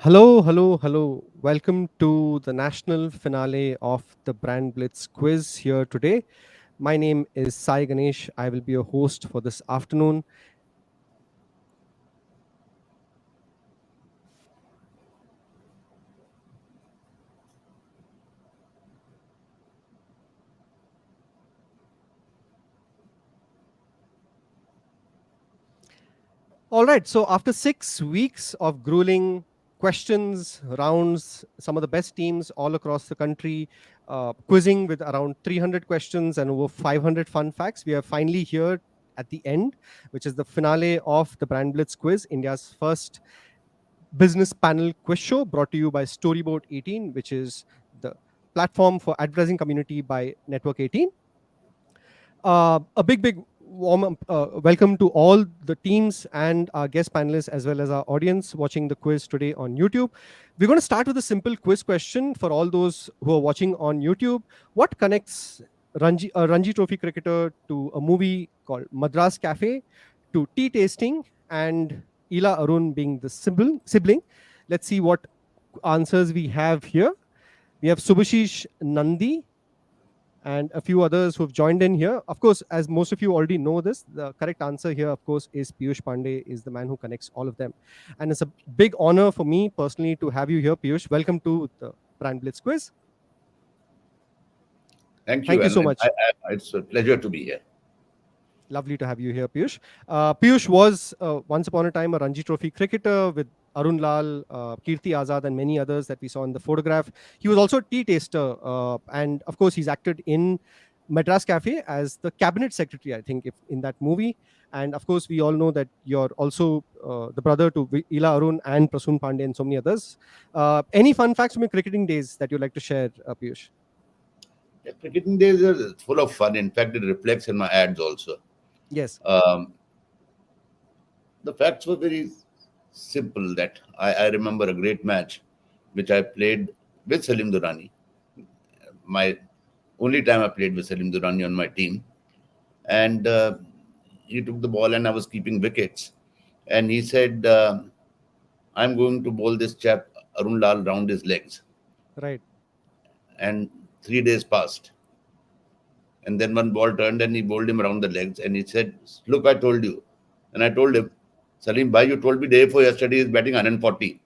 Hello, hello, hello. Welcome to the national finale of the Brand Blitz Quiz here today. My name is Sai Ganesh. I will be your host for this afternoon. All right, so after 6 weeks of grueling questions, rounds, some of the best teams all across the country, quizzing with around 300 questions and over 500 fun facts, we are finally here at the end, which is the finale of the Brand Blitz Quiz, India's first business panel quiz show brought to you by Storyboard18, which is the platform for advertising community by Network 18. A big warm welcome to all the teams and our guest panelists as well as our audience watching the quiz today on YouTube. We're going to start with a simple quiz question for all those who are watching on YouTube. What connects a Ranji Trophy cricketer to a movie called Madras Cafe, to tea tasting, and Ila Arun being the sibling? Let's see what answers we have here. We have Subhashish Nandi and a few others who have joined in here. Of course, as most of you already know this, the correct answer here, of course, is Piyush Pandey, is the man who connects all of them. And it's a big honor for me personally to have you here, Piyush. Welcome to the Brand Blitz Quiz. Thank you so much. It's a pleasure to be here. Lovely to have you here, Piyush. Piyush was once upon a time a Ranji Trophy cricketer with Arun Lal, Kirti Azad, and many others that we saw in the photograph. He was also a tea taster, and of course, he's acted in Madras Cafe as the cabinet secretary, I think, in that movie. And of course, we all know that you're also the brother to Ila Arun and Prasoon Pandey and so many others. Any fun facts from your cricketing days that you'd like to share, Piyush? Yeah, cricketing days are full of fun. In fact, it reflects in my ads also. Yes. The facts were very simple. That I remember a great match which I played with Salim Durrani. My only time I played with Salim Durrani on my team. And he took the ball and I was keeping wickets. And he said, I'm going to bowl this chap Arun Lal round his legs. Right. And 3 days passed. And then one ball turned and he bowled him around the legs. And he said, look, I told you. And I told him, Salim bhai, you told me day before yesterday he's batting 140.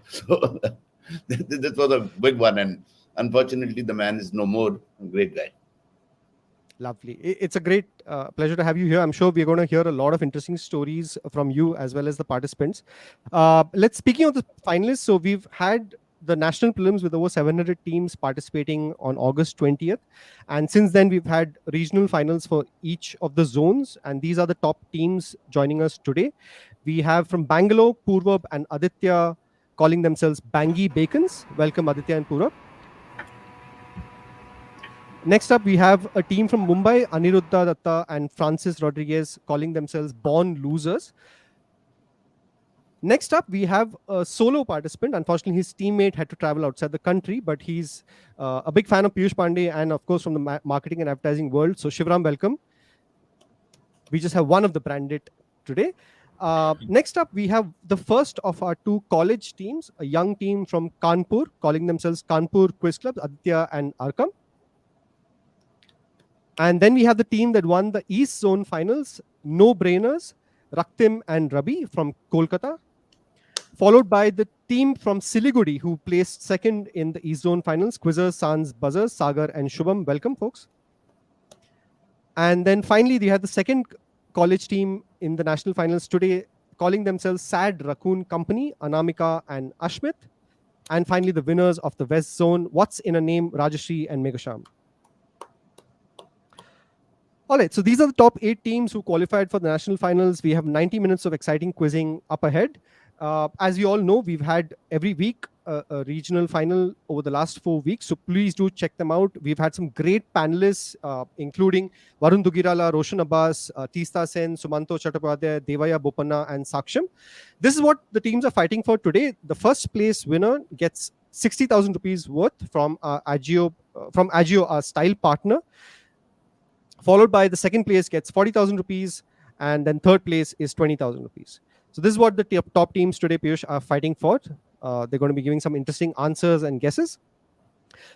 So this was a big one. And unfortunately, the man is no more. A great guy. Lovely. It's a great pleasure to have you here. I'm sure we're going to hear a lot of interesting stories from you as well as the participants. Speaking of the finalists, so we've had the national prelims with over 700 teams participating on August 20th. And since then, we've had regional finals for each of the zones. And these are the top teams joining us today. We have from Bangalore, Purvab and Aditya calling themselves Bangi Bacons. Welcome, Aditya and Purvab. Next up, we have a team from Mumbai, Aniruddha Datta and Francis Rodriguez calling themselves Born Losers. Next up, we have a solo participant. Unfortunately, his teammate had to travel outside the country, but he's a big fan of Piyush Pandey and, of course, from the marketing and advertising world. So, Shivram, welcome. We just have one of the branded today. Next up, we have the first of our two college teams, a young team from Kanpur calling themselves Kanpur Quiz Club, Aditya and Arkam. And then we have the team that won the East Zone finals, No Brainers, Raktim and Rabi from Kolkata, followed by the team from Siliguri who placed second in the East Zone finals, Quizzers, Sans, Buzzers, Sagar and Shubham. Welcome, folks. And then finally, we had the second college team in the national finals today, calling themselves Sad Raccoon Company, Anamika and Ashmit. And finally, the winners of the West Zone, What's in a Name, Rajashri and Meghasham. All right, so these are the top 8 teams who qualified for the national finals. We have 90 minutes of exciting quizzing up ahead. As you all know, we've had every week a regional final over the last 4 weeks. So please do check them out. We've had some great panelists, including Varun Dugirala, Roshan Abbas, Teesta Sen, Sumanto Chattopadhyay, Devaya Bopanna, and Saksham. This is what the teams are fighting for today. The first place winner gets 60,000 rupees worth from Agio, our style partner. Followed by the second place gets 40,000 rupees, and then third place is 20,000 rupees. So this is what the top teams today, Piyush, are fighting for. They're going to be giving some interesting answers and guesses.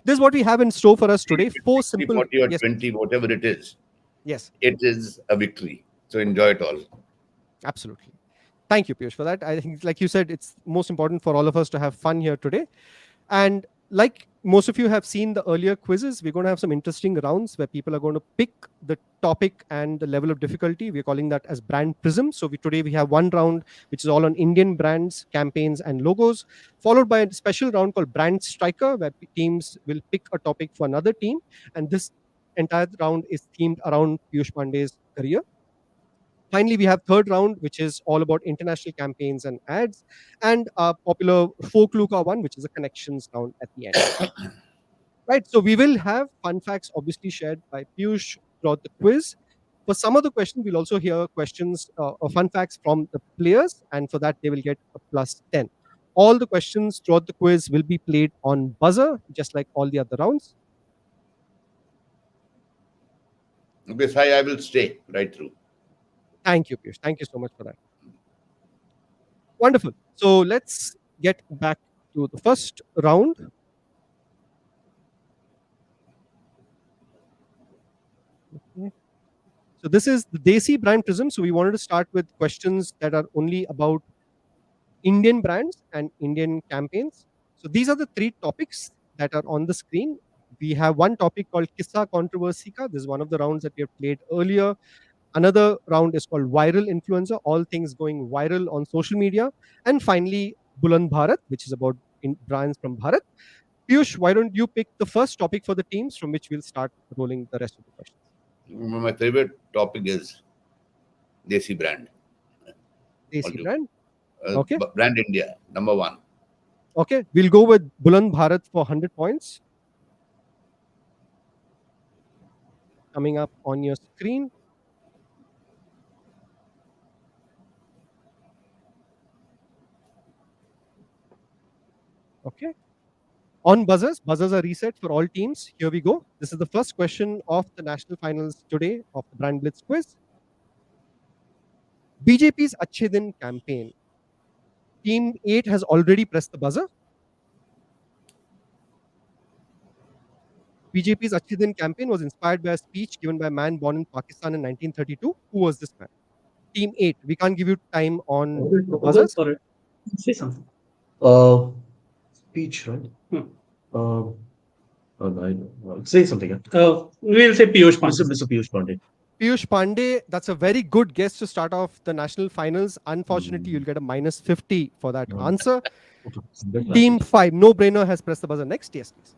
This is what we have in store for us today. 4 60, simple. 40 or Yes, 20, whatever it is, yes, it is a victory. So enjoy it all. absolutely. Thank you, Piyush, for that. I think, like you said, it's most important for all of us to have fun here today. And like most of you have seen the earlier quizzes, we're going to have some interesting rounds where people are going to pick the topic and the level of difficulty. We're calling that as brand prism. So today we have one round which is all on Indian brands, campaigns, and logos, followed by a special round called Brand Striker, where teams will pick a topic for another team. And this entire round is themed around Piyush Pandey's career. Finally, we have third round, which is all about international campaigns and ads, and a popular folk Luka one, which is a connections round at the end. Right. So we will have fun facts obviously shared by Piyush throughout the quiz. For some of the questions, we'll also hear questions or fun facts from the players, and for that they will get a plus 10. All the questions throughout the quiz will be played on buzzer, just like all the other rounds. Okay, Sai, I will stay right through. Thank you, Piyush. Thank you so much for that. Wonderful. So let's get back to the first round. Okay. So this is the Desi brand prism. So we wanted to start with questions that are only about Indian brands and Indian campaigns. So these are the 3 topics that are on the screen. We have one topic called Kissa Controversy Ka. This is one of the rounds that we have played earlier. Another round is called Viral Influencer, all things going viral on social media. And finally, Buland Bharat, which is about brands from Bharat. Piyush, why don't you pick the first topic for the teams from which we'll start rolling the rest of the questions? My favorite topic is Desi brand. Desi brand. Okay. Brand India, number 1. Okay, we'll go with Buland Bharat for 100 points. Coming up on your screen. Okay. On buzzers are reset for all teams. Here we go. This is the first question of the national finals today of the Brand Blitz Quiz. BJP's Achhe Din campaign. Team 8 has already pressed the buzzer. BJP's Achhe Din campaign was inspired by a speech given by a man born in Pakistan in 1932. Who was this man? Team 8. We can't give you time on the buzzers. Say something. Speech, right? Say something. We'll say Piyush Pandey. Mr. Piyush Pandey. Piyush Pandey, that's a very good guess to start off the national finals. Unfortunately, you'll get a minus 50 for that answer. Team 5, no brainer, has pressed the buzzer. Next, yes, please.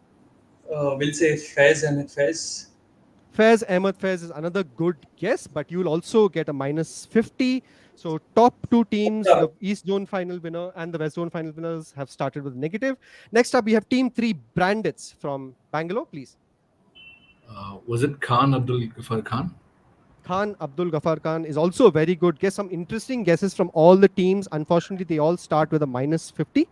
We'll say Faiz Ahmed Faiz. Faiz Ahmed Faiz is another good guess, but you'll also get a minus 50. So top 2 teams, the East Zone final winner and the West Zone final winners, have started with negative. Next up, we have Team 3 Brandits from Bangalore, please. Was it Khan Abdul Ghaffar Khan? Khan Abdul Ghaffar Khan is also a very good guess. Some interesting guesses from all the teams. Unfortunately, they all start with a minus 50.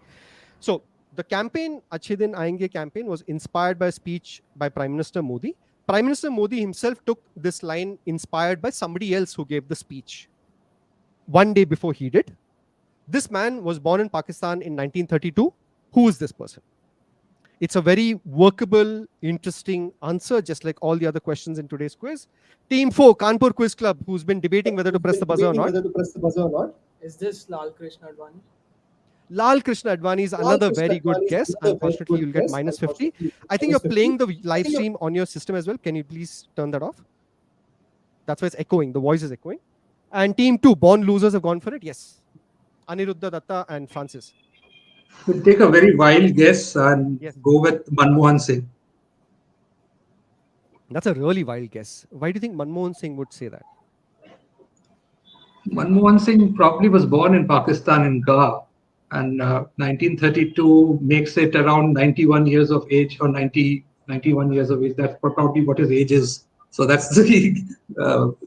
So the campaign, Achhe Din Aayenge campaign, was inspired by a speech by Prime Minister Modi. Prime Minister Modi himself took this line inspired by somebody else who gave the speech one day before he did. This man was born in Pakistan in 1932. Who is this person? It's a very workable, interesting answer, just like all the other questions in today's quiz. Team 4, Kanpur Quiz Club, who's been debating whether to press the buzzer or not. Is this Lal Krishna Advani? Lal Krishna Advani is another very good guess. Unfortunately, you'll get minus 50. I think you're playing the live stream on your system as well. Can you please turn that off? That's why it's echoing. The voice is echoing. And Team 2, Born Losers, have gone for it. Yes. Aniruddha Datta and Francis. We'll take a very wild guess and go with Manmohan Singh. That's a really wild guess. Why do you think Manmohan Singh would say that? Manmohan Singh probably was born in Pakistan in Goa, and 1932 makes it around 91 years of age, or 91 years of age. That's probably what his age is. So that's the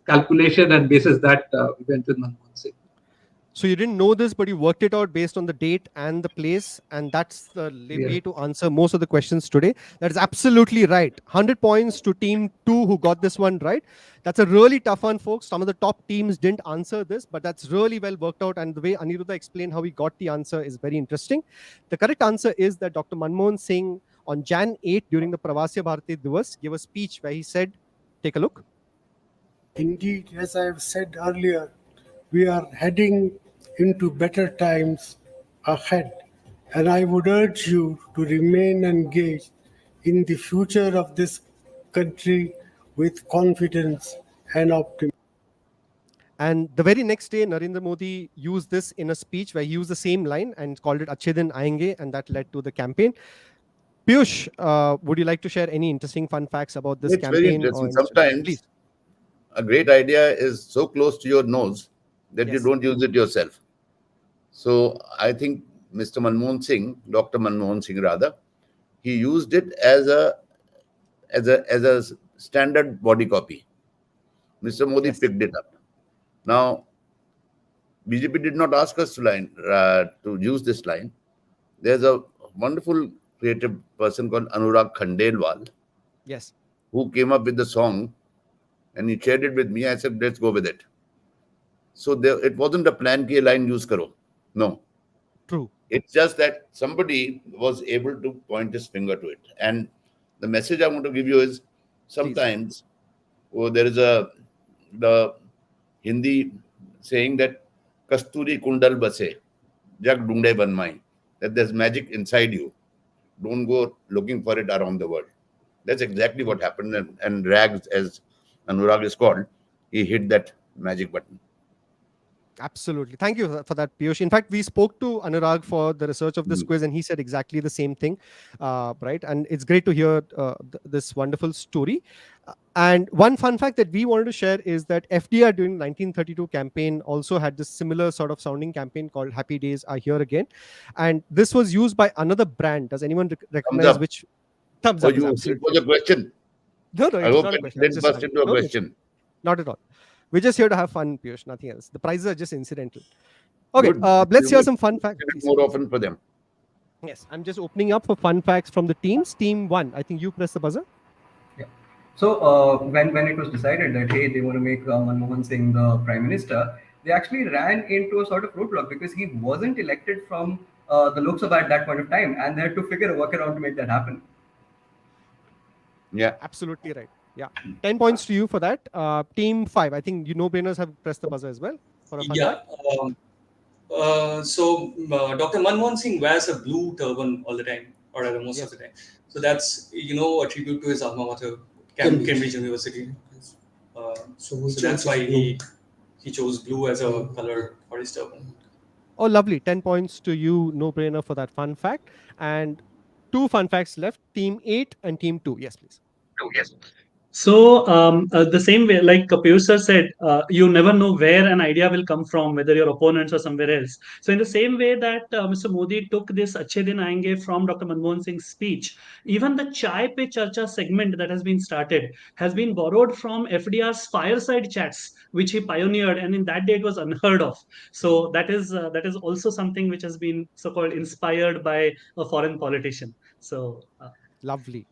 calculation, and basis that we went with Manmohan Singh. So you didn't know this, but you worked it out based on the date and the place, and that's the way to answer most of the questions today. That is absolutely right. 100 points to team 2 who got this one right. That's a really tough one, folks. Some of the top teams didn't answer this, but that's really well worked out. And the way Aniruddha explained how he got the answer is very interesting. The correct answer is that Dr. Manmohan Singh on Jan 8 during the Pravasya Bharati Divas gave a speech where he said, take a look. Indeed, as I have said earlier, we are heading into better times ahead, and I would urge you to remain engaged in the future of this country with confidence and optimism. And the very next day, Narendra Modi used this in a speech where he used the same line and called it Achhe Din Aayenge, and that led to the campaign. Piyush, would you like to share any interesting fun facts about this campaign? Very interesting. Sometimes please. A great idea is so close to your nose that you don't use it yourself. So I think Mr. Manmohan Singh, Dr. Manmohan Singh rather, he used it as a standard body copy. Mr. Modi picked it up. Now, BJP did not ask us to use this line. There's a wonderful creative person called Anurag Khandelwal, who came up with the song, and he shared it with me. I said, let's go with it. So it wasn't a plan ki line use karo. No. True. It's just that somebody was able to point his finger to it. And the message I want to give you is, sometimes there is the Hindi saying that Kasturi Kundal Base, Jag Dunde Banmai, that there's magic inside you. Don't go looking for it around the world. That's exactly what happened. And Rags, as Anurag is called, he hit that magic button. Absolutely. Thank you for that, Piyush. In fact, we spoke to Anurag for the research of this quiz, and he said exactly the same thing, right? And it's great to hear this wonderful story. And one fun fact that we wanted to share is that FDR during the 1932 campaign also had this similar sort of sounding campaign called Happy Days Are Here Again. And this was used by another brand. Does anyone recognize which? Thumbs up. It was a question. No, I hope it didn't burst into a question. Not at all. We're just here to have fun, Piyush, nothing else. The prizes are just incidental. Okay, let's hear some fun facts. More often for them. Yes, I'm just opening up for fun facts from the teams. Team 1, I think you press the buzzer. Yeah. So when it was decided that, hey, they want to make Manmohan Singh the Prime Minister, they actually ran into a sort of roadblock because he wasn't elected from the Lok Sabha at that point of time, and they had to figure a workaround to make that happen. Yeah. Absolutely right. Yeah. 10 points to you for that. Team 5, I think no-brainers have pressed the buzzer as well. For a fun fact. So Dr. Manmohan Singh wears a blue turban all the time, or rather most of the time. So that's, a tribute to his alma mater, Cambridge University. So that's why he chose blue as a color for his turban. Oh, lovely. 10 points to you, no-brainer, for that fun fact. And 2 fun facts left. Team 8 and Team 2. Yes, please. Yes. So the same way, like Piyush sir said, you never know where an idea will come from, whether your opponents or somewhere else. So in the same way that Mr. Modi took this Achhe Din Aayenge from Dr. Manmohan Singh's speech, even the Chai Pe Charcha segment that has been started has been borrowed from FDR's fireside chats, which he pioneered, and in that day it was unheard of. So that is also something which has been so-called inspired by a foreign politician. So lovely.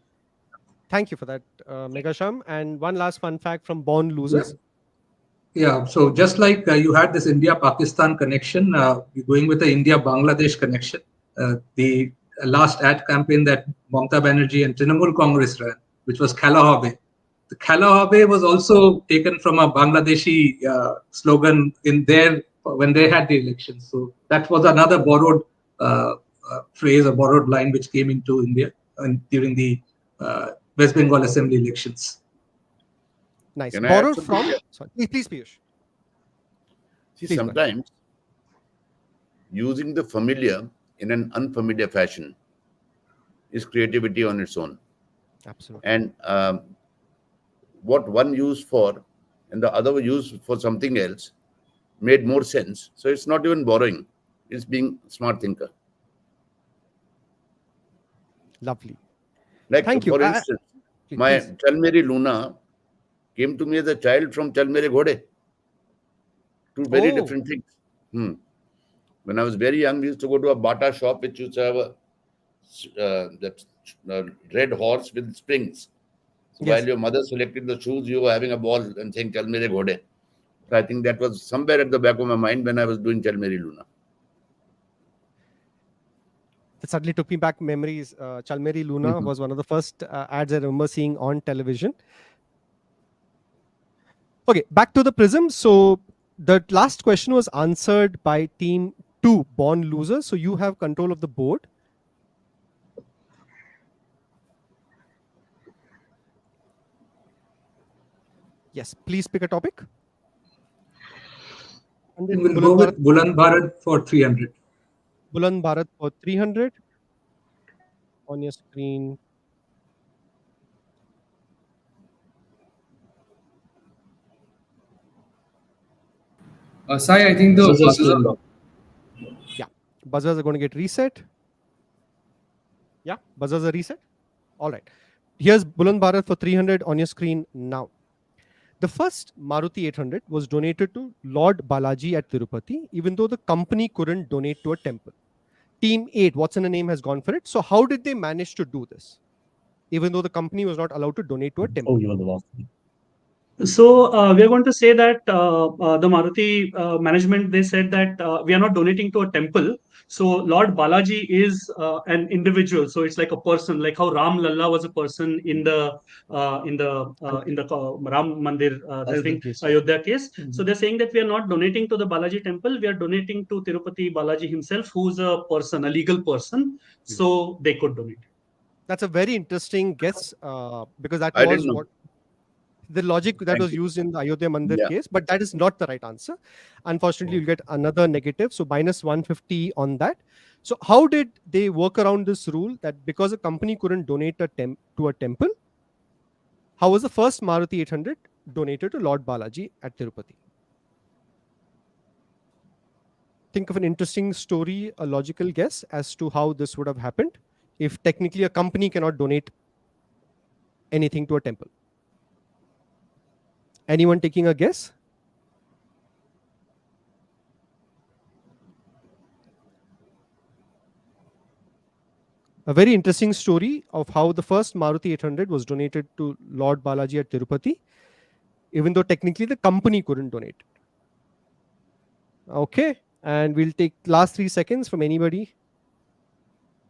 Thank you for that, Megasham. And one last fun fact from Born Losers. Yeah, so just like you had this India-Pakistan connection, we're going with the India-Bangladesh connection. The last ad campaign that Mamata Banerjee and Trinamool Congress ran, which was Khala Habe. The Khala Habe was also taken from a Bangladeshi slogan when they had the elections. So that was another borrowed phrase, a borrowed line which came into India during the West Bengal Assembly elections. Nice. Borrowed from? Sorry. Please, Piyush. See, sometimes using the familiar in an unfamiliar fashion is creativity on its own. Absolutely. And what one used for and the other used for something else made more sense. So it's not even borrowing. It's being a smart thinker. Lovely. Like, thank you. For instance, my Chal Meri Luna came to me as a child from Chal Mere Ghode. Two very different things. When I was very young, we used to go to a Bata shop which used to have that red horse with springs. So Yes. while your mother selected the shoes, you were having a ball and saying "Chal mere ghode." So I think that was somewhere at the back of my mind when I was doing "Chal Meri Luna." That suddenly took me back memories. Chal Meri Luna was one of the first ads I remember seeing on television. Okay, back to the Prism. So the last question was answered by team 2, Born Losers. So you have control of the board. Yes, please pick a topic. And then We'll go with Buland Bharat for 300. Buland Bharat for 300 on your screen. Sai, I think the buzzers are... Yeah, buzzers are going to get reset. Yeah, buzzers are reset. All right. Here's Buland Bharat for 300 on your screen now. The first Maruti 800 was donated to Lord Balaji at Tirupati, even though the company couldn't donate to a temple. Team 8, what's in the name, has gone for it. So how did they manage to do this, even though the company was not allowed to donate to a temple? Oh, you are the last. So we are going to say that the Maruti management, they said that we are not donating to a temple. So Lord Balaji is an individual. So it's like a person, like how Ram Lalla was a person in the Ram Mandir Ayodhya case. So they're saying that we are not donating to the Balaji temple. We are donating to Tirupati Balaji himself, who's a person, a legal person. So they could donate. That's a very interesting guess because that I was didn't know. what the logic that was used in the Ayodhya Mandir case, but that is not the right answer. Unfortunately, you'll get another negative. So minus 150 on that. So how did they work around this rule that because a company couldn't donate to a temple, how was the first Maruti 800 donated to Lord Balaji at Tirupati? Think of an interesting story, a logical guess as to how this would have happened if technically a company cannot donate anything to a temple. Anyone taking a guess? A very interesting story of how the first Maruti 800 was donated to Lord Balaji at Tirupati, even though technically the company couldn't donate. Okay, and we'll take last 3 seconds from anybody.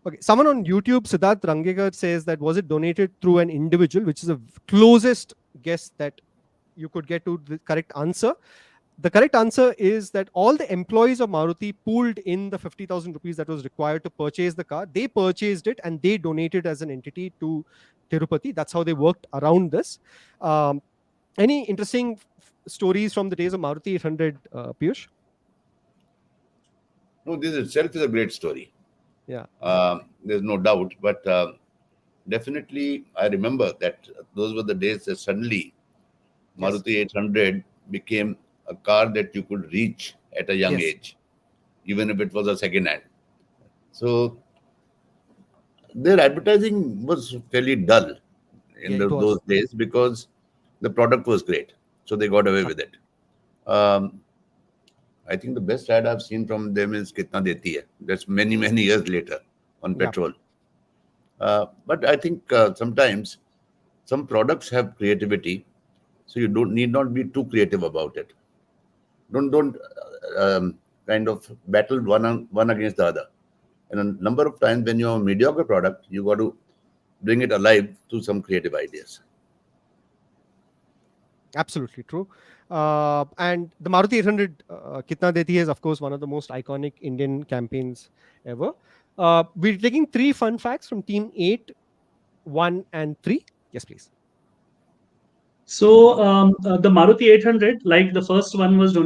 Okay, someone on YouTube, Siddharth Rangekar, says that was it donated through an individual, which is the closest guess that you could get to the correct answer. The correct answer is that all the employees of Maruti pooled in the 50,000 rupees that was required to purchase the car. They purchased it and they donated as an entity to Tirupati. That's how they worked around this. Any interesting stories from the days of Maruti 800, Piyush? No, this itself is a great story. Yeah. There's no doubt. But definitely, I remember that those were the days that suddenly Maruti 800 became a car that you could reach at a young age, even if it was a second hand. So their advertising was fairly dull in those days because the product was great. So they got away with it. I think the best ad I've seen from them is Kitna Deti Hai. That's many, many years later on petrol. But I think sometimes some products have creativity. So you need not be too creative about it. Don't kind of battle one against the other. And a number of times when you have a mediocre product, you got to bring it alive through some creative ideas. Absolutely true. And the Maruti 800 Kitna Deti Hai is, of course, one of the most iconic Indian campaigns ever. We're taking 3 fun facts from Team 8, 1 and 3. Yes, please. So the Maruti 800, like the first one was the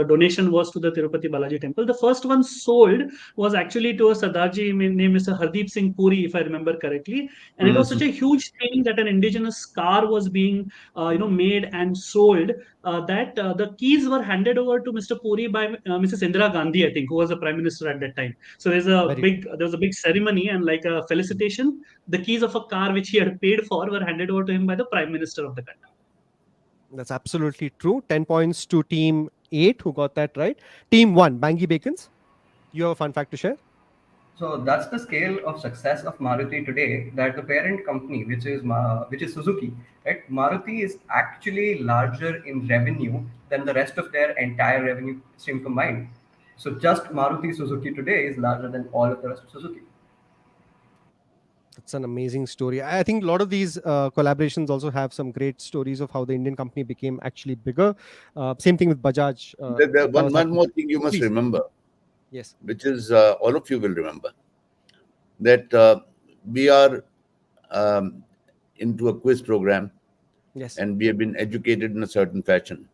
donation was to the Tirupati Balaji temple. The first one sold was actually to a Sardarji named Mr. Hardeep Singh Puri, if I remember correctly. And it was such a huge thing that an indigenous car was being made and sold that the keys were handed over to Mr. Puri by Mrs. Indira Gandhi, I think, who was the prime minister at that time. So there was a big ceremony and like a felicitation. The keys of a car which he had paid for were handed over to him by the prime minister of the country. That's absolutely true. 10 points to Team 8 who got that right. Team 1, Bangi Bacons. You have a fun fact to share? So that's the scale of success of Maruti today. That the parent company, which is Suzuki, right? Maruti is actually larger in revenue than the rest of their entire revenue stream combined. So just Maruti Suzuki today is larger than all of the rest of Suzuki. That's an amazing story. I think a lot of these collaborations also have some great stories of how the Indian company became actually bigger. Same thing with Bajaj. One more thing you must Please. remember, Yes. which is all of you will remember, that we are into a quiz program, Yes. and we have been educated in a certain fashion.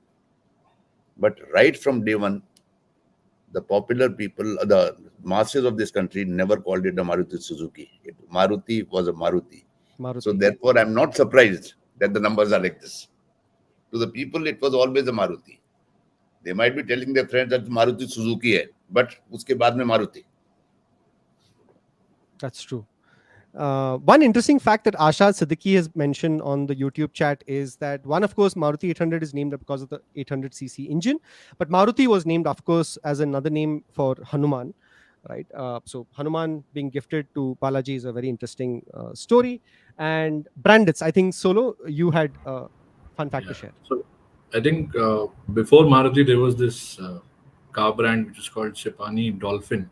But right from day one, the popular people, the masses of this country never called it a Maruti Suzuki. Maruti was a Maruti. Maruti. So therefore, I'm not surprised that the numbers are like this. To the people, it was always a Maruti. They might be telling their friends that Maruti Suzuki hai, but uske baad mein Maruti. That's true. One interesting fact that Ashad Siddiqui has mentioned on the YouTube chat is that one, of course, Maruti 800 is named because of the 800cc engine, but Maruti was named, of course, as another name for Hanuman, right? So Hanuman being gifted to Balaji is a very interesting story. And Brand Blitz, I think Solo, you had a fun fact to share. So I think before Maruti, there was this car brand which is called Chipani Dolphin.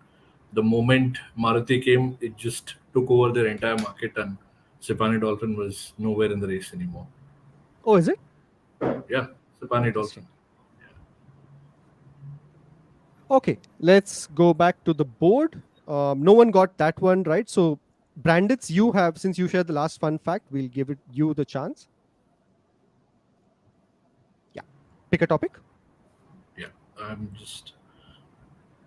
The moment Maruti came, it just took over their entire market, and Chipani Dolphin was nowhere in the race anymore. Oh, is it? Yeah, Chipani Dolphin. Okay, let's go back to the board. No one got that one right. So, Brand Blitz, you have, since you shared the last fun fact, we'll give it you the chance. Yeah, pick a topic. Yeah,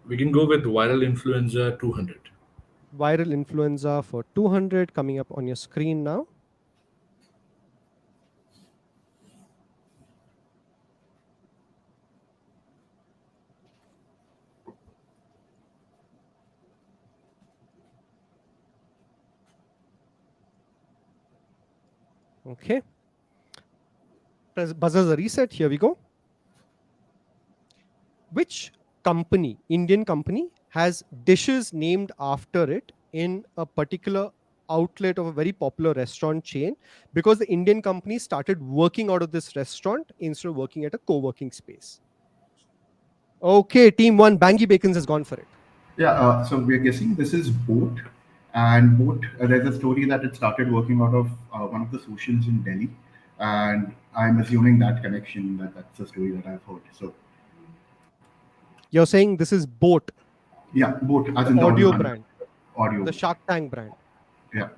we can go with viral influenza 200. Viral influenza for 200 coming up on your screen now. Okay. Press buzzers a reset. Here we go. Which company, Indian company, has dishes named after it in a particular outlet of a very popular restaurant chain, because the Indian company started working out of this restaurant instead of working at a co-working space? Okay, team 1, Bangi Bacons has gone for it. Yeah, so we're guessing this is Boat. And Boat, there's a story that it started working out of one of the socials in Delhi. And I'm assuming that connection, that's a story that I've heard. So You're saying this is Boat? Yeah, Boat, as in the audio brand. Audio. The Shark Tank brand. Yeah.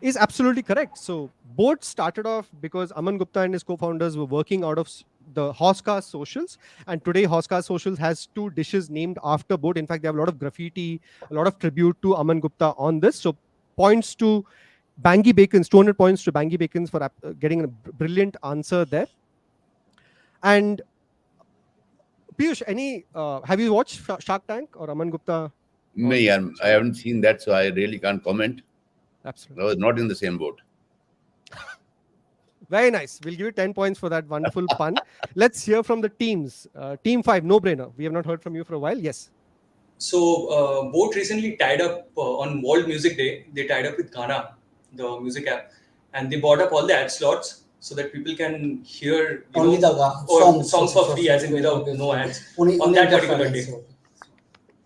Is absolutely correct. So Boat started off because Aman Gupta and his co-founders were working out of the Hoska Socials, and today Hoska Socials has 2 dishes named after Boat. In fact, they have a lot of graffiti, a lot of tribute to Aman Gupta on this. So points to Bangi Bacons, 200 points to Bangi Bacons for getting a brilliant answer there. And Piyush, have you watched Shark Tank or Aman Gupta? No, I haven't seen that, so I really can't comment. Absolutely. I was not in the same boat. Very nice. We'll give you 10 points for that wonderful pun. Let's hear from the teams. Team 5, no brainer. We have not heard from you for a while. Yes. So, Boat recently tied up on World Music Day. They tied up with Ghana, the music app, and they bought up all the ad slots so that people can hear only the songs for free, as in without no ads on that particular day.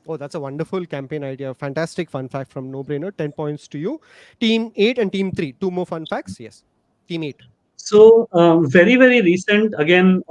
Oh, that's a wonderful campaign idea. Fantastic fun fact from No Brainer. 10 points to you. Team 8 and Team 3. 2 more fun facts. Yes. Team 8. So very, very recent, again,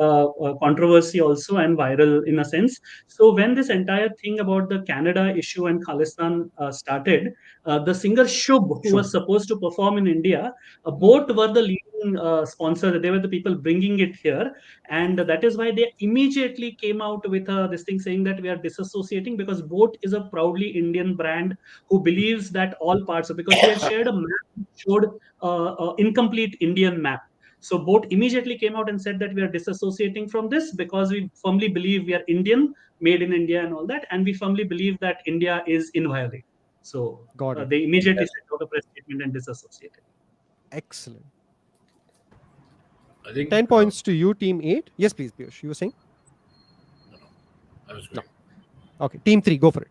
controversy also and viral in a sense. So when this entire thing about the Canada issue and Khalistan started, the singer Shubh, who was supposed to perform in India, both were the leading sponsors. They were the people bringing it here. And that is why they immediately came out with this thing saying that we are disassociating, because Boat is a proudly Indian brand who believes that all parts of, because they had shared a map which showed incomplete Indian map. So Boat immediately came out and said that we are disassociating from this because we firmly believe we are Indian, made in India and all that. And we firmly believe that India is inviolate. So they immediately sent out a press statement and disassociated. Excellent. I think 10 points to you, Team 8. Yes, please, Piyush. You were saying? No. I was great. Okay, team 3, go for it.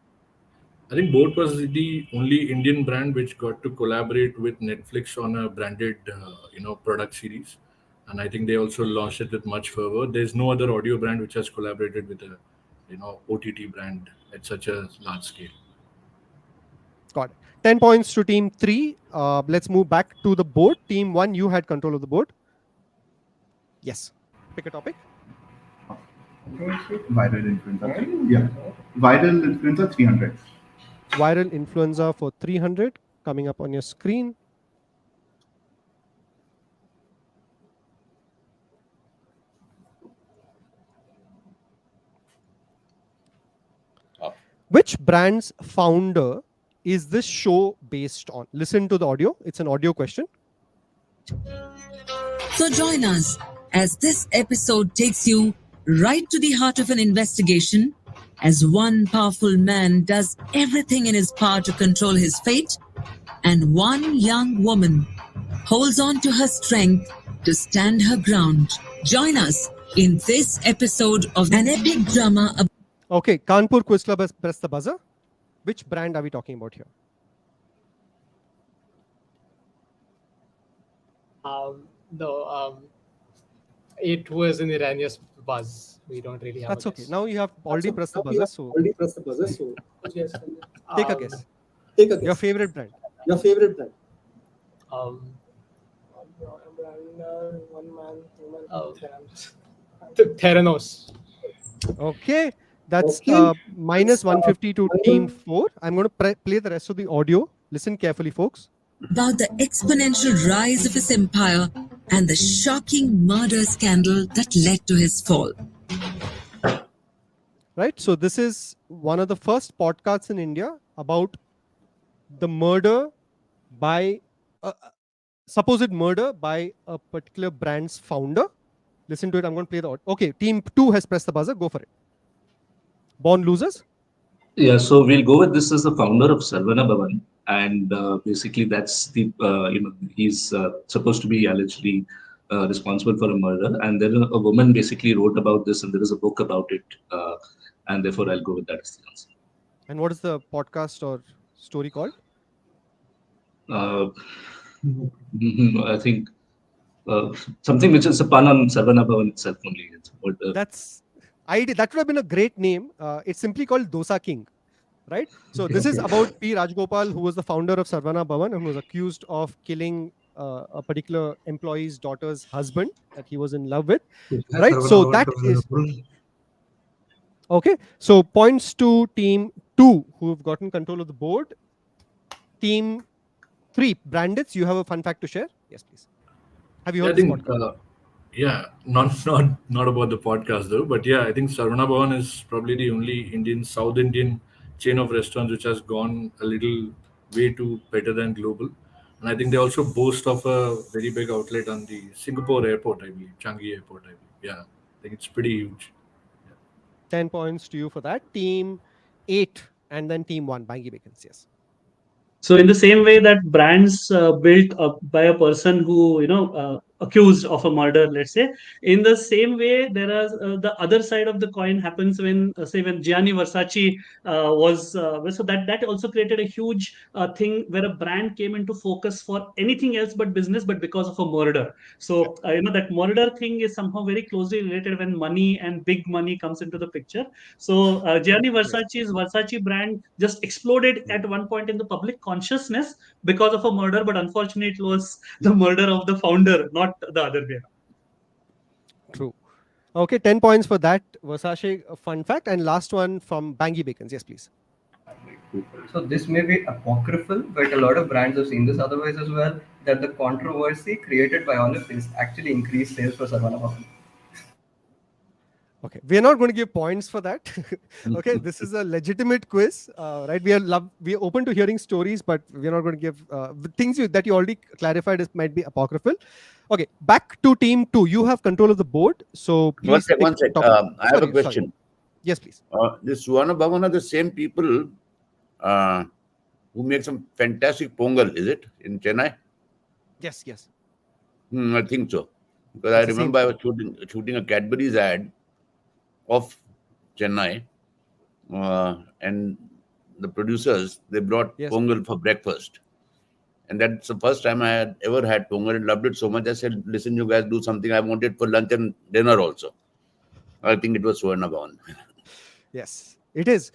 I think Boat was the only Indian brand which got to collaborate with Netflix on a branded, product series, and I think they also launched it with much fervor. There's no other audio brand which has collaborated with a, OTT brand at such a large scale. Got it. 10 points to team 3. Let's move back to the board. Team 1, you had control of the board. Yes. Pick a topic. Viral influenza. Yeah. Viral influenza 300. Viral influenza for 300 coming up on your screen. Which brand's founder is this show based on? Listen to the audio. It's an audio question. So join us as this episode takes you right to the heart of an investigation as one powerful man does everything in his power to control his fate, and one young woman holds on to her strength to stand her ground. Join us in this episode of an epic drama. Okay, Kanpur Quiz Club has pressed the buzzer. Which brand are we talking about here? It was in Iranian's buzz. We don't really have. That's a okay. guess. Now you have already pressed the buzzer, so Yes. take a guess. Your favorite brand. Theranos. Okay, that's minus 150 to team 4. I'm going to play the rest of the audio. Listen carefully, folks. About the exponential rise of his empire and the shocking murder scandal that led to his fall. Right, so this is one of the first podcasts in India about the murder by supposed murder by a particular brand's founder. Listen to it. I'm going to play the audio. Okay, team 2 has pressed the buzzer. Go for it. Born losers. Yeah, so we'll go with this as the founder of Sarvana Bhavan, and basically that's the he's supposed to be allegedly responsible for a murder, and then a woman basically wrote about this, and there is a book about it, and therefore I'll go with that as the answer. And what is the podcast or story called? I think something which is a pun on Sarvana Bhavan itself only. That would have been a great name. It's simply called Dosa King, right? So this is about P. Rajgopal, who was the founder of Sarvana Bhavan and who was accused of killing a particular employee's daughter's husband that he was in love with, right? So that is okay. So points to team 2 who've gotten control of the board. Team 3, Brandits, you have a fun fact to share? Yes, please. Have you heard this podcast? Not about the podcast though, but yeah, I think Sarvana Bhavan is probably the only South Indian chain of restaurants which has gone a little way too better than global. And I think they also boast of a very big outlet on the Singapore airport, I believe, Changi airport, I believe. Yeah, I think it's pretty huge. 10 points to you for that. Team 8 and then team 1, Bangi Bacons, yes. So in the same way that brands built up by a person who, accused of a murder, let's say, in the same way, there is the other side of the coin happens when, say, when Gianni Versace was, so that also created a huge thing where a brand came into focus for anything else but business, but because of a murder. So, that murder thing is somehow very closely related when money and big money comes into the picture. So Gianni Versace's Versace brand just exploded at one point in the public consciousness because of a murder, but unfortunately it was the murder of the founder, not the other way. True. Okay, 10 points for that Versace fun fact. And last one from Bangi Bacons. Yes, please. So this may be apocryphal, but a lot of brands have seen this otherwise as well, that the controversy created by all of this actually increased sales for Sarvana Bhavan. Okay, we are not going to give points for that. Okay, this is a legitimate quiz, right? We are open to hearing stories, but we are not going to give things that you already clarified might be apocryphal. Okay, back to team 2. You have control of the board, so please. One sec. I have a question. Sorry. Yes, please. This Sarvana Bhavan are the same people who make some fantastic pongal, is it, in Chennai? Yes. I think so, because I remember I was shooting a Cadbury's ad of Chennai, and the producers, they brought Yes. pongal for breakfast. And that's the first time I had ever had pongal and loved it so much. I said, listen, you guys do something. I want it for lunch and dinner also. I think it was Suvarna Bhavan. Yes, it is.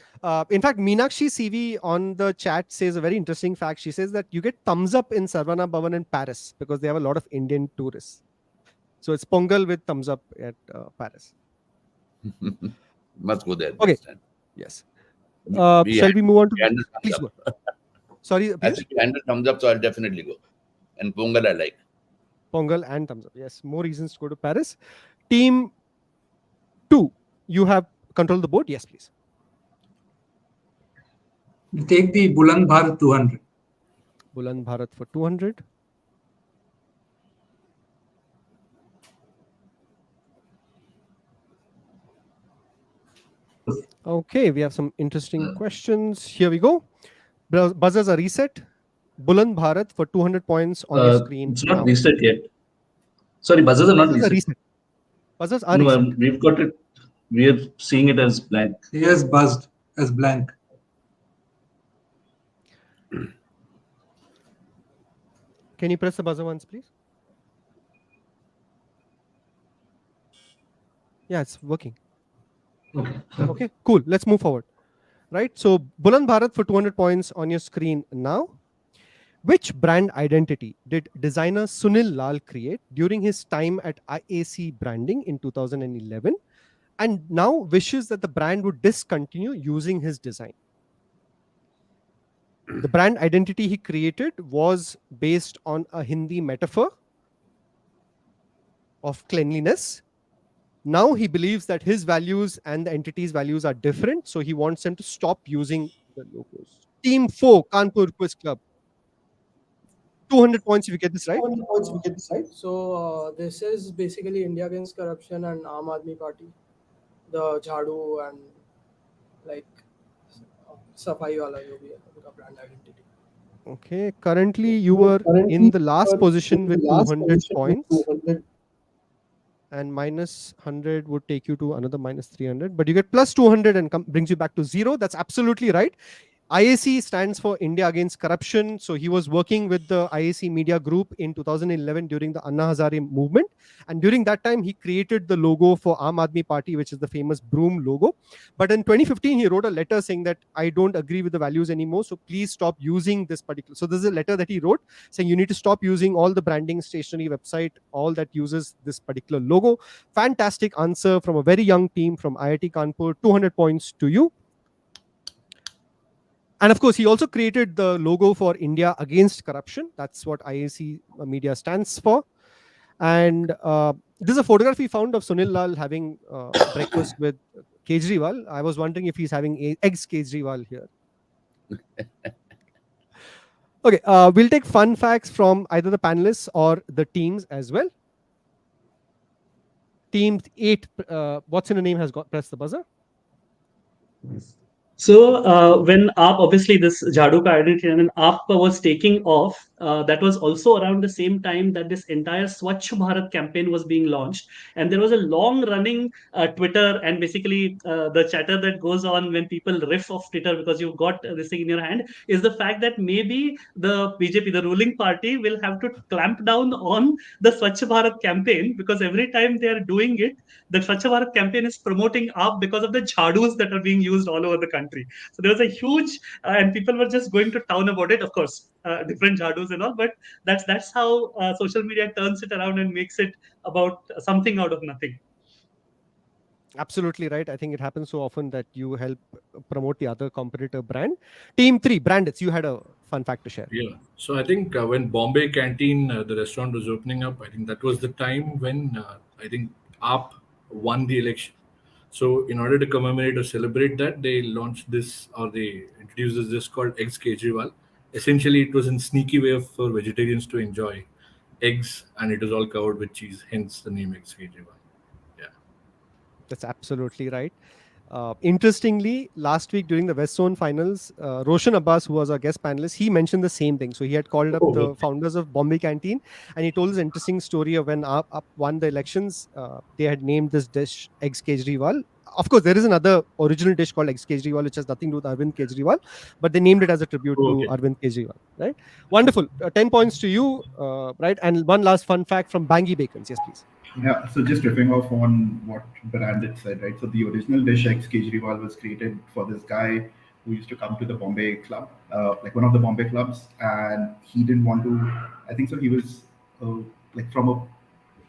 In fact, Meenakshi CV on the chat says a very interesting fact. She says that you get thumbs up in Sarvana Bhavan in Paris because they have a lot of Indian tourists. So it's Pongal with thumbs up at Paris. Must go there. Okay. This time. Yes. Shall we move on to? Candle thumbs Please up. go. Sorry, I said candle thumbs up, so I'll definitely go. And Pongal I like. Pongal and thumbs up. Yes, more reasons to go to Paris. Team 2, you have control the board. Yes, please. Take the Buland Bharat 200. Buland Bharat for 200. Okay, we have some interesting questions. Here we go. Buzzers are reset. Buland Bharat for 200 points on your screen. It's not now. reset yet. Sorry, buzzers are not reset. Buzzers are No, reset. we've got it. We are seeing it as blank. He has buzzed as blank. Can you press the buzzer once, please? Yeah, it's working. Okay, cool. Let's move forward. Right. So Buland Bharat for 200 points on your screen now. Which brand identity did designer Sunil Lal create during his time at IAC Branding in 2011 and now wishes that the brand would discontinue using his design? The brand identity he created was based on a Hindi metaphor of cleanliness. Now he believes that his values and the entity's values are different, so he wants them to stop using the logos. Team 4, Kanpur Quiz Club. 200 points if you get this right. 200 points if you get this right. So this is basically India Against Corruption and Aam Aadmi Party. The Jhadu and like Safai wala jo bhi hai, uska brand identity. Okay, currently you were in the last position with 200 points. And minus 100 would take you to another minus 300. But you get plus 200 and brings you back to 0. That's absolutely right. IAC stands for India Against Corruption. So he was working with the IAC Media Group in 2011 during the Anna Hazare movement. And during that time, he created the logo for Aam Aadmi Party, which is the famous broom logo. But in 2015, he wrote a letter saying that I don't agree with the values anymore. So please stop using this particular. So this is a letter that he wrote saying you need to stop using all the branding stationery website, all that uses this particular logo. Fantastic answer from a very young team from IIT Kanpur. 200 points to you. And of course, he also created the logo for India Against Corruption. That's what IAC Media stands for. And this is a photograph we found of Sunil Lal having breakfast with Kejriwal. I was wondering if he's having eggs Kejriwal here. Okay, we'll take fun facts from either the panelists or the teams as well. Team 8, what's in the name has pressed the buzzer. So when AAP, obviously this Jhadu ka identity and then AAP was taking off, that was also around the same time that this entire Swachh Bharat campaign was being launched. And there was a long running Twitter and basically the chatter that goes on when people riff off Twitter because you've got this thing in your hand is the fact that maybe the BJP, the ruling party, will have to clamp down on the Swachh Bharat campaign because every time they are doing it, the Swachh Bharat campaign is promoting AAP because of the Jhadus that are being used all over the country. So there was a huge, and people were just going to town about it. Of course, different Jhadus and all, but that's how social media turns it around and makes it about something out of nothing. Absolutely right. I think it happens so often that you help promote the other competitor brand. Team 3, Brandits, you had a fun fact to share. Yeah. So I think when Bombay Canteen, the restaurant was opening up, I think that was the time when I think AAP won the election. So in order to commemorate or celebrate that, they launched this or they introduced this called Eggs Kejriwal. Essentially, it was a sneaky way for vegetarians to enjoy eggs and it was all covered with cheese, hence the name Eggs Kejriwal. Yeah. That's absolutely right. Interestingly, last week during the West Zone finals, Roshan Abbas, who was our guest panelist, he mentioned the same thing. So he had called up the founders of Bombay Canteen and he told this interesting story of when AAP won the elections, they had named this dish Eggs Kejriwal of course, there is another original dish called Eggs Kejriwal, which has nothing to do with Arvind Kejriwal, but they named it as a tribute to Arvind Kejriwal, right? Wonderful. 10 points to you, right? And one last fun fact from Bangi Bacons. Yes, please. Yeah, so just riffing off on what Brandit said, right? So the original dish Eggs Kejriwal was created for this guy who used to come to the Bombay club, like one of the Bombay clubs, and he didn't want to, I think so, he was like from a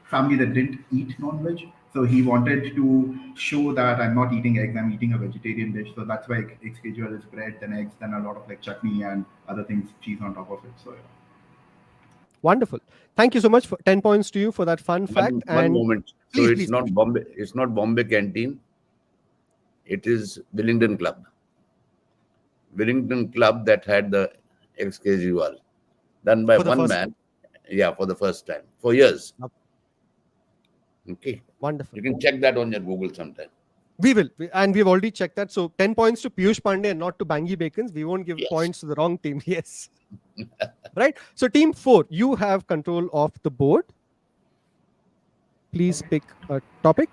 family that didn't eat non-veg. So he wanted to show that I'm not eating eggs, I'm eating a vegetarian dish. So that's why Eggs Kejriwal is bread, then eggs, then a lot of like chutney and other things, cheese on top of it. So yeah. Wonderful. Thank you so much. For 10 points to you for that fun fact. One moment. Please, So it's please, not please. Bombay. It's not Bombay Canteen. It is Willingdon Club. Willingdon Club that had the Eggs Kejriwal done by one man. Yeah, for the first time. For years. Okay. Wonderful. You can check that on your Google sometime. We will. And we've already checked that. So 10 points to Piyush Pandey and not to Bangi Bacons. We won't give points to the wrong team. Yes. Right. So team 4, you have control of the board. Please pick a topic.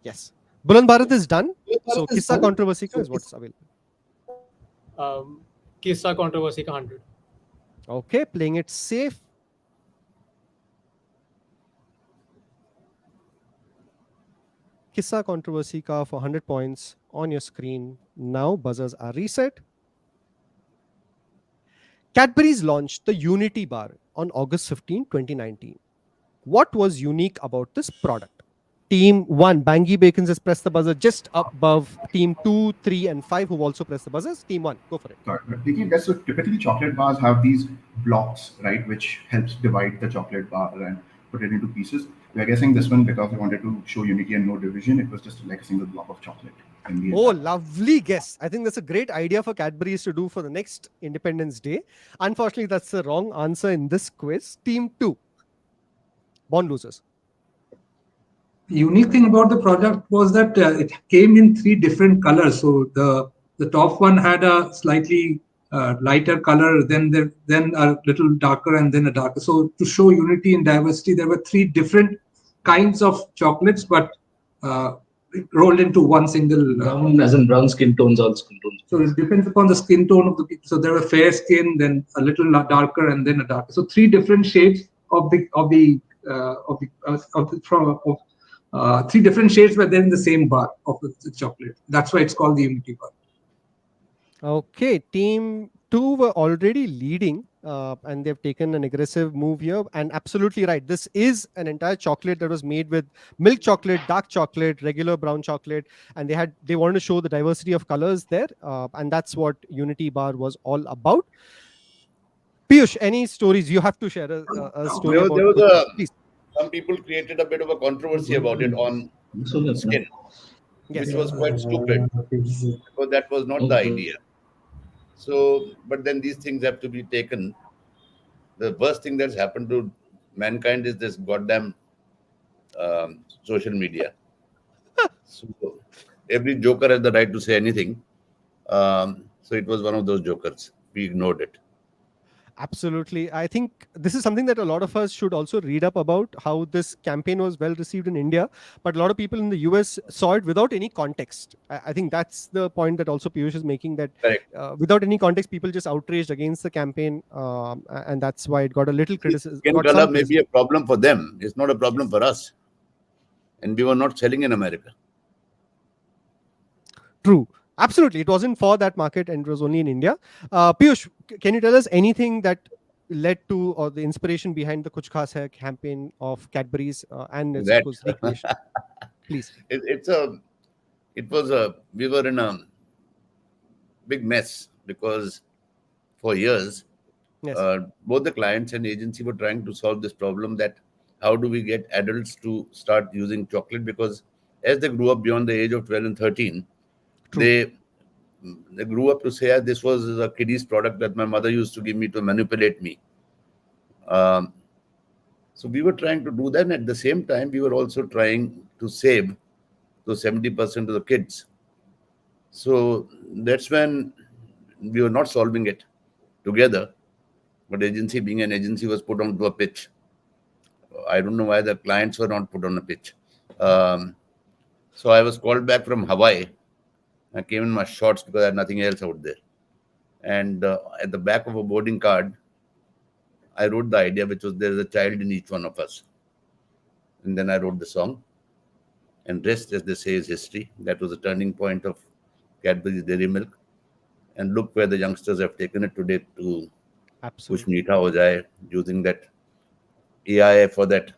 Yes. Buland Bharat is done. So Kissa Controversy is what's available. Kissa Controversy ka 100. Okay, playing it safe. Kissa Controversy ka for 100 points on your screen. Now buzzers are reset. Cadbury's launched the Unity Bar on August 15, 2019. What was unique about this product? Team 1, Bangi Bacons has pressed the buzzer just above Team 2, 3, and 5 who've also pressed the buzzers. Team 1, go for it. Sorry, so typically chocolate bars have these blocks, right, which helps divide the chocolate bar and put it into pieces. We are guessing this one because we wanted to show unity and no division. It was just like a single block of chocolate. Oh, lovely guess. I think that's a great idea for Cadbury's to do for the next Independence Day. Unfortunately, that's the wrong answer in this quiz. Team 2, born losers. The unique thing about the product was that it came in 3 different colors. So the top one had a slightly lighter color, then a little darker, and then a darker. So to show unity and diversity, there were 3 different kinds of chocolates, but rolled into one single. Brown, as in brown skin tones, all skin tones. So it depends upon the skin tone of the people. So there were fair skin, then a little darker, and then a darker. So 3 different shades of 3 different shades were there in the same bar of the chocolate. That's why it's called the Unity Bar. Okay, Team 2 were already leading and they've taken an aggressive move here. And absolutely right. This is an entire chocolate that was made with milk chocolate, dark chocolate, regular brown chocolate. And they wanted to show the diversity of colors there. And that's what Unity Bar was all about. Piyush, any stories? You have to share a story about please. Some people created a bit of a controversy about it on skin, which was quite stupid because that was not the idea. So, but then these things have to be taken. The worst thing that's happened to mankind is this goddamn social media. So every joker has the right to say anything. So it was one of those jokers. We ignored it. Absolutely. I think this is something that a lot of us should also read up about, how this campaign was well received in India, but a lot of people in the US saw it without any context. I think that's the point that also Piyush is making, that without any context, people just outraged against the campaign. And that's why it got a little criticism. Skin color may be a problem for them. It's not a problem for us. And we were not selling in America. True. Absolutely. It wasn't for that market and it was only in India. Piyush, can you tell us anything that led to or the inspiration behind the Kuch Khas Hai campaign of Cadbury's and its recreation? Please. We were in a big mess because for years, both the clients and agency were trying to solve this problem, that how do we get adults to start using chocolate, because as they grew up beyond the age of 12 and 13, they grew up to say, this was a kiddie's product that my mother used to give me to manipulate me. So we were trying to do that. And at the same time, we were also trying to save those 70% of the kids. So that's when we were not solving it together. But agency, being an agency, was put onto a pitch. I don't know why the clients were not put on a pitch. So I was called back from Hawaii. I came in my shorts because I had nothing else out there. And at the back of a boarding card, I wrote the idea, which was there is a child in each one of us. And then I wrote the song. And rest, as they say, is history. That was the turning point of Cadbury's Dairy Milk. And look where the youngsters have taken it today to Absolutely. Kuch Meetha Ho Jaye, using that AI for that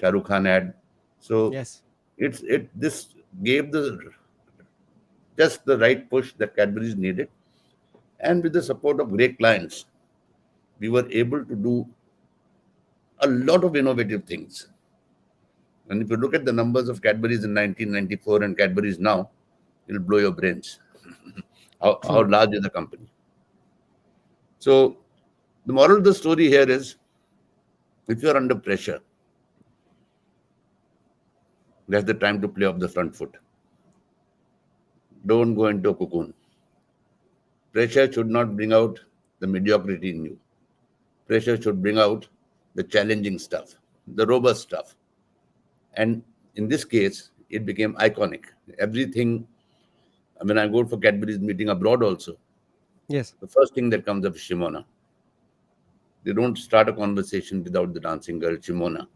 Shah Rukh Khan ad. So yes, this gave just the right push that Cadbury's needed. And with the support of great clients, we were able to do a lot of innovative things. And if you look at the numbers of Cadbury's in 1994 and Cadbury's now, it'll blow your brains. how large is the company? So the moral of the story here is, if you're under pressure, that's the time to play off the front foot. Don't go into a cocoon. Pressure should not bring out the mediocrity in you. Pressure should bring out the challenging stuff, the robust stuff. And in this case, it became iconic. Everything, I mean, I go for Cadbury's meeting abroad also. Yes. The first thing that comes up is Shimona. They don't start a conversation without the dancing girl, Shimona.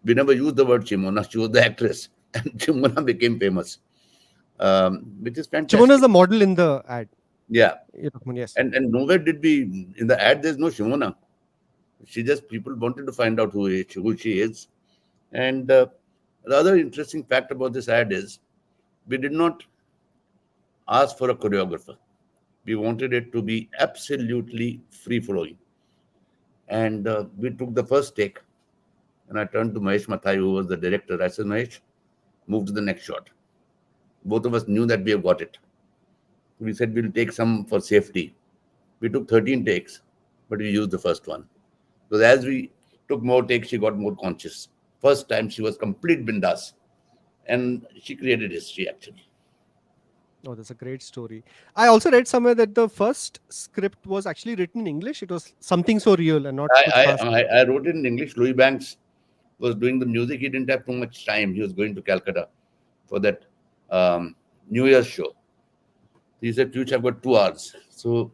We never used the word Shimona. She was the actress. And Shimona became famous, which is fantastic. Shimona is the model in the ad. Yeah. Yes. And nowhere did we, in the ad, there's no Shimona. People wanted to find out who she is. And the other interesting fact about this ad is, we did not ask for a choreographer. We wanted it to be absolutely free-flowing. And we took the first take, and I turned to Mahesh Mathai, who was the director. I said, Mahesh, move to the next shot. Both of us knew that we have got it. We said we'll take some for safety. We took 13 takes, but we used the first one. Because as we took more takes, she got more conscious. First time she was complete bindas. And she created history, actually. Oh, that's a great story. I also read somewhere that the first script was actually written in English. It was something so real and not. I wrote it in English. Louis Banks was doing the music. He didn't have too much time. He was going to Calcutta for that New Year's show. He said, Piyush, I've got 2 hours. So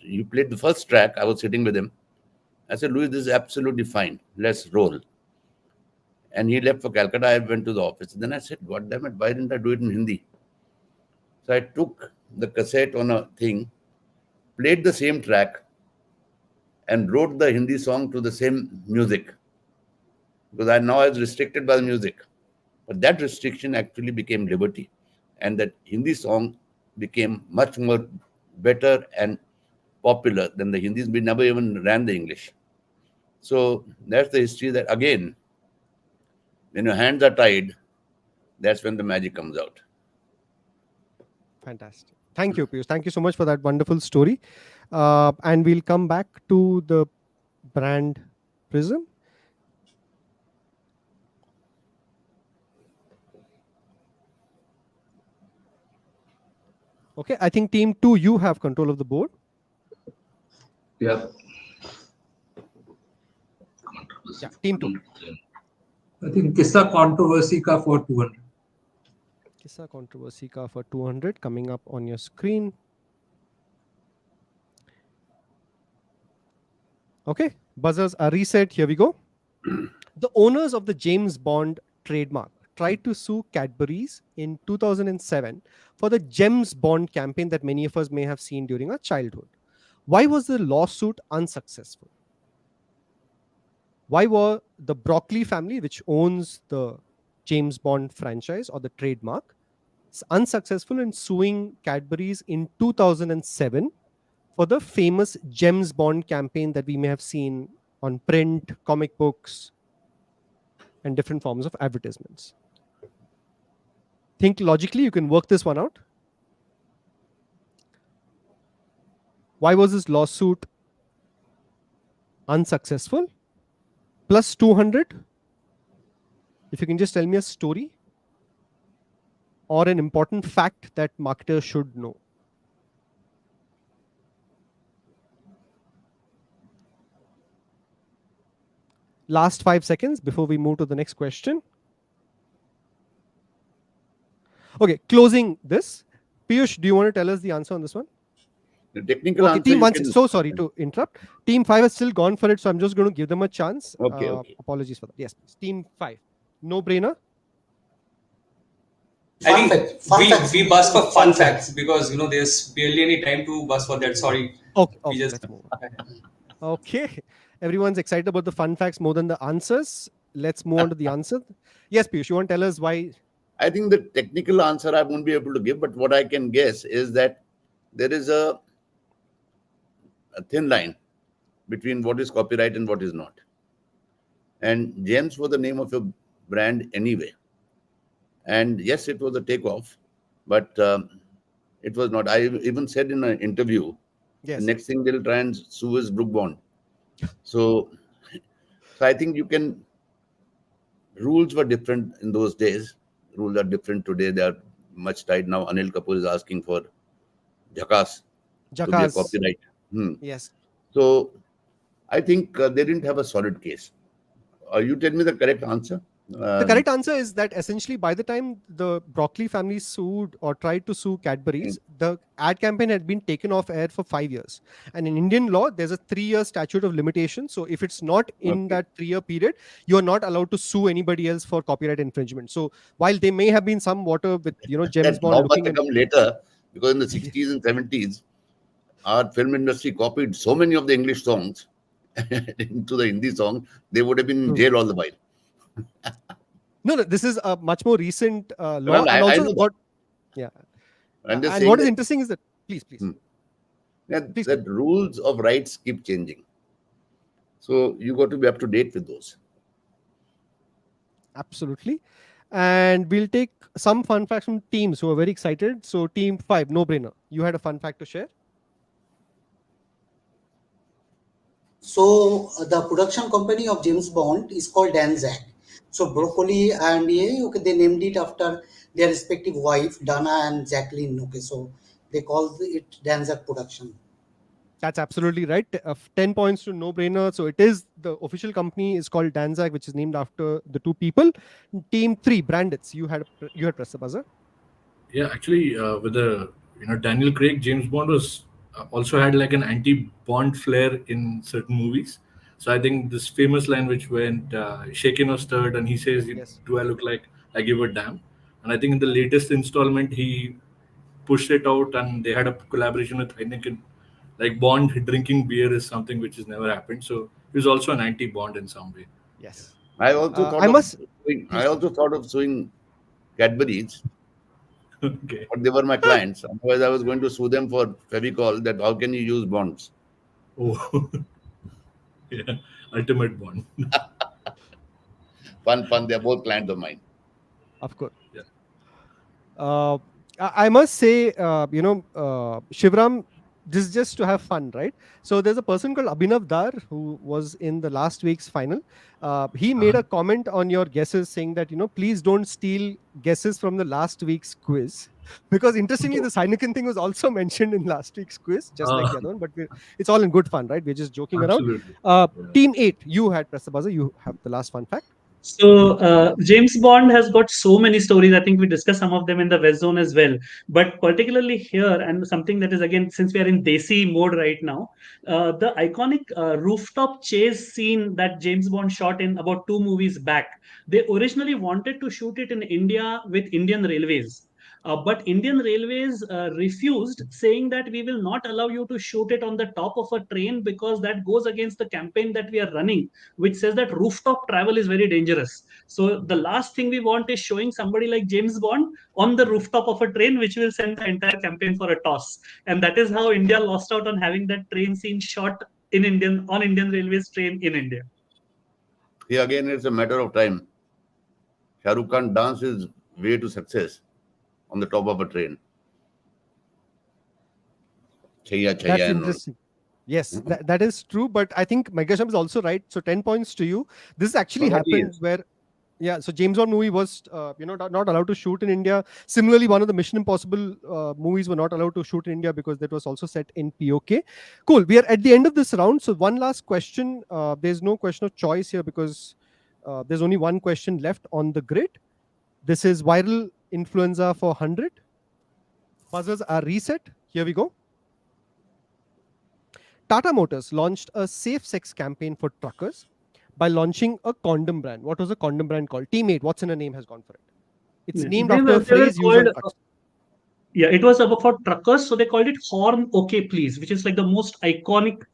you played the first track. I was sitting with him. I said, Louis, this is absolutely fine. Let's roll. And he left for Calcutta. I went to the office. Then I said, God damn it, why didn't I do it in Hindi? So I took the cassette on a thing, played the same track, and wrote the Hindi song to the same music. Because I was restricted by the music. But that restriction actually became liberty. And that Hindi song became much more better and popular than the Hindis. We never even ran the English. So that's the history that, again, when your hands are tied, that's when the magic comes out. Fantastic. Thank you, Piyush. Thank you so much for that wonderful story. And we'll come back to the brand Prism. Okay, I think team 2, you have control of the board. Yeah. Yeah, team 2. I think Kissa Controversy ka for 200. Kissa Controversy ka for 200 coming up on your screen. Okay, buzzers are reset. Here we go. The owners of the James Bond trademark tried to sue Cadbury's in 2007 for the James Bond campaign that many of us may have seen during our childhood. Why was the lawsuit unsuccessful? Why were the Broccoli family, which owns the James Bond franchise or the trademark, unsuccessful in suing Cadbury's in 2007 for the famous James Bond campaign that we may have seen on print, comic books, and different forms of advertisements? Think logically, you can work this one out. Why was this lawsuit unsuccessful? Plus 200. If you can just tell me a story or an important fact that marketers should know. Last 5 seconds before we move to the next question. Okay, closing this. Piyush, do you want to tell us the answer on this one? The technical Okay, answer. team 1, so sorry to interrupt. Team 5 has still gone for it, so I'm just going to give them a chance. Okay. Apologies for that. Yes, please. Team 5. No brainer. I think we bust for fun facts because there's barely any time to bust for that. Sorry. Okay, let's move on. Okay, everyone's excited about the fun facts more than the answers. Let's move on to the answer. Yes, Piyush, you want to tell us why? I think the technical answer I won't be able to give, but what I can guess is that there is a thin line between what is copyright and what is not. And James was the name of a brand anyway. And yes, it was a takeoff, but it was not. I even said in an interview, the next thing they'll try and sue is Brook Bond. So I think rules were different in those days. Rules are different today. They are much tight now. Anil Kapoor is asking for Jackass to be a copyright. Yes. So I think they didn't have a solid case. You tell me the correct answer. The correct answer is that essentially by the time the Broccoli family sued or tried to sue Cadbury's, the ad campaign had been taken off air for 5 years. And in Indian law, there's a 3-year statute of limitation. So if it's not in that 3-year period, you're not allowed to sue anybody else for copyright infringement. So while there may have been some water with, James Bond looking come later, because in the 60s and 70s, our film industry copied so many of the English songs into the Hindi song, they would have been in jail all the while. No, this is a much more recent law. Well, and also what is interesting is that, please. That rules of rights keep changing. So you got to be up to date with those. Absolutely. And we'll take some fun facts from teams who are very excited. So team 5, no brainer. You had a fun fact to share? So the production company of James Bond is called Danzag. So Broccoli and they named it after their respective wife, Dana and Jacqueline. Okay, so they call it Danzag Production. That's absolutely right. 10 points to no brainer. So it is, the official company is called Danzag, which is named after the two people. Team 3, Brand Blitz. You had pressed the buzzer. Yeah, actually, with the Daniel Craig, James Bond was also had like an anti-Bond flair in certain movies. So I think this famous line which went shaken or stirred, and he says, "Do I look like I give a damn?" And I think in the latest installment he pushed it out, and they had a collaboration with Heineken. Like Bond drinking beer is something which has never happened. So he was also an anti-Bond in some way. Yes. I also thought of suing Cadbury's. Okay. But they were my clients. Otherwise, I was going to sue them for Fevicol, that how can you use bonds? Oh, yeah, ultimate Bond. Fun. They're both clients of mine. Of course. Yeah. I must say, Shivram, this is just to have fun, right? So there's a person called Abhinav Dar who was in the last week's final. He made a comment on your guesses saying that, please don't steal guesses from the last week's quiz. Because interestingly, the Heineken thing was also mentioned in last week's quiz, just like the other one. But it's all in good fun, right? We're just joking around. Team 8, you had pressed the buzzer. You have the last fun fact. So James Bond has got so many stories. I think we discussed some of them in the West Zone as well. But particularly here, and something that is, again, since we are in Desi mode right now, the iconic rooftop chase scene that James Bond shot in about 2 movies back, they originally wanted to shoot it in India with Indian Railways. But Indian Railways refused, saying that we will not allow you to shoot it on the top of a train because that goes against the campaign that we are running, which says that rooftop travel is very dangerous. So the last thing we want is showing somebody like James Bond on the rooftop of a train, which will send the entire campaign for a toss. And that is how India lost out on having that train scene shot on Indian Railways train in India. Here again, it's a matter of time. Shah Rukh Khan danced his way to success on the top of a train. That's interesting. Yes, that is true. But I think Megasham is also right. So 10 points to you. This actually happened where Yeah, so James Bond movie was, not allowed to shoot in India. Similarly, one of the Mission Impossible movies were not allowed to shoot in India because that was also set in POK. Cool. We are at the end of this round. So one last question. There's no question of choice here because there's only one question left on the grid. This is viral influenza for 100. Buzzers are reset. Here we go. Tata Motors launched a safe sex campaign for truckers by launching a condom brand. What was the condom brand called? Teammate. What's in a name has gone for it. It's named after a phrase used on trucks. Yeah, it was about for truckers, so they called it Horn OK Please, which is like the most iconic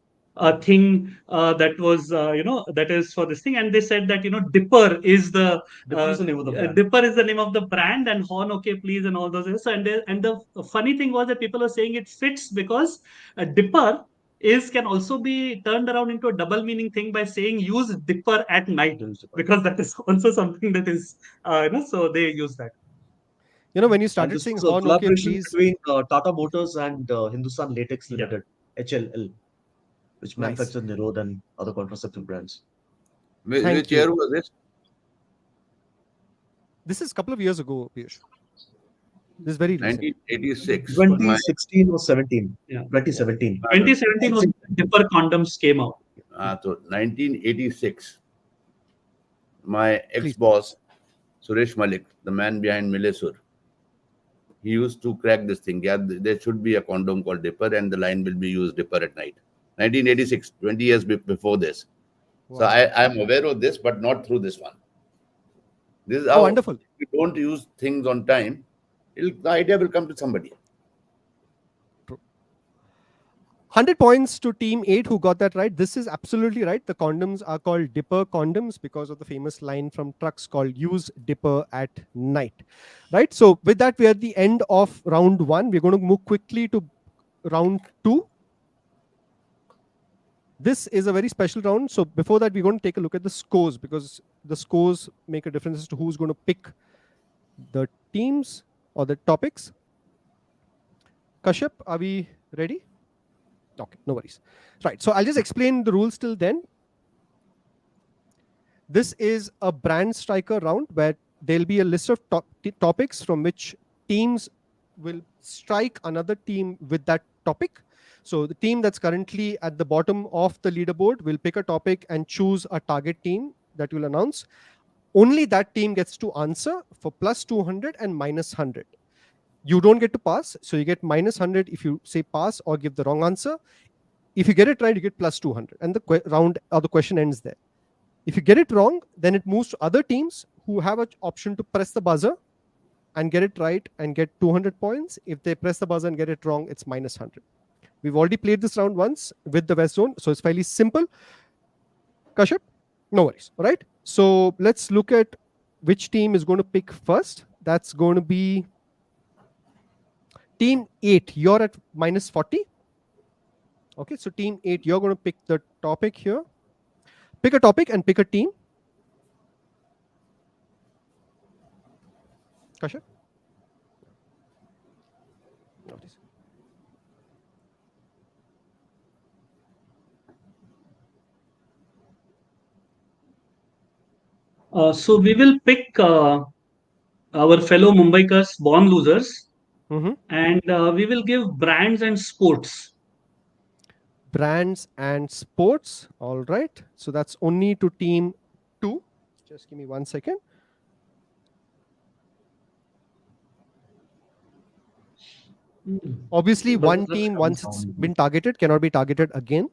thing that was, that is for this thing. And they said that, Dipper is the name of the brand. Dipper is the name of the brand, and Horn OK Please and all those. So, and the funny thing was that people are saying it fits because Dipper can also be turned around into a double meaning thing by saying use Dipper at night, because that is also something that is, so they use that. When you started saying Horn OK collaboration Please, between Tata Motors and Hindustan Latex Limited, HLL, which Nice. manufactures Nirod and other contraceptive brands. Which year was this? This is a couple of years ago, Piyush. This is very recent. 1986. 2016 or 17. Yeah, 2017. 2017 was Dipper condoms came out. So 1986. My ex-boss, Suresh Malik, the man behind Milesur, he used to crack this thing. Yeah, there should be a condom called Dipper, and the line will be used Dipper at night. 1986, 20 years before this. Wow. So I am aware of this, but not through this one. This is how wonderful. If you don't use things on time, the idea will come to somebody. 100 points to team 8 who got that right. This is absolutely right. The condoms are called Dipper condoms because of the famous line from trucks called use Dipper at night. Right. So with that, we're at the end of round 1. We're going to move quickly to round 2. This is a very special round. So before that, we're going to take a look at the scores because the scores make a difference as to who's going to pick the teams or the topics. Kashyap, are we ready? Okay, no worries. Right, so I'll just explain the rules till then. This is a brand striker round where there'll be a list of topics from which teams will strike another team with that topic. So the team that's currently at the bottom of the leaderboard will pick a topic and choose a target team that will announce. Only that team gets to answer for plus 200 and minus 100. You don't get to pass, so you get minus 100 if you say pass or give the wrong answer. If you get it right, you get plus 200, and the round or the question ends there. If you get it wrong, then it moves to other teams who have an option to press the buzzer and get it right and get 200 points. If they press the buzzer and get it wrong, it's minus 100. We've already played this round once with the West Zone, so it's fairly simple. Kashyap, no worries. All right. So let's look at which team is going to pick first. That's going to be Team 8, you're at minus 40. Okay, so Team 8, you're going to pick the topic here. Pick a topic and pick a team. Kashyap? So we will pick our fellow Mumbaikars, born losers. And we will give brands and sports. Brands and sports. All right. So that's only to team 2. Just give me 1 second. Obviously, one team, once it's been targeted, cannot be targeted again.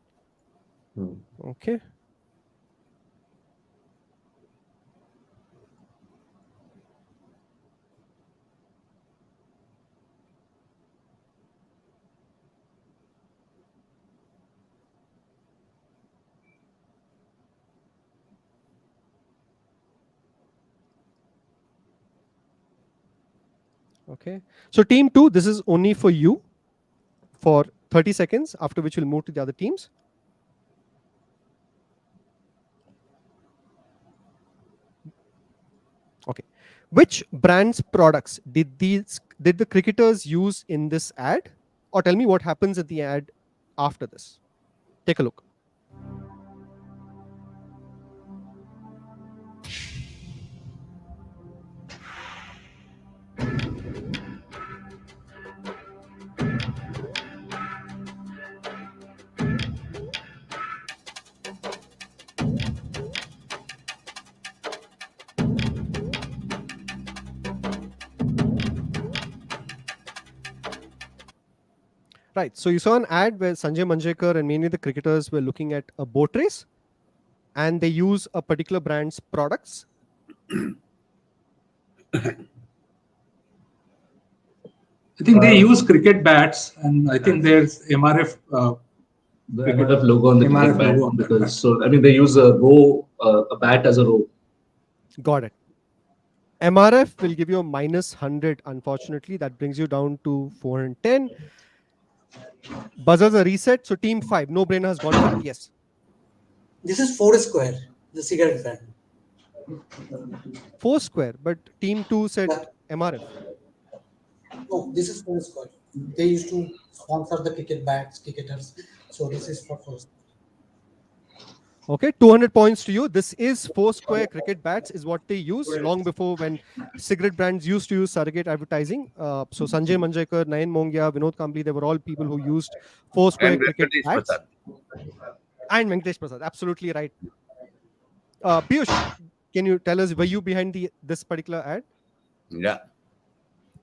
Okay. Okay, so team 2, this is only for you for 30 seconds, after which we'll move to the other teams. Okay, which brand's products did the cricketers use in this ad? Or tell me what happens at the ad after this. Take a look. Right. So you saw an ad where Sanjay Manjrekar and many of the cricketers were looking at a boat race, and they use a particular brand's products. I think they use cricket bats, and I think there's MRF. The MRF logo on the MRF cricket bat, logo on that because bat. so I mean they use a row, a bat as a row. Got it. MRF will give you a -100. Unfortunately, that brings you down to 410. Buzzers are reset. So team 5, no brainer, has gone for it. Yes. This is Foursquare, the cigarette brand. Foursquare, but team 2 said MRF. No, this is Foursquare. They used to sponsor the cricket bats, cricketers. So this is for Foursquare. Okay, 200 points to you. This is Foursquare cricket bats is what they use long before, when cigarette brands used to use surrogate advertising. So Sanjay Manjrekar, Nayan Mongia, Vinod Kambli, they were all people who used Foursquare And cricket Venkatesh bats. Prasad. And Venkatesh Prasad, absolutely right. Piyush, can you tell us, were you behind this particular ad? Yeah.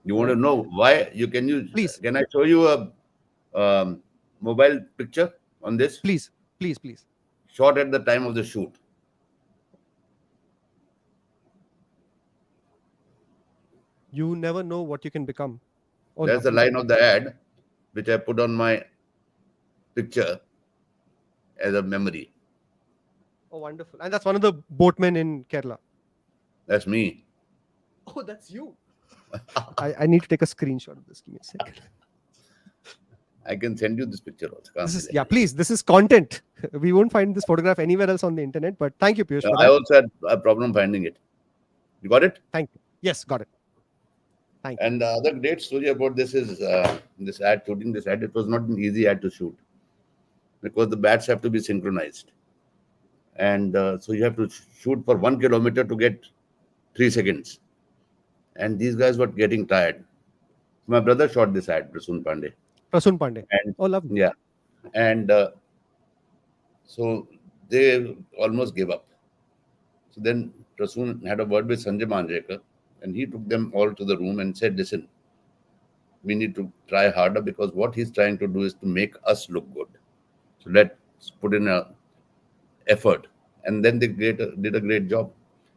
You want to know why? You can use. Please. Can I show you a mobile picture on this? Please. Shot at the time of the shoot. You never know what you can become. Oh, That's the line of the ad, which I put on my picture as a memory. Oh, wonderful. And that's one of the boatmen in Kerala. That's me. Oh, that's you. I need to take a screenshot of this. Give me a second. I can send you this picture also. Please. This is content. We won't find this photograph anywhere else on the internet. But thank you, Piyush. I also had a problem finding it. You got it? Thank you. Yes, got it. Thank you. And the other great story about this is this ad, shooting this ad. It was not an easy ad to shoot because the bats have to be synchronized. And so you have to shoot for 1 kilometer to get 3 seconds. And these guys were getting tired. My brother shot this ad, Piyush Pandey. Prasun Pandey. And, oh, lovely. Yeah. And so they almost gave up. So then Prasun had a word with Sanjay Manjrekar, and he took them all to the room and said, listen, we need to try harder, because what he's trying to do is to make us look good. So let's put in a effort. And then they did a great job.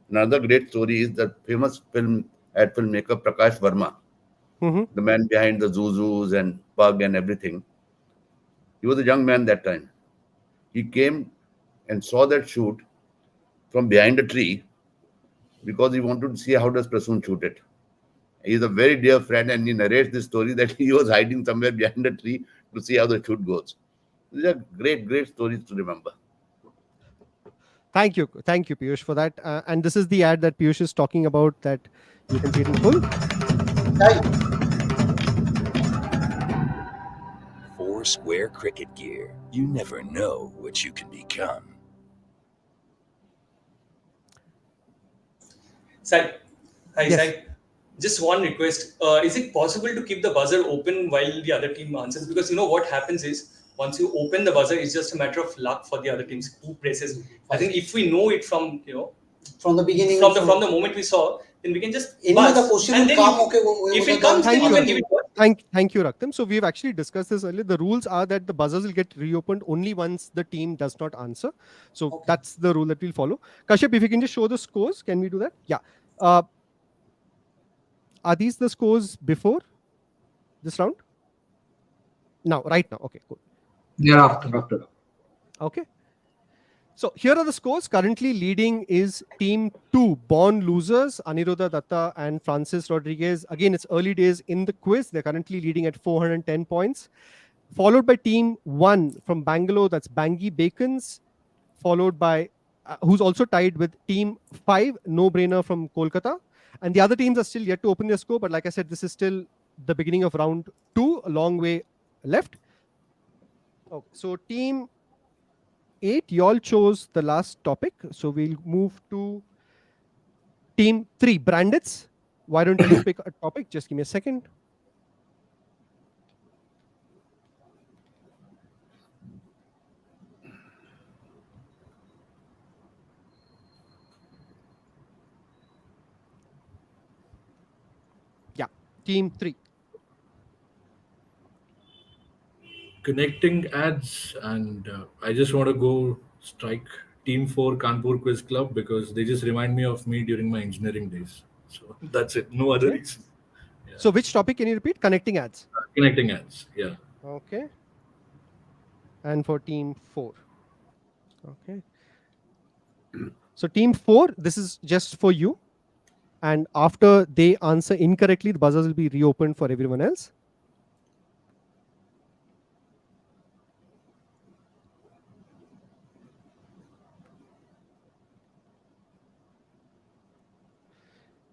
Another great story is the famous filmmaker Prakash Verma, the man behind the Zuzus and Pug and everything. He was a young man that time. He came and saw that shoot from behind a tree because he wanted to see how does Prasun shoot it. He's a very dear friend, and he narrates this story that he was hiding somewhere behind a tree to see how the shoot goes. These are great, great stories to remember. Thank you, Piyush, for that. And this is the ad that Piyush is talking about, that you can see it in full. Foursquare cricket gear. You never know what you can become. Sai, hi, Yes. Sai. Just one request. Is it possible to keep the buzzer open while the other team answers? Because you know what happens is, once you open the buzzer, it's just a matter of luck for the other teams who presses. I think if we know it from the beginning, from the moment we saw, then we can just any buzz. other question And will then come. if it comes, then you can give it. Thank you, Raktam. So we've actually discussed this earlier. The rules are that the buzzers will get reopened only once the team does not answer. So that's the rule that we'll follow. Kashyap, if you can just show the scores, can we do that? Yeah. Are these the scores before this round? Right now. Okay, cool. Yeah, after. Okay. So here are the scores. Currently leading is team 2, Born Losers, Aniruddha Datta and Francis Rodriguez. Again, it's early days in the quiz. They're currently leading at 410 points. Followed by team 1 from Bangalore, that's Bangi Bacons. Followed by, who's also tied with team 5, No Brainer from Kolkata. And the other teams are still yet to open their score. But like I said, this is still the beginning of round 2, a long way left. Okay, so team 8, y'all chose the last topic. So we'll move to team 3, Brandits. Why don't you pick a topic? Just give me a second. Yeah, team 3. Connecting ads, and I just want to go strike Team 4 Kanpur Quiz Club because they just remind me of me during my engineering days. So that's it. No other Okay. reason. So which topic can you repeat? Connecting ads. Connecting ads. Yeah. Okay. And for team 4. Okay. So team 4, this is just for you. And after they answer incorrectly, the buzzers will be reopened for everyone else.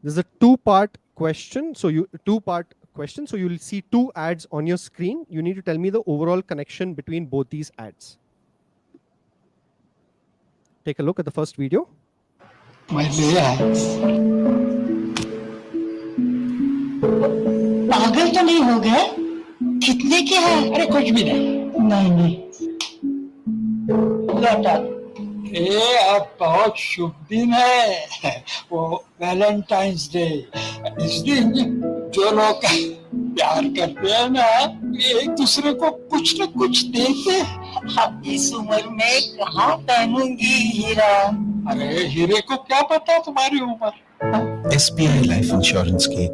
This is a two-part question. So you'll see 2 ads on your screen. You need to tell me the overall connection between both these ads. Take a look at the first video. पागल तो नहीं हो गए? कितने के हैं? अरे कुछ भी नहीं। नहीं। लौटा। अब बहुत शुभ दिन है, वो वैलेंटाइंस डे। इस दिन जो लोग प्यार करते हैं ना, ये एक दूसरे को कुछ न कुछ देते हैं। अब इस उम्र में कहाँ पहनूंगी हीरा? अरे हीरे को क्या पता तुम्हारी उम्र? SBI Life Insurance की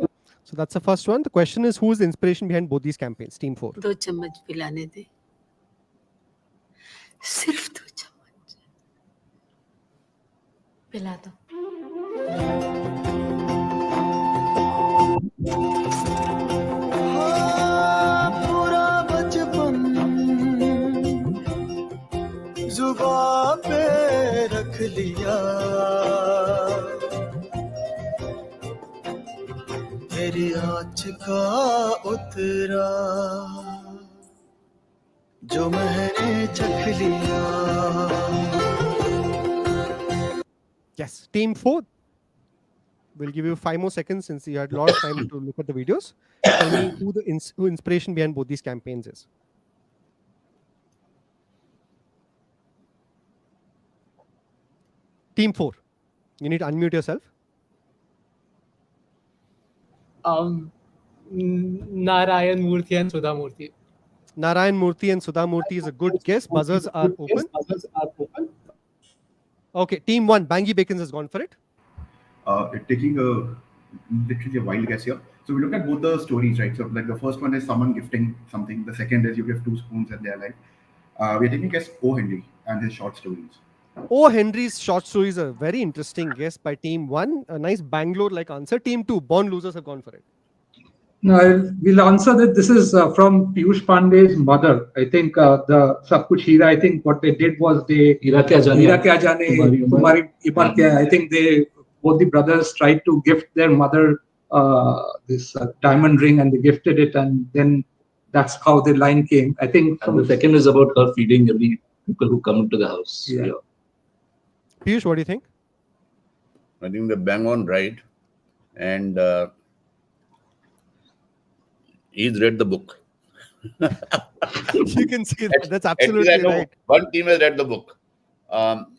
So that's the first one. The question is, who is the inspiration behind both these campaigns? Team 4. 2 चम्मच पिलाने दे, सिर्फ 2 चम्मच पिला दो। पूरा बचपन जुबान पे रख लिया, तेरी आँच का उतरा जो मैंने चख लिया। Yes, team 4. We'll give you 5 more seconds since you had a lot of time to look at the videos. Tell me who inspiration behind both these campaigns is. Team 4. You need to unmute yourself. Narayan Murthy and Sudha Murthy. Narayan Murthy and Sudha Murthy is a good guess. Buzzers are open. Okay, team 1, Bangi Bacons has gone for it. Taking literally a wild guess here. So we look at both the stories, right? So like the first one is someone gifting something. The second is you give 2 spoons and they're like, we're taking a guess O. Henry and his short stories. O. Henry's short stories are a very interesting guess by team 1. A nice Bangalore-like answer. Team 2, Born Losers have gone for it. No, we'll answer that. This is from Piyush Pandey's mother. I think the Sab Kuch Hira, I think what they did was they Hira Kya Jane, Tumhari Umar Kya. I think both the brothers tried to gift their mother this diamond ring, and they gifted it, and then that's how the line came. I think. And the second is about her feeding every people who come into the house. Yeah. Piyush, what do you think? I think they're bang on right. And he's read the book. You can see that. That's absolutely right. One team has read the book.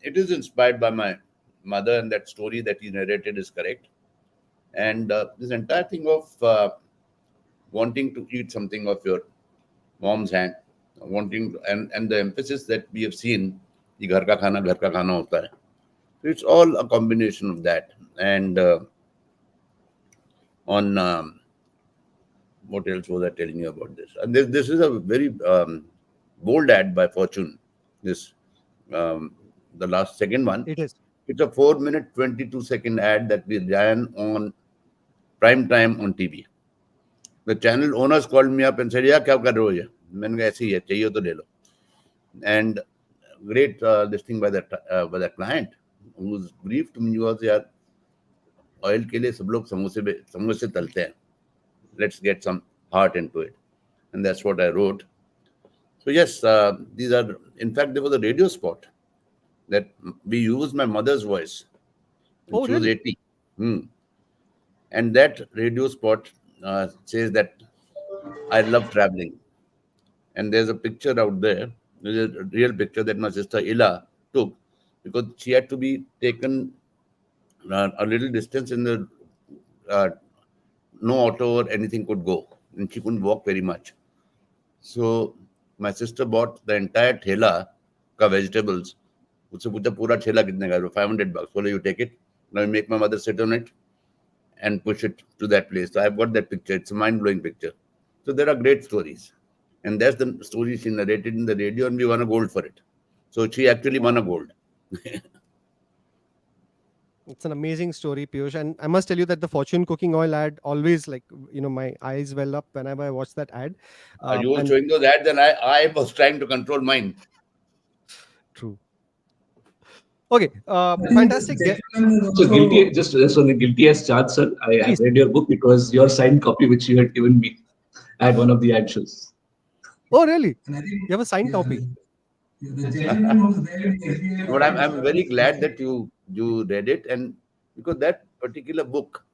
It is inspired by my mother, and that story that he narrated is correct. And this entire thing of wanting to eat something of your mom's hand, and the emphasis that we have seen, the ghar ka khana hota hai. So it's all a combination of that. And on what else was I telling you about this? And this is a very bold ad by Fortune. This the last second one. It is. It's a 4-minute 22-second ad that we ran on prime time on TV. The channel owners called me up and said, "Yeah, kya kar rahe ho ye?" मैंने कहा ऐसे ही है, चाहिए तो ले लो. And great this thing by that client whose brief to me was, यार oil के लिए सब लोग समोसे तलते हैं. Let's get some heart into it. And that's what I wrote. So yes, these are, in fact, there was a radio spot that we used my mother's voice. When she was 80. And that radio spot says that I love traveling. And there's a picture out there. There's a real picture that my sister Ila took, because she had to be taken a little distance in the no auto or anything could go, and she couldn't walk very much. So My sister bought the entire thela ka vegetables. उससे पूछा पूरा ठेला कितने का? $500. Well, you take it. Now you make my mother sit on it and push it to that place. So I've got that picture. It's a mind-blowing picture. So there are great stories. And that's the story she narrated in the radio, and we won a gold for it. So she actually won a gold. It's an amazing story, Piyush. And I must tell you that the Fortune cooking oil ad always, like, my eyes well up whenever I watch that ad. You were showing those ads, and I was trying to control mine. True. Okay, fantastic. So guilty, just on the guilty as charged, sir. I read your book. It was your signed copy which you had given me at one of the ad shows. Oh, really? You have a signed copy? But I'm very glad that you read it, and because that particular book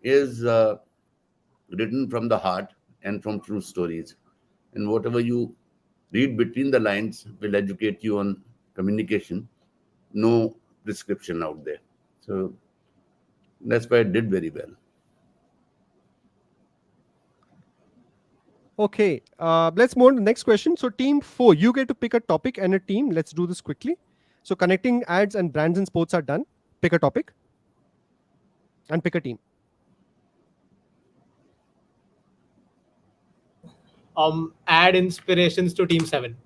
is written from the heart and from true stories, and whatever you read between the lines will educate you on communication. No prescription out there, so that's why it did very well. Okay, let's move on to the next question. So team 4, you get to pick a topic and a team. Let's do this quickly. So connecting ads and brands and sports are done. Pick a topic and pick a team. Add inspirations to team 7.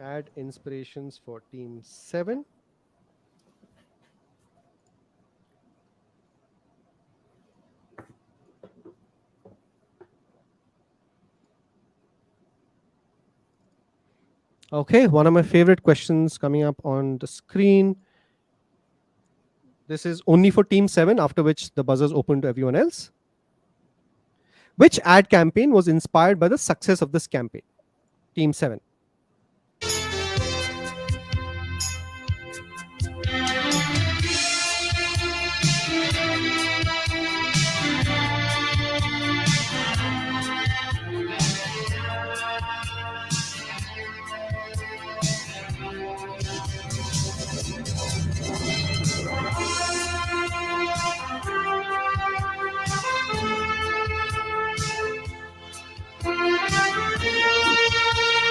Add inspirations for team 7. Okay, one of my favorite questions coming up on the screen. This is only for team 7, after which the buzzer is open to everyone else. Which ad campaign was inspired by the success of this campaign? Team 7.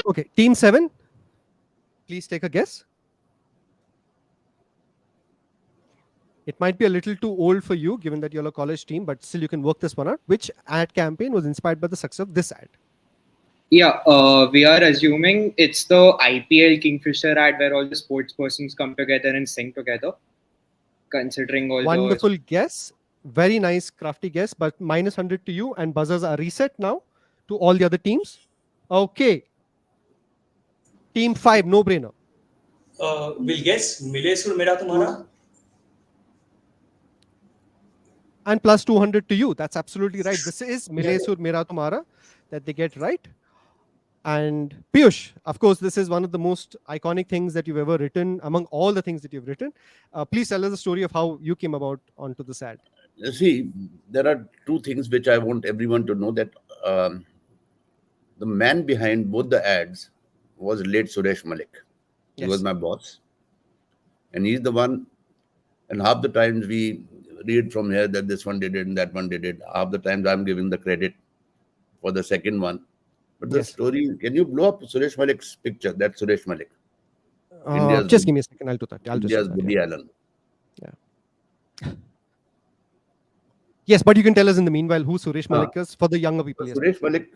Okay, team 7, please take a guess. It might be a little too old for you, given that you're a college team, but still you can work this one out. Which ad campaign was inspired by the success of this ad? Yeah, we are assuming it's the IPL Kingfisher ad where all the sports persons come together and sing together. Considering all Wonderful guess. Very nice, crafty guess, but minus 100 to you, and buzzers are reset now to all the other teams. Okay. Team 5, no brainer. We'll guess Mile Sur Mera Tumhara. And plus 200 to you. That's absolutely right. This is Mile Sur Mera Tumhara that they get right. And Piyush, of course, this is one of the most iconic things that you've ever written among all the things that you've written. Please tell us the story of how you came about onto this ad. See, there are two things which I want everyone to know, that the man behind both the ads was late Suresh Malik. He was my boss. And he's the one, and half the times we read from here that this one did it and that one did it. Half the times I'm giving the credit for the second one. But the story, can you blow up Suresh Malik's picture? That's Suresh Malik. Just give me a second, I'll do that. India's Woody Allen. Yeah. Yes, but you can tell us in the meanwhile who Suresh Malik is for the younger people. Yes. Suresh Malik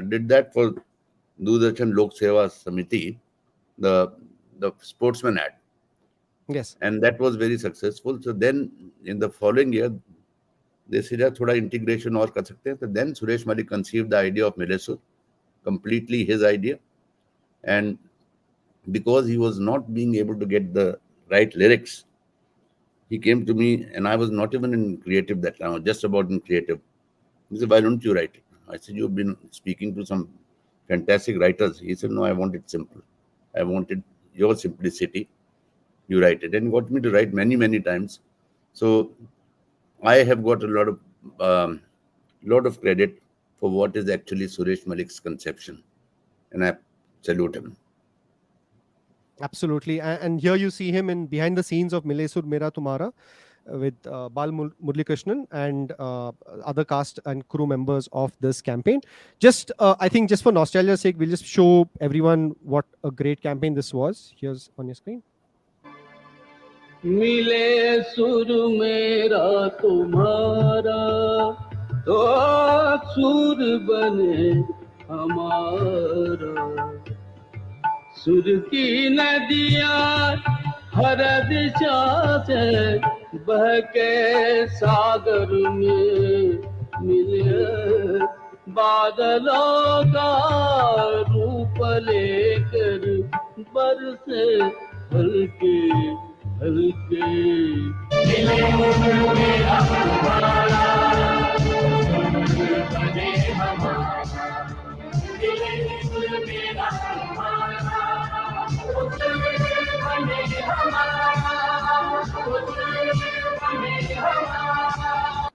did that for Doordarshan Lok Seva Samiti, the sportsman ad. Yes. And that was very successful. So then in the following year, they said thoda integration aur kar sakte hain. So then Suresh Malik conceived the idea of Mile Sur, completely his idea. And because he was not being able to get the right lyrics, he came to me, and I was not even in creative that time, just about in creative. He said, why don't you write it? I said, you've been speaking to some fantastic writers. He said, no, I want it simple. I wanted your simplicity. You write it. And he got me to write many, many times. So I have got a lot of credit for what is actually Suresh Malik's conception. And I salute him. Absolutely. And here you see him in behind the scenes of Mile Sur Mera Tumhara. with Bal Muralikrishnan and other cast and crew members of this campaign. Just, I think just for nostalgia's sake, we'll just show everyone what a great campaign this was. Here's on your screen. मिले सुर मेरा तुम्हारा तो सुर बने हमारा सुर की नदियाँ हर दिशा से बह के सागर में मिले बादलों का रूप लेकर बरसे हल्के हल्के मिले मेरा तुम्हारा बने हमारा मिले मेरा तुम्हारा बने हमारा.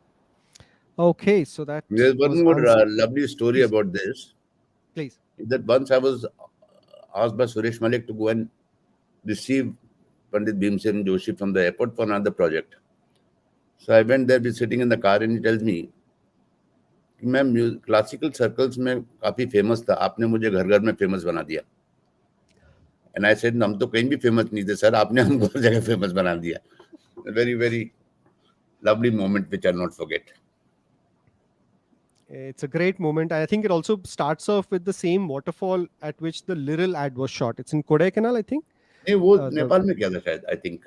Okay, so that There's one was more answered. lovely story about this. Please. That once I was asked by Suresh Malik to go and receive Pandit Bhimsen Joshi from the airport for another project. So I went there, be sitting in the car, and he tells me, "मैं classical circles में काफी famous था, आपने मुझे घर घर में famous बना दिया." And I said, "हम तो कहीं भी famous नहीं थे, sir, आपने हमको हर जगह famous बना दिया." A very, very lovely moment which I'll not forget. It's a great moment. I think it also starts off with the same waterfall at which the Liril ad was shot. It's in Kodaikanal, I think. नहीं वो नेपाल में क्या था शायद, I think.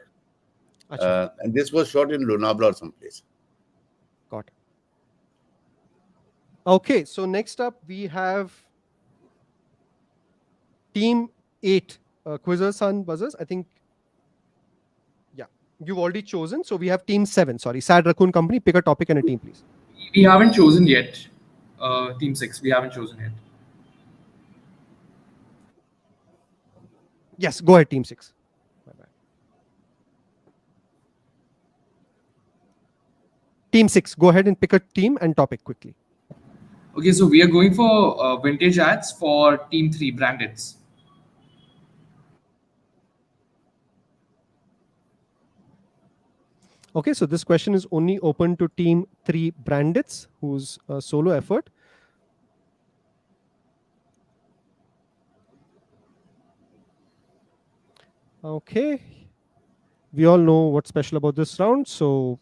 And this was shot in Lonavala or someplace. Got it. Okay, so next up we have Team 8, Quizzers and Buzzers. I think, yeah, you've already chosen. So we have Team 7, sorry, Sad Raccoon Company. Pick a topic and a team, please. We haven't chosen yet. Team 6, we haven't chosen yet. Yes, go ahead, Team 6. Bye-bye. Team 6, go ahead and pick a team and topic quickly. Okay, so we are going for vintage ads for Team 3, brandeds. Okay, so this question is only open to Team 3 Brandits, whose solo effort. Okay, we all know what's special about this round. So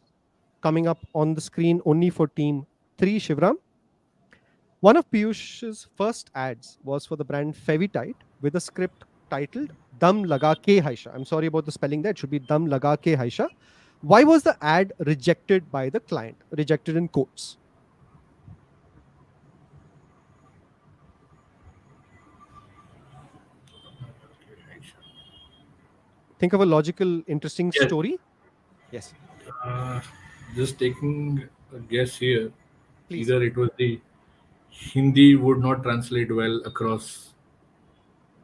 coming up on the screen only for Team 3, Shivram. One of Piyush's first ads was for the brand Fevitite with a script titled Dam Laga Ke Haisha. I'm sorry about the spelling there. It should be Dam Laga Ke Haisha. Why was the ad rejected by the client? Rejected in quotes. Think of a logical, interesting story. Yes. Just taking a guess here. Please. Either it was the Hindi would not translate well across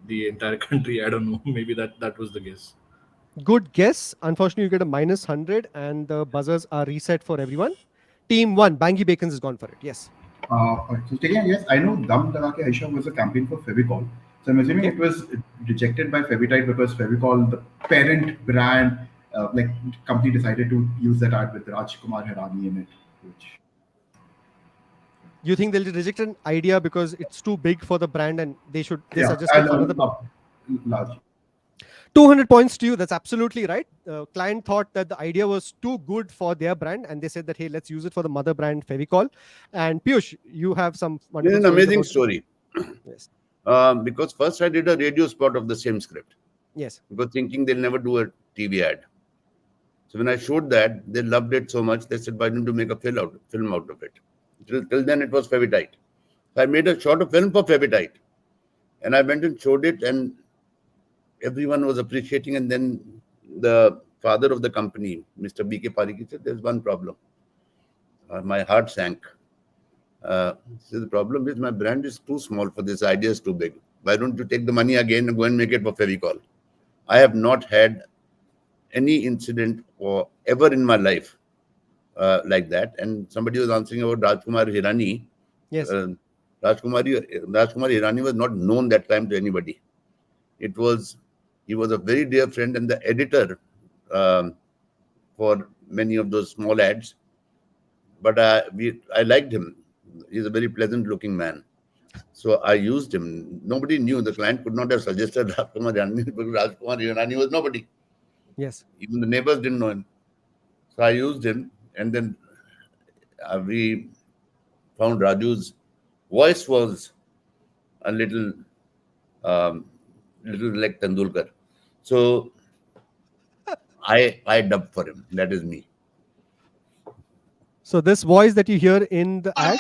the entire country. I don't know. Maybe that was the guess. Good guess. Unfortunately, you get a -100 and the buzzers are reset for everyone. Team 1, Bangi Bacons has gone for it. Yes. So taking a guess, I know Dam Laga Ke Aisha was a campaign for Fevicol. So I'm assuming it was rejected by Fevitite because Fevicol, the parent brand, company decided to use that ad with Rajkumar Hirani in it. You think they'll reject an idea because it's too big for the brand and they should suggest it for another large. 200 points to you. That's absolutely right. The client thought that the idea was too good for their brand and they said that, hey, let's use it for the mother brand Fevicol. And Piyush, you have some It's an amazing story. Yes. Because first I did a radio spot of the same script. Yes. Because thinking they'll never do a TV ad. So when I showed that, they loved it so much, they said, why don't you make a film out of it? Till then it was Fevitite. So I made a short film for Fevitite. And I went and showed it and everyone was appreciating. And then the father of the company, Mr. B.K. Parikh, said, there's one problem. My heart sank. So the problem is my brand is too small for this, idea is too big. Why don't you take the money again and go and make it for Fevicol? I have not had any incident or ever in my life like that. And somebody was answering about Rajkumar Hirani. Yes. Rajkumar Hirani was not known that time to anybody. He was a very dear friend and the editor for many of those small ads, but I liked him. He's a very pleasant-looking man. So I used him. Nobody knew. The client could not have suggested Rajkumar Hirani because Rajkumar Hirani was nobody. Yes. Even the neighbors didn't know him. So I used him, and then we found Raju's voice was a little like Tendulkar. So I dubbed for him. That is me. So this voice that you hear in the ad.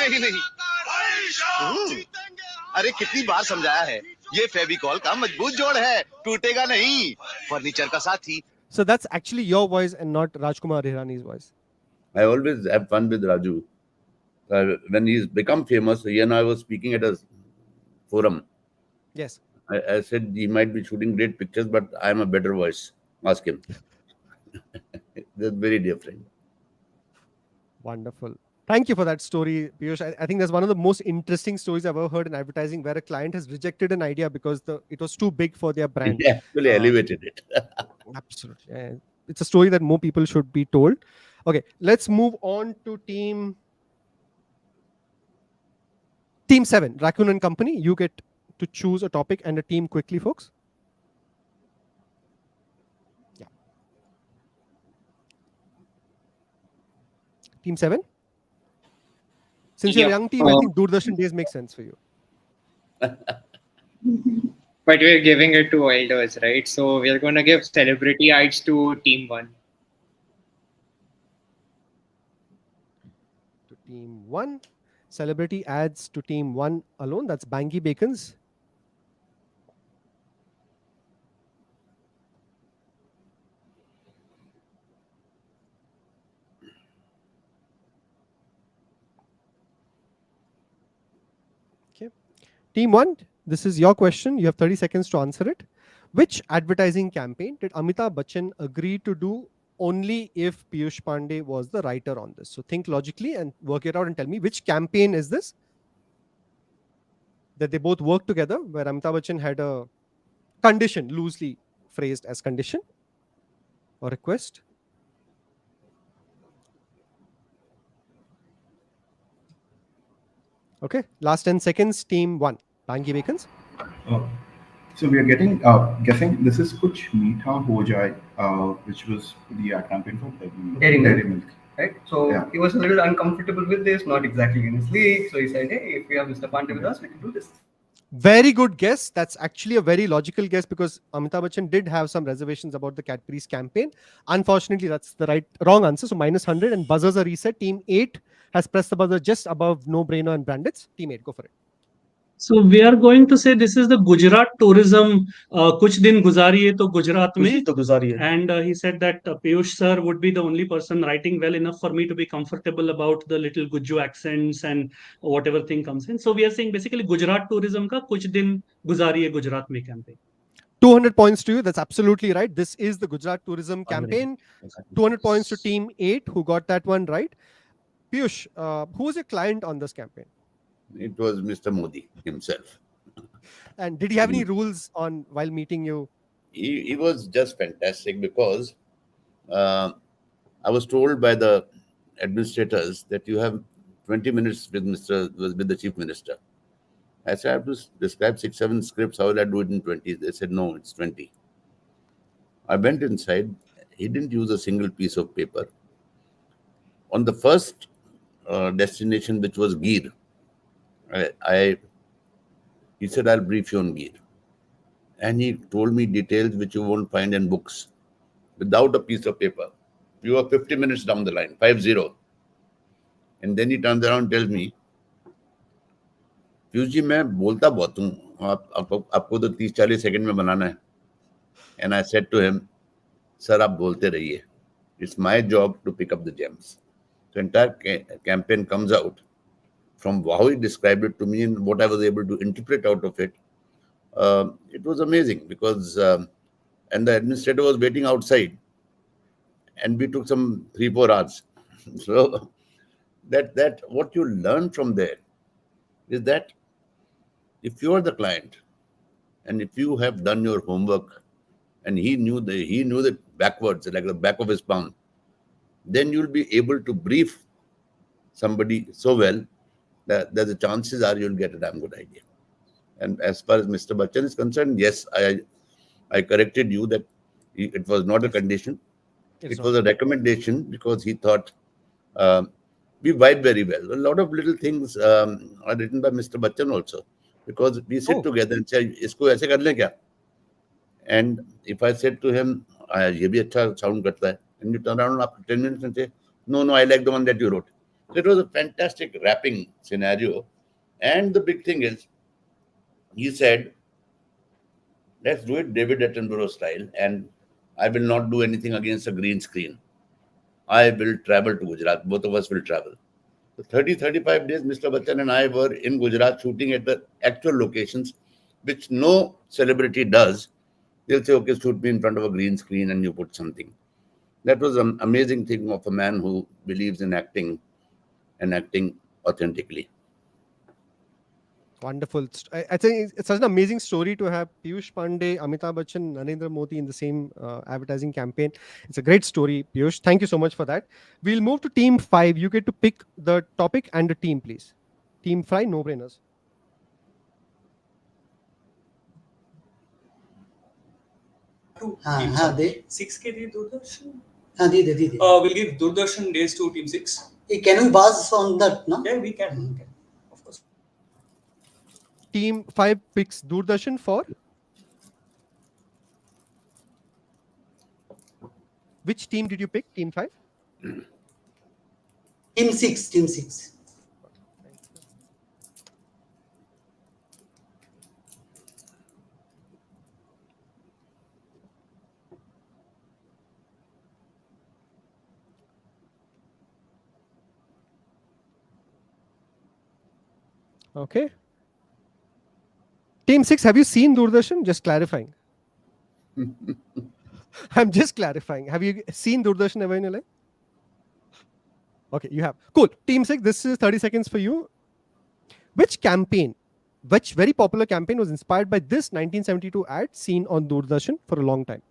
अरे कितनी बार समझाया है ये फेविकॉल का मजबूत जोड़ है टूटेगा नहीं फर्नीचर का साथी. So that's actually your voice and not Rajkumar Hirani's voice. I always have fun with Raju. When he's become famous, he and I was speaking at a forum. Yes. I said he might be shooting great pictures, but I'm a better voice. Ask him. They're very different. Wonderful. Thank you for that story, Piyush. I think that's one of the most interesting stories I've ever heard in advertising, where a client has rejected an idea because it was too big for their brand. He actually elevated it. Absolutely. It's a story that more people should be told. Okay, let's move on to Team 7, Raccoon and Company. You get to choose a topic and a team quickly, folks. Yeah. Team 7? Since you're a young team, I think Doordarshan days make sense for you. But we're giving it to elders, right? So we're going to give celebrity ads to Team 1. To Team 1. Celebrity ads to Team 1 alone. That's Bangi Bacon's. Okay. Team 1, this is your question. You have 30 seconds to answer it. Which advertising campaign did Amitabh Bachchan agree to do only if Piyush Pandey was the writer on this? So think logically and work it out and tell me which campaign is this that they both worked together, where Amitabh Bachchan had a condition, loosely phrased as condition or request. Okay, last 10 seconds, Team 1, Bangi Bacons. So we are getting guessing this is Kuch Meetha Ho Jaye, which was the ad campaign for Dairy Milk. Milk. Right? So he was a little uncomfortable with this, not exactly in his league. So he said, hey, if we have Mr. Pandey with us, we can do this. Very good guess. That's actually a very logical guess because Amitabh Bachchan did have some reservations about the Cadbury's campaign. Unfortunately, that's the wrong answer. So -100 and buzzers are reset. Team 8 has pressed the buzzer just above No Brainer and Brand Blitz. Team 8, go for it. So we are going to say this is the Gujarat tourism. Kuch din guzariye to Gujarat mein. And he said that Piyush sir would be the only person writing well enough for me to be comfortable about the little Guju accents and whatever thing comes in. So we are saying basically Gujarat tourism ka Kuch din guzariye Gujarat mein campaign. 200 points to you. That's absolutely right. This is the Gujarat tourism campaign. 200 points to Team 8 who got that one right. Piyush, who was your client on this campaign? It was Mr. Modi himself. And did he have any rules on while meeting you? He was just fantastic because I was told by the administrators that you have 20 minutes with the Chief Minister. I said, I have to describe 6-7 scripts. How will I do it in 20? They said, no, it's 20. I went inside. He didn't use a single piece of paper. On the first destination, which was Gir, he said, I'll brief you on Gir. And he told me details which you won't find in books without a piece of paper. You are 50 minutes down the line, 50. And then he turns around and tells me, Piyush ji, मैं बोलता बहुत हूँ, आपको तो 30-40 second में बनाना है. And I said to him, sir, आप बोलते रहिए. It's my job to pick up the gems. The entire campaign comes out from how he described it to me and what I was able to interpret out of it. It was amazing because, and the administrator was waiting outside and we took some 3-4 hours. So that what you learn from there is that if you are the client and if you have done your homework and he knew that backwards, like the back of his palm, then you'll be able to brief somebody so well that the chances are you'll get a damn good idea. And as far as Mr. Bachchan is concerned, yes, I corrected you that it was not a condition. It was a recommendation because he thought we vibe very well. A lot of little things are written by Mr. Bachchan also, because we sit together and say, "Isko aise kar le kya?" And if I said to him, "Ye bhi acha sound karta hai," and you turn around after 10 minutes and say, "No, I like the one that you wrote." So it was a fantastic rapping scenario. And the big thing is, he said, "Let's do it David Attenborough style, and I will not do anything against a green screen. I will travel to Gujarat. Both of us will travel." So 35 days, Mr. Bachchan and I were in Gujarat shooting at the actual locations, which no celebrity does. They'll say, "Okay, shoot me in front of a green screen and you put something." That was an amazing thing of a man who believes in acting and acting authentically. Wonderful. I think it's such an amazing story to have Piyush Pandey, Amitabh Bachchan, Narendra Modi in the same advertising campaign. It's a great story, Piyush. Thank you so much for that. We'll move to team 5. You get to pick the topic and the team, please. Team 5, no brainers. दे 6 के लिए दूरदर्शन. दे We'll give Doordarshan days to team 6. Can we buzz on that? No? Yeah, we can. Of course. Team 5 picks Doordarshan for which team did you pick? Team 5? Team 6. Okay. Team 6, have you seen Doordarshan? Just clarifying. I'm just clarifying. Have you seen Doordarshan ever in your life? Okay, you have. Cool. Team 6, this is 30 seconds for you. Which very popular campaign was inspired by this 1972 ad seen on Doordarshan for a long time?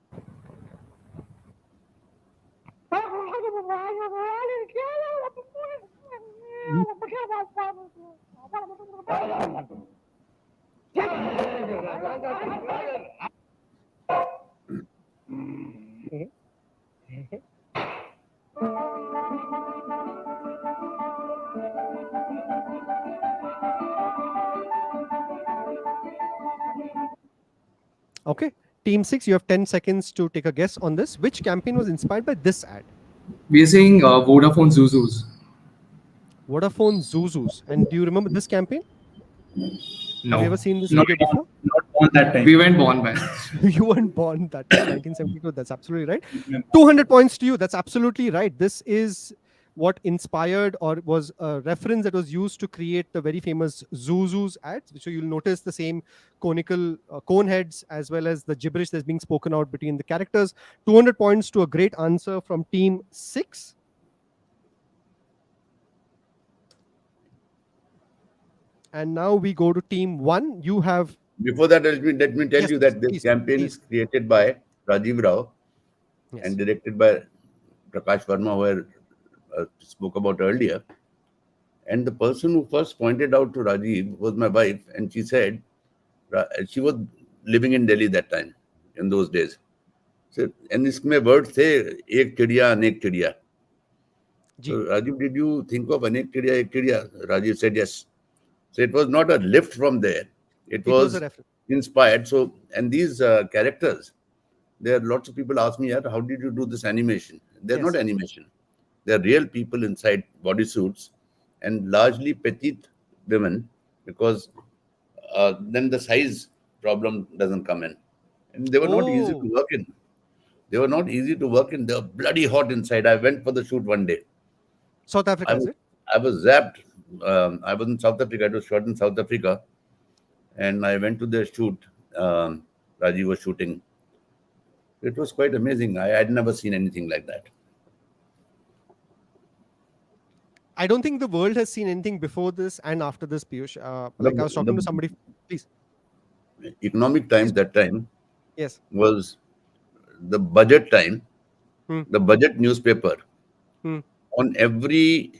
Okay. Team 6, you have 10 seconds to take a guess on this. Which campaign was inspired by this ad? We are saying Vodafone Zuzus. Vodafone Zuzus. And do you remember this campaign? No. Have you ever seen this video before? Not born that time. We weren't born by. You weren't born that time, 1972. That's absolutely right. 200 points to you. That's absolutely right. This is what inspired or was a reference that was used to create the very famous Zuzus ads. So you'll notice the same conical cone heads as well as the gibberish that's being spoken out between the characters. 200 points to a great answer from team 6. And now we go to team 1. You have... Before that, let me tell you that this campaign is created by Rajiv Rao and directed by Prakash Verma, who I spoke about earlier. And the person who first pointed out to Rajiv was my wife, and she said, she was living in Delhi that time, in those days. So, and इसमें words थे एक चिड़िया अनेक चिड़िया. So Rajiv, did you think of अनेक चिड़िया एक चिड़िया? Rajiv said yes. So it was not a lift from there. It was inspired. So, and these characters, there are lots of people ask me, how did you do this animation? They're not animation. They're real people inside bodysuits and largely petite women, because then the size problem doesn't come in. And they were not easy to work in. They were not easy to work in. They were bloody hot inside. I went for the shoot one day. South Africa, is it? I was zapped. I was in South Africa. It was shot in South Africa. And I went to the shoot. Rajiv was shooting. It was quite amazing. I had never seen anything like that. I don't think the world has seen anything before this and after this, Piyush. Like I was talking to somebody, please. Economic Times that time yes was the budget time, the budget newspaper. On every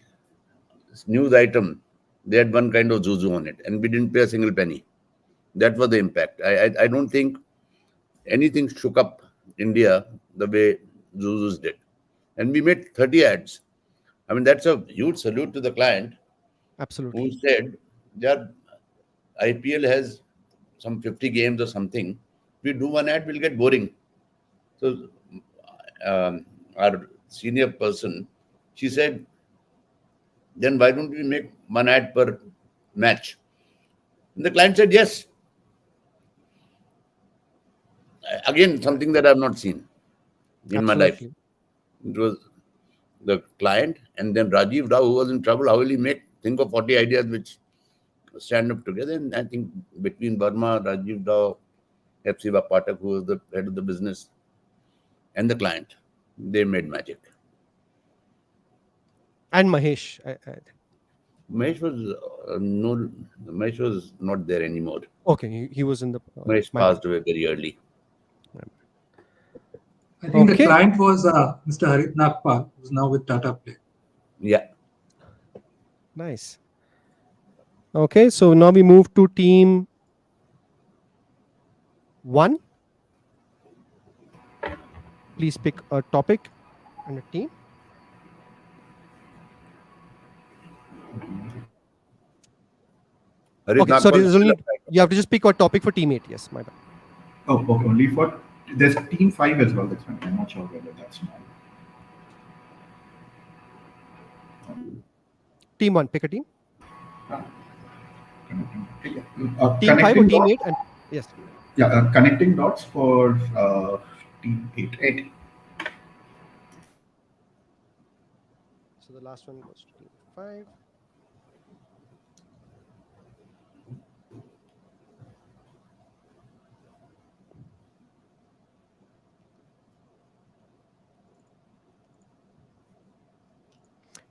news item, they had one kind of Zuzu on it, and we didn't pay a single penny. That was the impact. I don't think anything shook up India the way Zuzu's did. And we made 30 ads. I mean, that's a huge salute to the client. Absolutely. Who said, yeah, IPL has some 50 games or something. We do one ad, we'll get boring. So our senior person, she said, then why don't we make one ad per match? And the client said, yes. Again, something that I've not seen in my life. It was the client, and then Rajiv Rao, who was in trouble. How will he think of 40 ideas which stand up together? And I think between Verma, Rajiv Rao, Hepsiba Pathak, who was the head of the business, and the client, they made magic. And Mahesh. Mahesh was not there anymore. Okay, he was in the. Mahesh passed away very early. I think the client was Mr. Harit Nagpal, who's now with Tata Play. Yeah. Nice. Okay, so now we move to team 1. Please pick a topic and a team. Okay, sorry, there's only, you have to just pick a topic for team 8. Yes, my bad. Oh, okay. Only for there's team 5 as well. That's fine. I'm not sure whether that's small. Team 1, pick a team. Team 5 or team 8? And yes. Yeah, connecting dots for team 8. So the last one goes to team 5.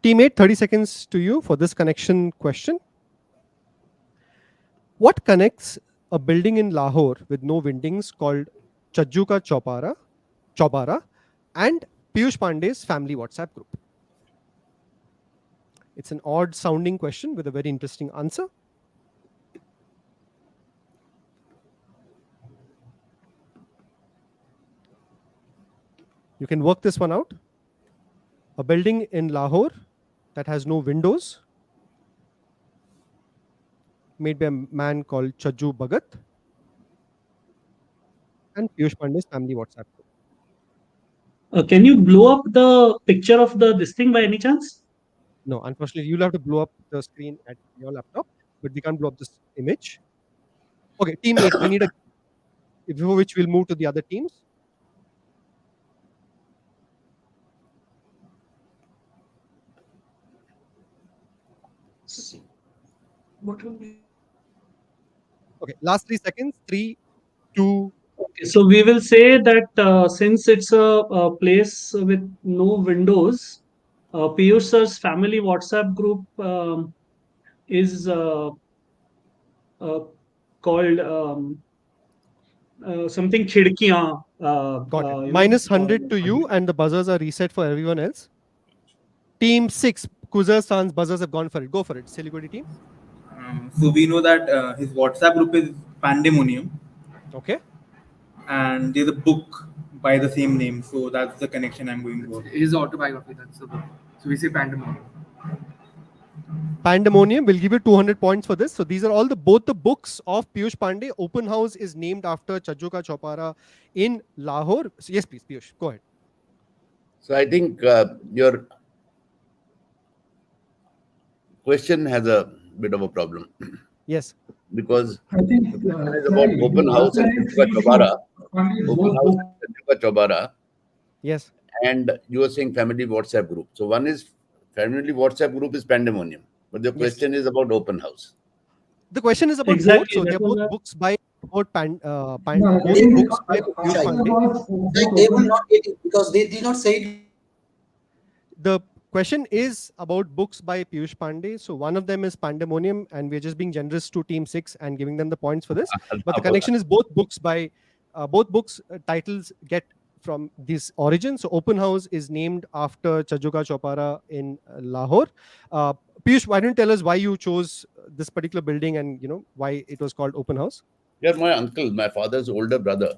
Team 8, 30 seconds to you for this connection question. What connects a building in Lahore with no windings called Chajju Ka Chaubara and Piyush Pandey's family WhatsApp group? It's an odd sounding question with a very interesting answer. You can work this one out. A building in Lahore that has no windows, made by a man called Chajju Bhagat, and Piyush Pandey's family WhatsApp group. Can you blow up the picture of this thing by any chance? No, unfortunately, you'll have to blow up the screen at your laptop, but we can't blow up this image. Okay, team 8, we need a, before which we'll move to the other teams. What will be? Okay, last 3 seconds. 3, 2. Okay, so we will say that since it's a place with no windows, Piyush sir's family WhatsApp group is called something Khidkiyan. Got it. Minus 100 to you, and the buzzers are reset for everyone else. Team 6, Kuzar's buzzers have gone for it. Go for it. Siliguri team. So we know that his WhatsApp group is Pandemonium. Okay. And there's a book by the same name. So that's the connection I'm going for. His autobiography, that's the book. So we say Pandemonium. Pandemonium will give you 200 points for this. So these are both the books of Piyush Pandey. Open House is named after Chajju Ka Chaubara in Lahore. So yes, please, Piyush, go ahead. So I think your question has a bit of a problem. Yes. Because I think it's about open house and Chaubara. Open house and Chaubara. Yes. And you are saying family WhatsApp group. So one is family WhatsApp group is Pandemonium. But the question is about open house. The question is about Exactly, both. So that they're was both books by both No, books by Piyush Pandey. They will not get it because they did not say it. The question is about books by Piyush Pandey. So one of them is Pandemonium, and we're just being generous to Team 6 and giving them the points for this. But the connection is both books by both books titles get from this origin. So open house is named after Chajuka Chopara in Lahore. Piyush, why don't you tell us why you chose this particular building and why it was called open house? Yeah, my uncle, my father's older brother,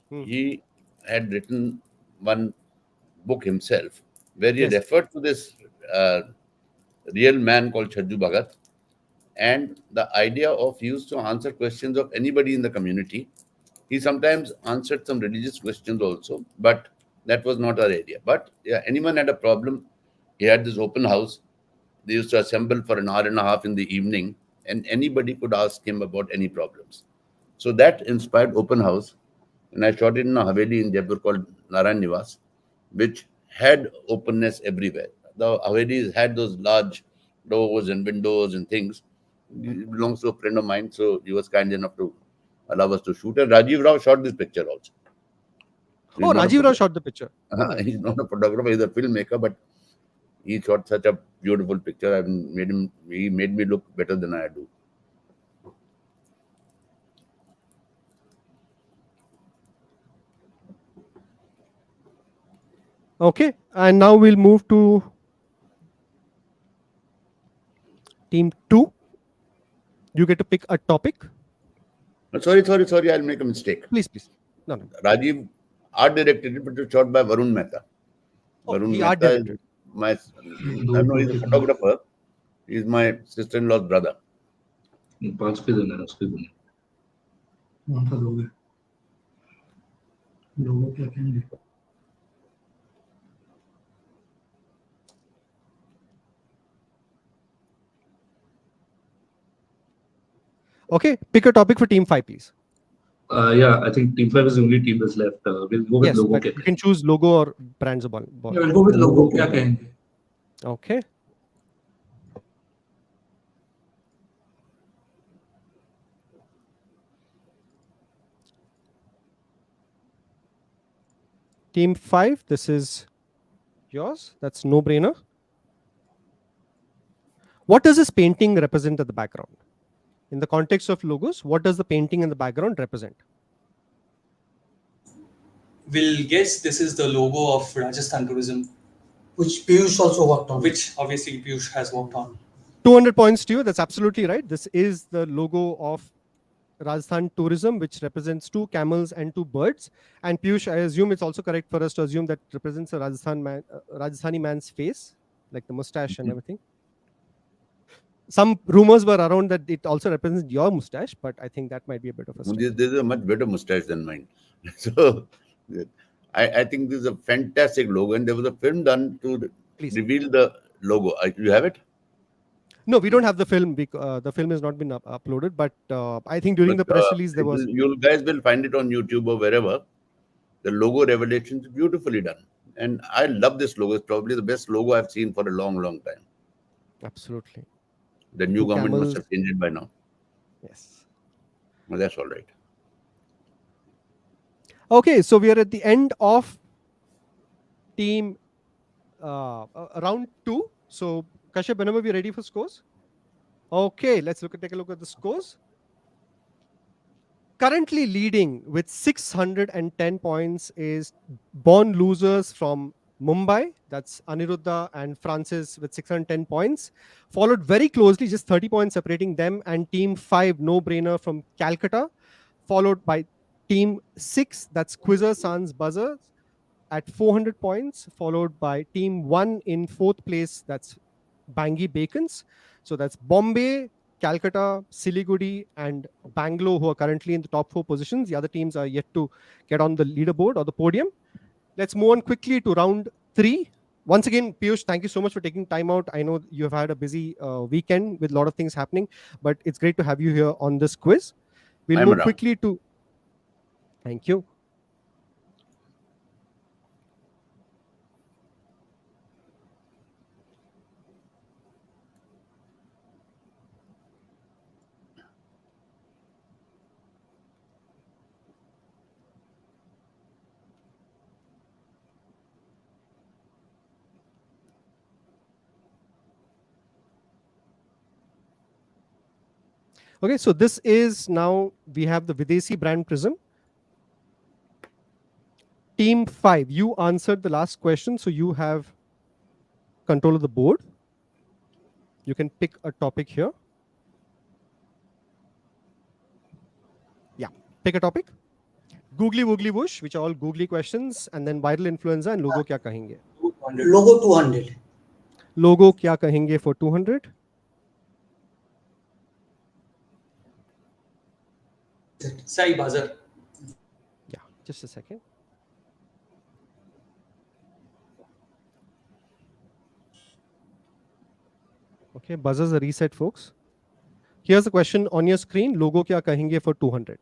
he had written one book himself where he referred to this real man called Chajju Bhagat, and the idea of he used to answer questions of anybody in the community. He sometimes answered some religious questions also, but that was not our area. But yeah, anyone had a problem, he had this open house. They used to assemble for an hour and a half in the evening, and anybody could ask him about any problems. So that inspired open house. And I shot it in a Haveli in Jaipur called Narayan Nivas, which had openness everywhere. The Havelis had those large doors and windows and things. It belongs to a friend of mine, so he was kind enough to allow us to shoot. And Rajiv Rao shot this picture also. Rajiv Rao shot the picture. He's not a photographer, he's a filmmaker, but he shot such a beautiful picture. He made me look better than I do. Okay, and now we'll move to team 2. You get to pick a topic. Sorry, I'll make a mistake. Please. No. Rajiv art directed it, but it was shot by Varun Mehta. Varun Mehta is he's a photographer. He's my sister-in-law's brother. Okay, pick a topic for team 5, please. Yeah, I think team 5 is the only team that's left. We'll go with logo. But you can choose logo or brands of ball. Yeah, we'll go with logo. Okay. Team 5, this is yours. That's no brainer. What does this painting represent at the background? In the context of logos, what does the painting in the background represent? We'll guess this is the logo of Rajasthan Tourism. Which Piyush also worked on. Which obviously Piyush has worked on. 200 points to you. That's absolutely right. This is the logo of Rajasthan Tourism, which represents 2 camels and 2 birds. And Piyush, I assume it's also correct for us to assume that represents a Rajasthani man's face, like the mustache and everything. Some rumors were around that it also represents your mustache, but I think that might be a bit of a stretch. This is a much better mustache than mine. So I think this is a fantastic logo, and there was a film done to reveal the logo. You have it? No, we don't have the film. The film has not been uploaded, but I think during the press release there was. You guys will find it on YouTube or wherever. The logo revelation is beautifully done, and I love this logo. It's probably the best logo I've seen for a long, long time. Absolutely. The new government must have changed it by now. Yes. Well, that's all right. Okay, so we are at the end of team round 2. So, Kashyap, whenever we're ready for scores. Okay, let's take a look at the scores. Currently leading with 610 points is Born Losers from Mumbai. That's Aniruddha and Francis with 610 points. Followed very closely, just 30 points separating them, and team 5, No Brainer from Calcutta. Followed by team 6, that's Quizzer Sans Buzzer at 400 points. Followed by team 1 in 4th place, that's Bangi Bacons. So that's Bombay, Calcutta, Siliguri, and Bangalore, who are currently in the top 4 positions. The other teams are yet to get on the leaderboard or the podium. Let's move on quickly to round 3. Once again, Piyush, thank you so much for taking time out. I know you have had a busy weekend with a lot of things happening, but it's great to have you here on this quiz. We'll move quickly to... Thank you. Okay, so this is now, we have the Videsi brand prism. Team 5, you answered the last question, so you have control of the board. You can pick a topic here. Yeah, pick a topic. Googly woogly whoosh, which are all googly questions, and then viral influenza and logo kya kahenge. Logo 200. Logo kya kahenge for 200. Sai buzzer. Yeah, just a second. Okay, buzzers are reset, folks. Here's the question on your screen. Logo kya kahenge for 200.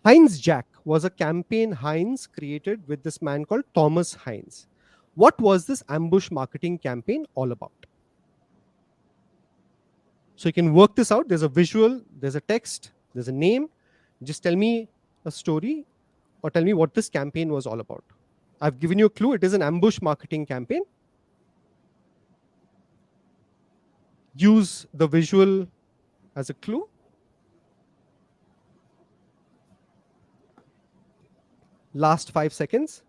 Heinz Jack was a campaign Heinz created with this man called Thomas Heinz. What was this ambush marketing campaign all about? So you can work this out. There's a visual, there's a text, there's a name. Just tell me a story or tell me what this campaign was all about. I've given you a clue. It is an ambush marketing campaign. Use the visual as a clue. Last 5 seconds.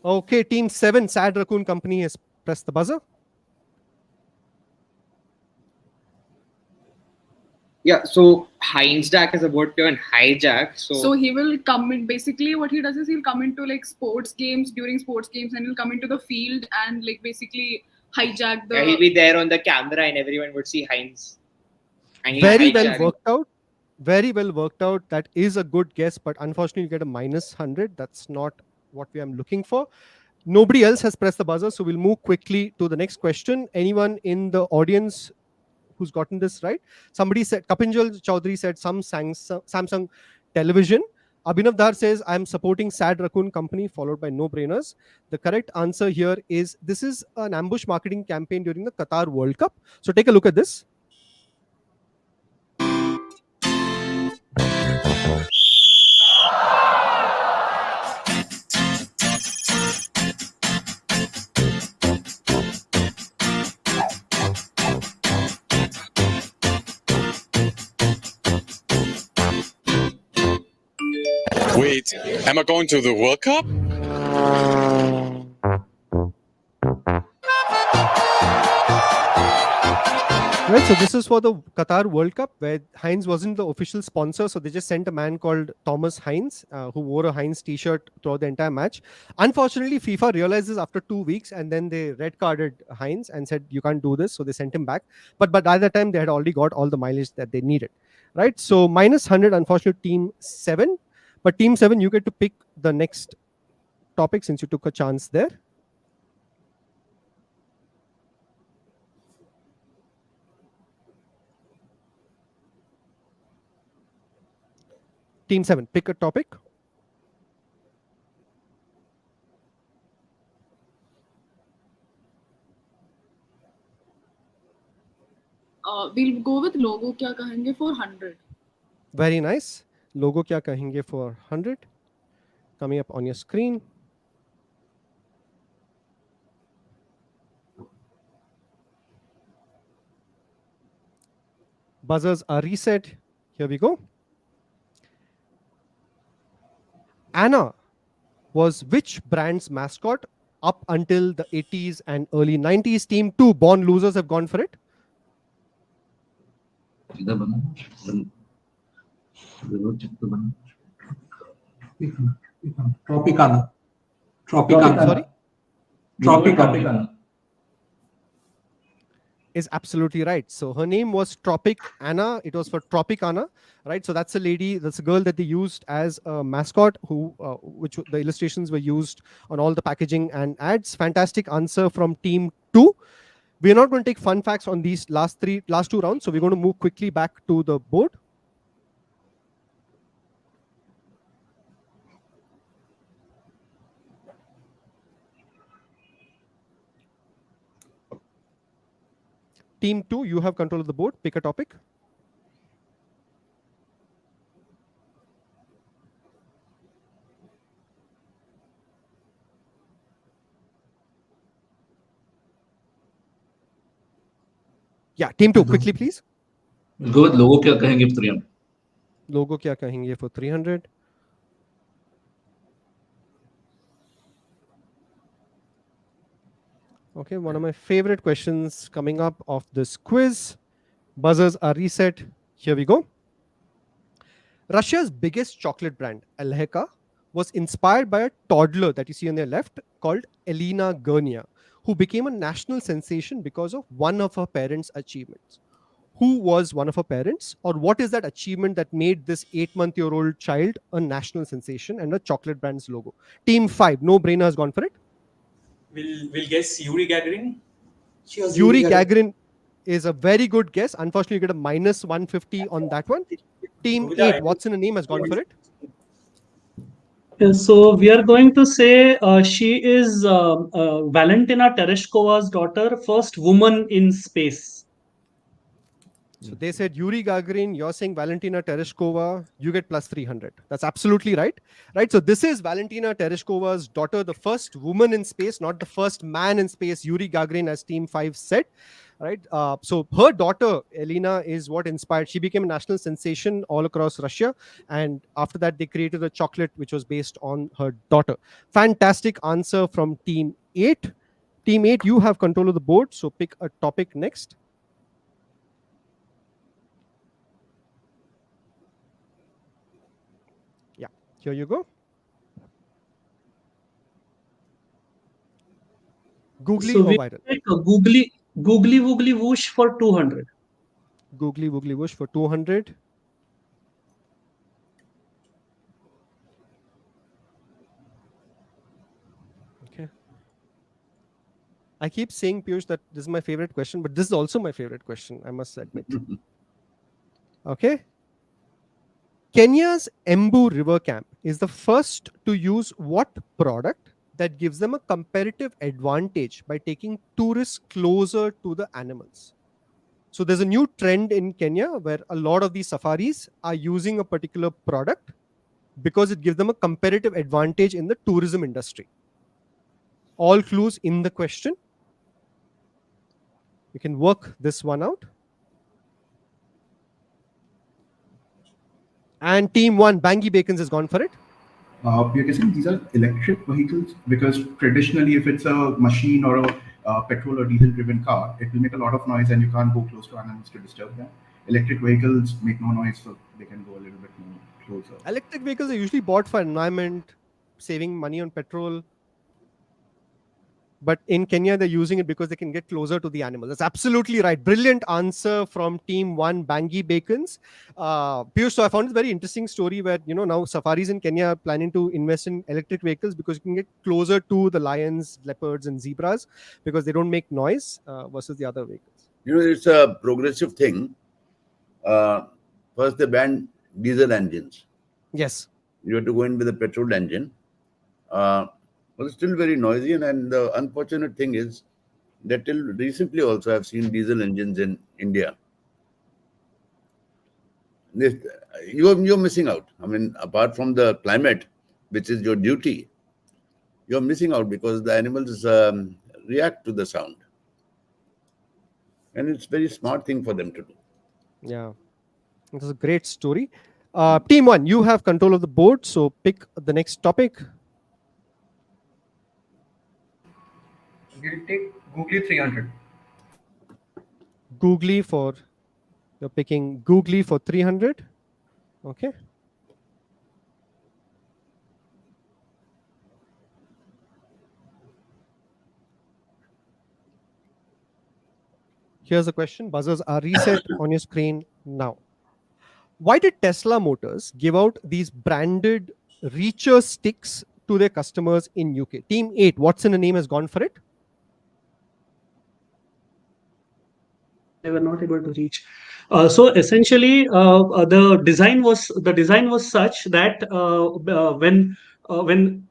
Okay, Team 7, Sad Raccoon Company has pressed the buzzer. Yeah, so Heinz Jack is about to hijack. So he will come in. Basically, what he does is he'll come into like sports games during sports games, and he'll come into the field and like basically hijack the. Yeah, he'll be there on the camera, and everyone would see Heinz. And Very well worked out. Very well worked out. That is a good guess, but unfortunately, you get a -100. That's not what we are looking for. Nobody else has pressed the buzzer, so we'll move quickly to the next question. Anyone in the audience who's gotten this right? Somebody said, Kapinjal Chaudhary said some Samsung television. Abhinav Dhar says, I'm supporting Sad Raccoon Company, followed by no brainers. The correct answer here is this is an ambush marketing campaign during the Qatar World Cup. So take a look at this. Wait, am I going to the World Cup? Right, so this is for the Qatar World Cup where Heinz wasn't the official sponsor, so they just sent a man called Thomas Heinz who wore a Heinz t-shirt throughout the entire match. Unfortunately, FIFA realized this after 2 weeks and then they red carded Heinz and said you can't do this, so they sent him back. But by that time they had already got all the mileage that they needed. Right, so -100, unfortunately, Team 7. But Team 7, you get to pick the next topic since you took a chance there. Team 7, pick a topic. We'll go with logo kya kahenge for 100. Very nice. Logo kya kahenge for 100. Coming up on your screen. Buzzers are reset. Here we go. Anna was which brand's mascot up until the 80s and early 90s? Team 2, born losers, have gone for it. Tropicana. Sorry? Tropicana. Is absolutely right. So her name was Tropic Anna. It was for Tropicana, right? So that's a lady, that's a girl that they used as a mascot, who which the illustrations were used on all the packaging and ads. Fantastic answer from Team 2. We're not going to take fun facts on these last two rounds, so we're going to move quickly back to the board. Team 2, you have control of the board. Pick a topic. Yeah, Team 2, quickly, please. Go with logo kya kahenge for 300. Logo kya kahenge for 300. Okay, one of my favorite questions coming up of this quiz. Buzzers are reset. Here we go. Russia's biggest chocolate brand, Alheka, was inspired by a toddler that you see on their left called Elena Gurnia, who became a national sensation because of one of her parents' achievements. Who was one of her parents, or what is that achievement that made this 8-month-old child a national sensation and a chocolate brand's logo? Team 5, no brainer has gone for it. We'll guess Yuri Gagarin. Yuri Gagarin is a very good guess. Unfortunately, you get a minus 150 on that one. Team 8, what's in a name, has gone for it. So we are going to say she is Valentina Tereshkova's daughter, first woman in space. So they said Yuri Gagarin, you're saying Valentina Tereshkova, you get plus 300. That's absolutely right. Right. So this is Valentina Tereshkova's daughter, the first woman in space, not the first man in space, Yuri Gagarin, as Team 5 said. Right. So her daughter, Elena, is what inspired. She became a national sensation all across Russia. And after that, they created a chocolate which was based on her daughter. Fantastic answer from Team 8. Team 8, you have control of the board. So pick a topic next. Here you go. Googly so or we viral? take a googly woogly whoosh for 200. Googly woogly whoosh for 200. Okay. I keep saying, Piyush, that this is my favorite question, but this is also my favorite question, I must admit. Okay. Kenya's Embu River Camp is the first to use what product that gives them a comparative advantage by taking tourists closer to the animals? So there's a new trend in Kenya where a lot of these safaris are using a particular product because it gives them a comparative advantage in the tourism industry. All clues in the question. You can work this one out. And Team 1, Bangi Bacons, has gone for it. We are guessing these are electric vehicles because traditionally, if it's a machine or a petrol or diesel-driven car, it will make a lot of noise and you can't go close to animals to disturb them. Electric vehicles make no noise, so they can go a little bit more closer. Electric vehicles are usually bought for environment, saving money on petrol. But in Kenya, they're using it because they can get closer to the animals. That's absolutely right. Brilliant answer from Team 1, Bangi Bacons. Piyush, so I found this very interesting story where, now safaris in Kenya are planning to invest in electric vehicles because you can get closer to the lions, leopards, and zebras because they don't make noise versus the other vehicles. It's a progressive thing. First, they banned diesel engines. Yes. You have to go in with a petrol engine. But it's still very noisy, and the unfortunate thing is that till recently also I've seen diesel engines in India. You're missing out. I mean, apart from the climate, which is your duty, you're missing out because the animals react to the sound. And it's a very smart thing for them to do. Yeah, it was a great story. Team 1, you have control of the board, so pick the next topic. We'll take Googly 300. Googly for, you're picking Googly for 300. Okay. Here's a question. Buzzers are reset on your screen now. Why did Tesla Motors give out these branded reacher sticks to their customers in UK? Team 8, what's in a name, has gone for it? They were not able to reach. So essentially, the design was such that when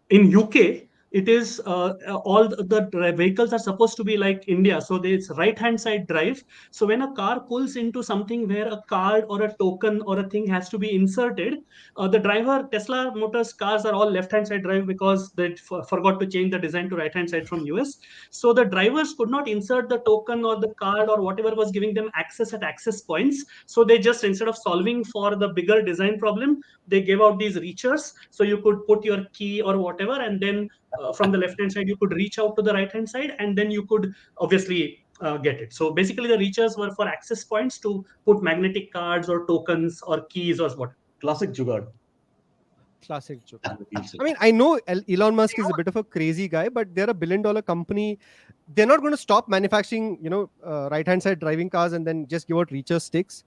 in UK, it is all the vehicles are supposed to be like India, so it's right-hand side drive. So when a car pulls into something where a card or a token or a thing has to be inserted, the driver, Tesla Motors cars are all left-hand side drive because they forgot to change the design to right-hand side from US. So the drivers could not insert the token or the card or whatever was giving them access at access points. So they just, instead of solving for the bigger design problem, they gave out these reachers. So you could put your key or whatever, and then from the left hand side, you could reach out to the right hand side, and then you could obviously get it. So basically, the reachers were for access points to put magnetic cards or tokens or keys or what. Classic jugaad. Classic joke. I mean, I know Elon Musk is a bit of a crazy guy, but they're a $1 billion company. They're not going to stop manufacturing, right-hand side driving cars and then just give out reacher sticks.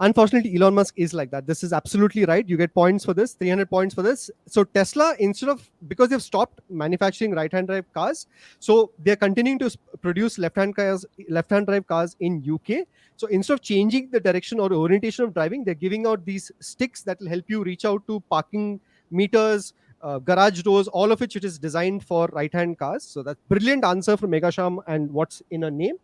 Unfortunately, Elon Musk is like that. This is absolutely right. You get points for this, 300 points for this. So Tesla, because they've stopped manufacturing right-hand drive cars, so they're continuing to produce left-hand drive cars in UK. So instead of changing the direction or orientation of driving, they're giving out these sticks that will help you reach out to parking meters, garage doors, all of which is designed for right-hand cars. So that's brilliant answer from Megasham and what's in a name.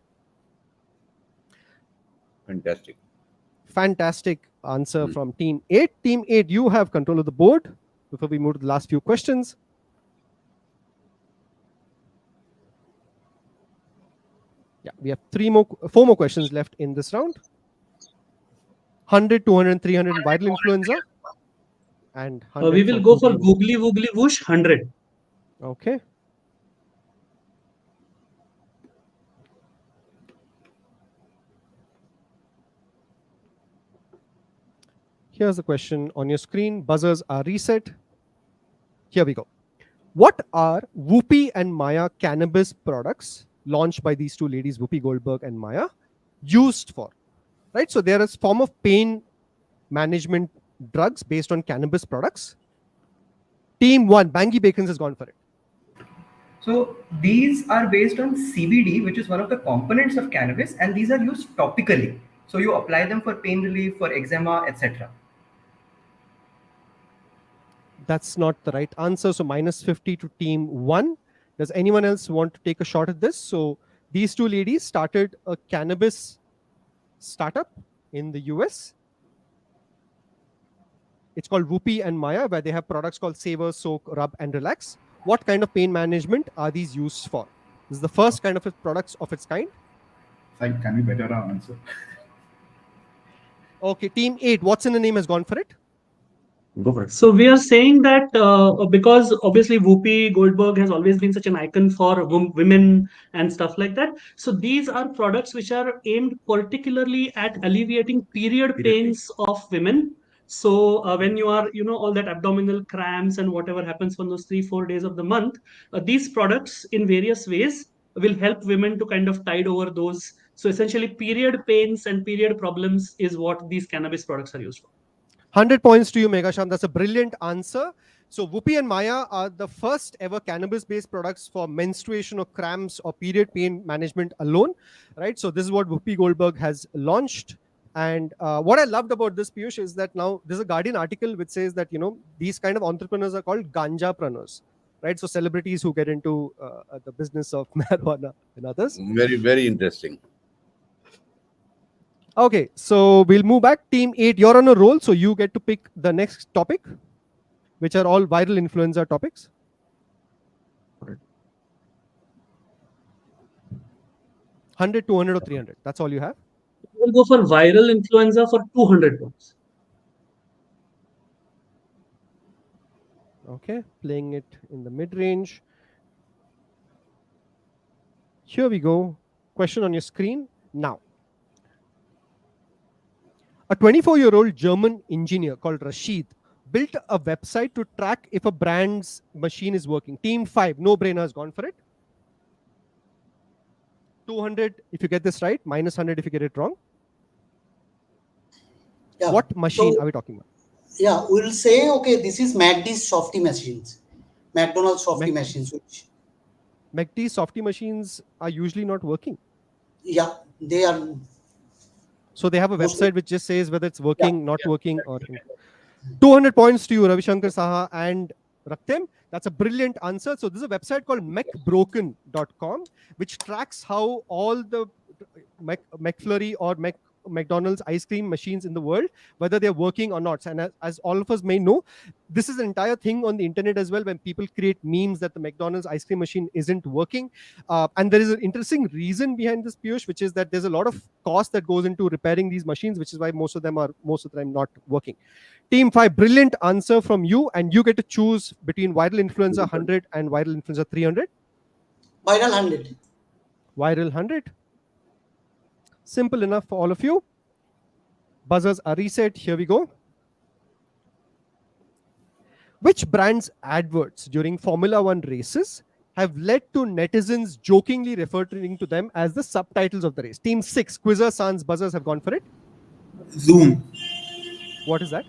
Fantastic answer from Team 8. Team 8, you have control of the board before we move to the last few questions. Yeah, we have 4 more questions left in this round. 100, 200, 300 viral influencer. And we will go for googly woogly whoosh 100. Okay. Here's the question on your screen. Buzzers are reset. Here we go. What are Whoopi and Maya cannabis products launched by these two ladies, Whoopi Goldberg and Maya, used for? Right? So there is form of pain management drugs based on cannabis products. Team 1, Bangi Bacons has gone for it. So these are based on CBD, which is one of the components of cannabis, and these are used topically. So you apply them for pain relief, for eczema, etc. That's not the right answer. So minus 50 to Team 1. Does anyone else want to take a shot at this? So these two ladies started a cannabis startup in the US. It's called Whoopi and Maya, where they have products called Savor, Soak, Rub, and Relax. What kind of pain management are these used for? This is the first kind of products of its kind. Can we better our answer? Okay, Team 8, what's in the name has gone for it? Go for it. So we are saying that because obviously Whoopi Goldberg has always been such an icon for women and stuff like that. So these are products which are aimed particularly at alleviating period pains of women. So when you are, all that abdominal cramps and whatever happens on those 3-4 days of the month, these products in various ways will help women to kind of tide over those. So essentially period pains and period problems is what these cannabis products are used for. 100 points to you, Megasham. That's a brilliant answer. So Whoopi and Maya are the first ever cannabis-based products for menstruation or cramps or period pain management alone, right? So this is what Whoopi Goldberg has launched. And what I loved about this, Piyush, is that now there's a Guardian article which says that, these kind of entrepreneurs are called ganja-preneurs, right? So celebrities who get into the business of marijuana and others. Very, very interesting. Okay, so we'll move back. Team 8, you're on a roll, so you get to pick the next topic, which are all viral influencer topics. 100, 200, or 300. That's all you have. We'll go for viral influenza for 200 points. Okay, playing it in the mid-range. Here we go. Question on your screen now. A 24-year-old German engineer called Rashid built a website to track if a brand's machine is working. Team 5, no brainer has gone for it. 200 if you get this right, minus 100 if you get it wrong. Yeah. What machine are we talking about? Yeah, we'll say, okay, this is McD's softy machines. McDonald's softy machines. McD's softy machines are usually not working. Yeah, they are. So they have a website which just says whether it's working, not working, or 200 points to you, Ravi Shankar Saha and Raktem. That's a brilliant answer. So this is a website called McBroken.com, which tracks how all the McFlurry or McDonald's ice cream machines in the world, whether they're working or not. And as all of us may know, this is an entire thing on the internet as well, when people create memes that the McDonald's ice cream machine isn't working. And there is an interesting reason behind this, Piyush, which is that there's a lot of cost that goes into repairing these machines, which is why most of them are not working. Team 5, brilliant answer from you, and you get to choose between viral influencer 100 and viral influencer 300. Viral 100. Viral 100. Simple enough for all of you. Buzzers are reset. Here we go. Which brand's adverts during Formula 1 races have led to netizens jokingly referring to them as the subtitles of the race? Team 6, Quizzer, Sans, Buzzers have gone for it. Zoom. What is that?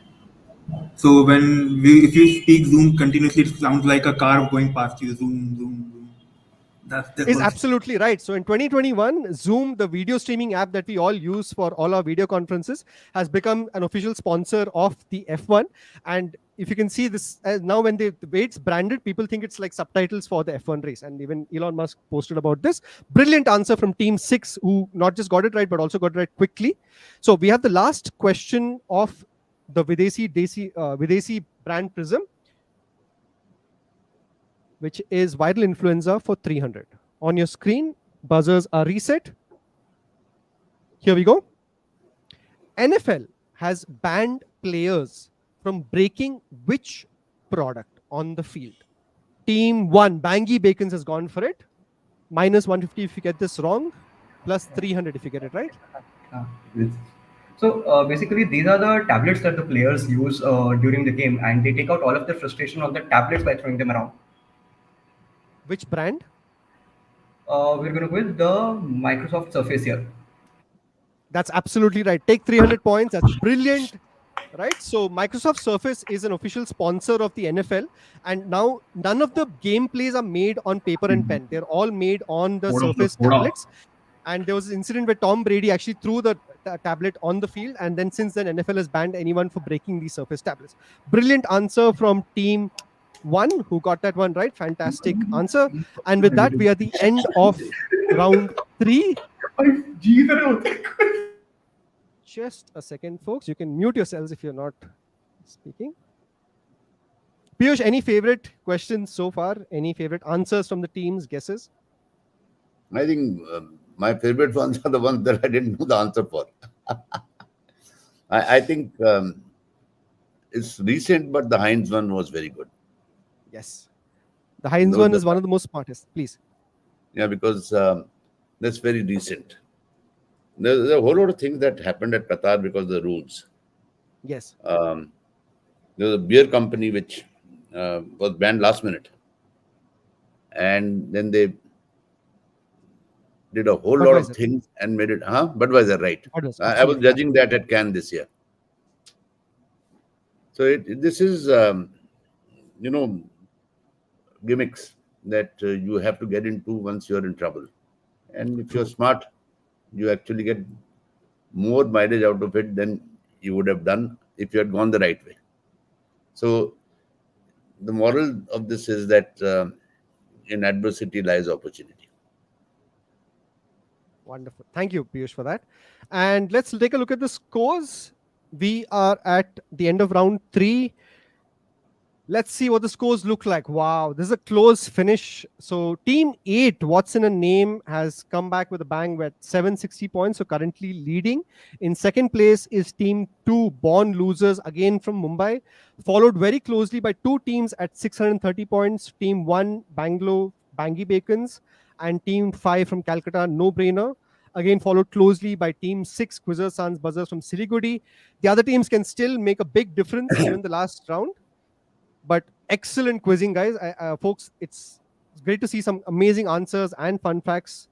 So if you speak Zoom continuously, it sounds like a car going past you. Zoom, zoom, zoom. Is absolutely right. So in 2021, Zoom, the video streaming app that we all use for all our video conferences, has become an official sponsor of the F1. And if you can see this, now when the way it's branded, people think it's like subtitles for the F1 race. And even Elon Musk posted about this. Brilliant answer from Team 6, who not just got it right, but also got it right quickly. So we have the last question of the Videsi brand Prism, which is viral influencer for 300. On your screen, buzzers are reset. Here we go. NFL has banned players from breaking which product on the field? Team 1, Bangy Bacons has gone for it. Minus 150 if you get this wrong. Plus 300 if you get it right. So basically, these are the tablets that the players use during the game, and they take out all of the frustration on the tablets by throwing them around. Which brand? We're going to go with the Microsoft Surface here. That's absolutely right. Take 300 points. That's brilliant. Right? So Microsoft Surface is an official sponsor of the NFL. And now none of the gameplays are made on paper and pen. They're all made on the Surface tablets. And there was an incident where Tom Brady actually threw the tablet on the field. And then since then, NFL has banned anyone for breaking these Surface tablets. Brilliant answer from Team 1, who got that one right. Fantastic answer. And with that, we are at the end of round 3. Just a second, folks. You can mute yourselves if you're not speaking. Piyush, any favorite questions so far? Any favorite answers from the team's guesses? I think my favorite ones are the ones that I didn't know the answer for. I think it's recent, but the Heinz one was very good. Yes. The Heinz one is one of the most smartest. Please. Yeah, because that's very recent. There's a whole lot of things that happened at Qatar because of the rules. Yes. There was a beer company which was banned last minute. And then they did a whole lot of things and made it, Budweiser, right. I was judging that at Cannes this year. So this is, gimmicks that you have to get into once you're in trouble. And if you're smart, you actually get more mileage out of it than you would have done if you had gone the right way. So the moral of this is that in adversity lies opportunity. Wonderful. Thank you, Piyush, for that. And let's take a look at the scores. We are at the end of round 3. Let's see what the scores look like. Wow, this is a close finish. So Team 8, What's in a Name, has come back with a bang with 760 points, so currently leading. In second place is Team 2, Born Losers, again from Mumbai, followed very closely by 2 teams at 630 points. Team 1, Bangalore, Bangy Bacons, and Team 5 from Calcutta, No Brainer. Again, followed closely by Team 6, Quizzer, Sans, Buzzers from Siliguri. The other teams can still make a big difference in the last round. But excellent quizzing, guys. Folks, it's great to see some amazing answers and fun facts.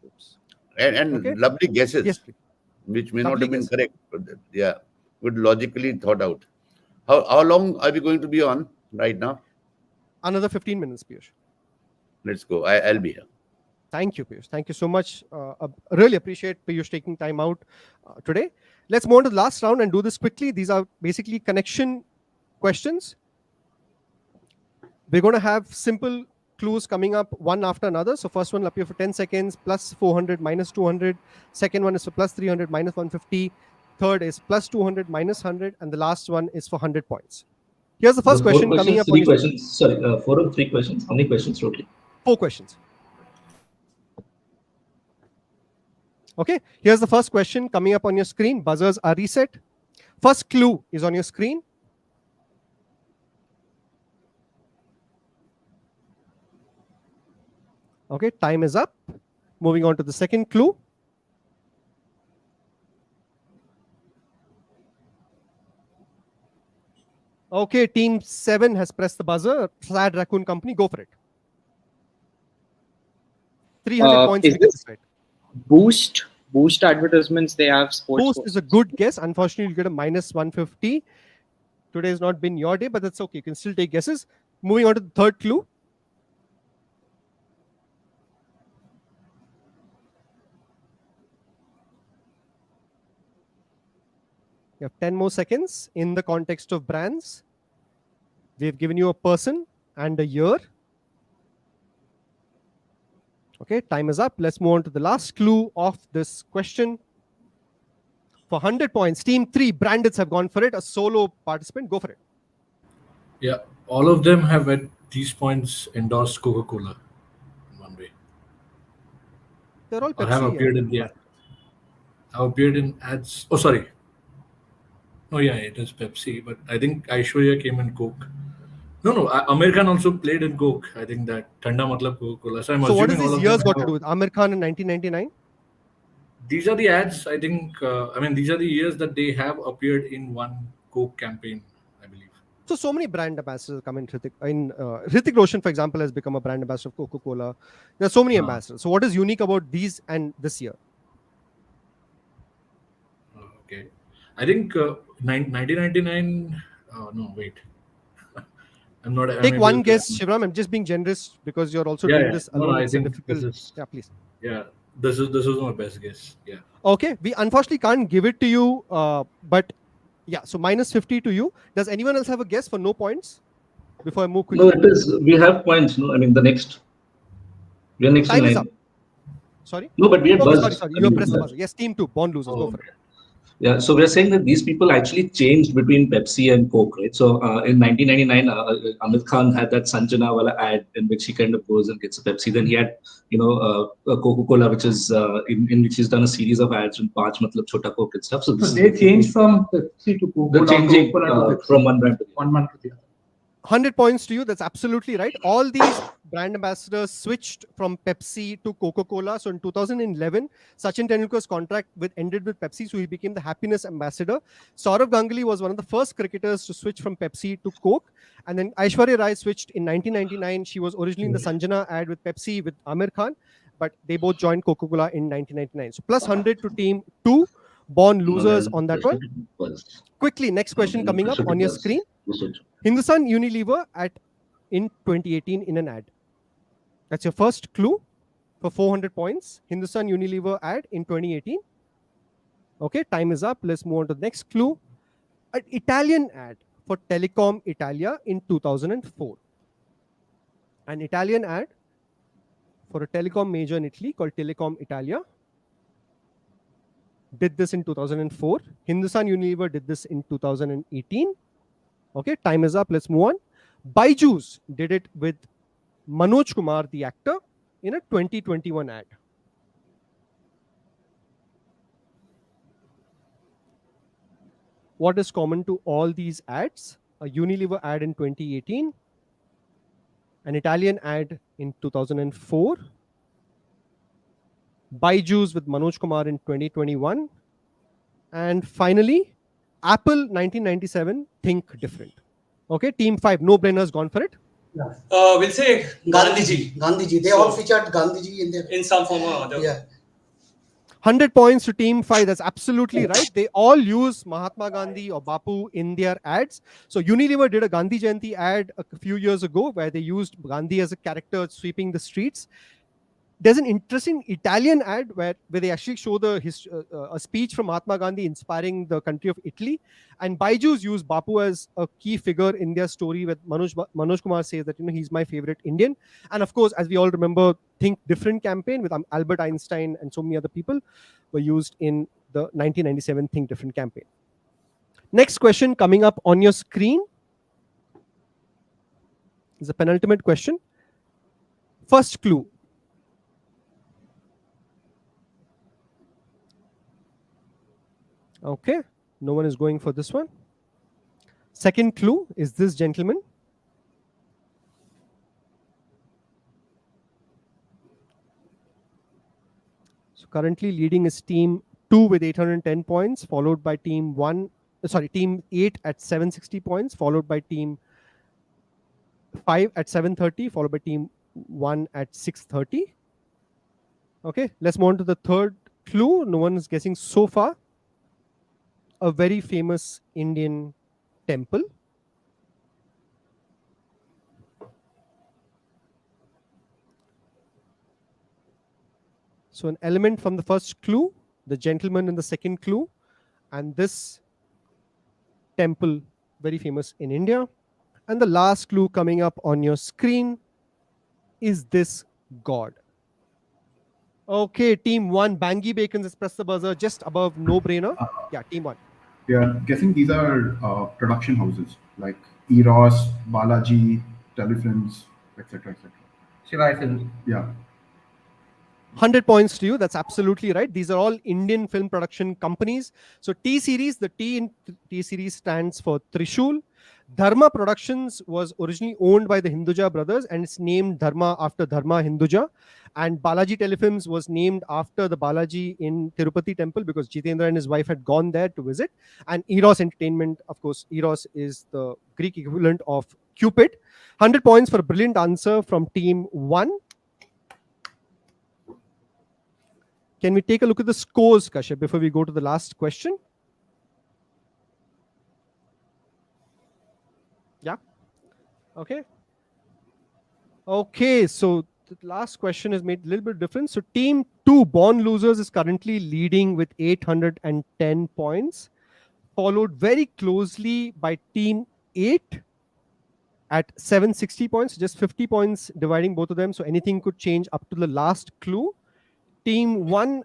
Oops. And okay. Lovely guesses, yes, which may not have been correct. But yeah, good, logically thought out. How long are we going to be on right now? Another 15 minutes, Piyush. Let's go. I'll be here. Thank you, Piyush. Thank you so much. Really appreciate Piyush taking time out today. Let's move on to the last round and do this quickly. These are basically connection questions. We're going to have simple clues coming up one after another. So first one will appear for 10 seconds, plus 400, minus 200. Second one is for plus 300, minus 150. Third is plus 200, minus 100. And the last one is for 100 points. Here's the first question coming up. 3 questions. Sorry, 4 or 3 questions. How many questions totally? 4 questions. Okay, here's the first question coming up on your screen. Buzzers are reset. First clue is on your screen. Okay, time is up. Moving on to the second clue. Okay, team 7 has pressed the buzzer. Sad Raccoon Company, go for it. 300 points. Is this Boost advertisements? They have sports. Boost is a good guess. Unfortunately, you'll get a minus 150. Today has not been your day, but that's okay. You can still take guesses. Moving on to the third clue. You have 10 more seconds. In the context of brands, they've given you a person and a year. Okay, time is up. Let's move on to the last clue of this question. For 100 points, team 3, Brandits have gone for it. A solo participant, go for it. Yeah, all of them have at these points endorsed Coca-Cola in one way. They're all Pepsi. Or have appeared in the ad. Have appeared in ads. Oh, sorry. Oh yeah, it is Pepsi, but I think Aishwarya came in Coke. No, Amir Khan also played in Coke. I think that Thanda Matlab Coca-Cola. So what does these years got to do with Amir Khan in 1999? These are the ads, I think, these are the years that they have appeared in one Coke campaign, I believe. So many brand ambassadors come in. Hrithik Roshan, for example, has become a brand ambassador of Coca-Cola. There are so many ambassadors. So what is unique about these and this year? Okay. I think 1999, no, wait. I'm not. Take one guess, Shivram. I'm just being generous because you're also doing this alone. No, I think this is, yeah, please. Yeah, this is my best guess. Yeah. Okay, we unfortunately can't give it to you, but yeah, so minus 50 to you. Does anyone else have a guess for no points? Before I move quickly. No, it is. We have points. No, I mean the next. We are next Time in is line. up. Sorry. No, but we have buzzed. Sorry. You have pressed the buzzer. Yes, team 2, Born Losers. Go for it. Yeah, so we're saying that these people actually changed between Pepsi and Coke, right? So in 1999, Amit Khan had that Sanjana wala ad in which he kind of goes and gets a Pepsi. Then he had, Coca-Cola, which is in which he's done a series of ads in Paanch Matlab Chota Coke and stuff. So they changed from Pepsi to Coca-Cola. They're changing from one brand to the other. 1 month to the other. 100 points to you. That's absolutely right. All these brand ambassadors switched from Pepsi to Coca-Cola. So in 2011, Sachin Tendulkar's contract ended with Pepsi, so he became the happiness ambassador. Saurav Ganguly was one of the first cricketers to switch from Pepsi to Coke. And then Aishwarya Rai switched in 1999. She was originally in the Sanjana ad with Pepsi with Amir Khan, but they both joined Coca-Cola in 1999. So plus 100 to team 2, Born Losers on that one. Quickly, next question coming up on your screen. Hindustan Unilever in 2018 in an ad. That's your first clue for 400 points. Hindustan Unilever ad in 2018. Okay, time is up. Let's move on to the next clue. An Italian ad for Telecom Italia in 2004. An Italian ad for a telecom major in Italy called Telecom Italia. Did this in 2004. Hindustan Unilever did this in 2018. Okay, time is up. Let's move on. Byju's did it with Manoj Kumar, the actor, in a 2021 ad. What is common to all these ads? A Unilever ad in 2018, an Italian ad in 2004, Byju's with Manoj Kumar in 2021, and finally, Apple 1997, Think Different. Okay, team 5, no brainers, gone for it. We'll say Gandhiji. Gandhiji. They all featured Gandhiji in their. In some form or other. Yeah. 100 points to team 5. That's absolutely right. They all use Mahatma Gandhi or Bapu in their ads. So Unilever did a Gandhi Jayanti ad a few years ago where they used Gandhi as a character sweeping the streets. There's an interesting Italian ad where they actually show a speech from Mahatma Gandhi inspiring the country of Italy, and Byju's use Bapu as a key figure in their story, where Manoj Kumar says that he's my favorite Indian. And of course, as we all remember, Think Different campaign with Albert Einstein and so many other people were used in the 1997 Think Different campaign. Next question coming up on your screen is a penultimate question. First clue. Okay, no one is going for this one. Second clue is this gentleman. So currently leading is team 2 with 810 points, followed by team 8 at 760 points, followed by team 5 at 730, followed by team 1 at 630. Okay, let's move on to the third clue. No one is guessing so far. A very famous Indian temple. So an element from the first clue, the gentleman in the second clue, and this temple, very famous in India. And the last clue coming up on your screen is this god. Okay, team 1, Bangi Bacons has pressed the buzzer just above No Brainer. Yeah, team 1. Yeah, guessing these are production houses like Eros, Balaji, Telefilms, etc., etc. Shivai Films. Yeah. 100 points to you. That's absolutely right. These are all Indian film production companies. So T-Series, the T in T-Series stands for Trishul. Dharma Productions was originally owned by the Hinduja brothers, and it's named Dharma after Dharma Hinduja. And Balaji Telefilms was named after the Balaji in Tirupati temple because Jitendra and his wife had gone there to visit. And Eros Entertainment, of course, Eros is the Greek equivalent of Cupid. 100 points for a brilliant answer from team 1. Can we take a look at the scores, Kashyap, before we go to the last question? Yeah. Okay. Okay, so the last question has made a little bit different. So team 2, Born Losers, is currently leading with 810 points, followed very closely by team 8 at 760 points, just 50 points dividing both of them. So anything could change up to the last clue. Team 1,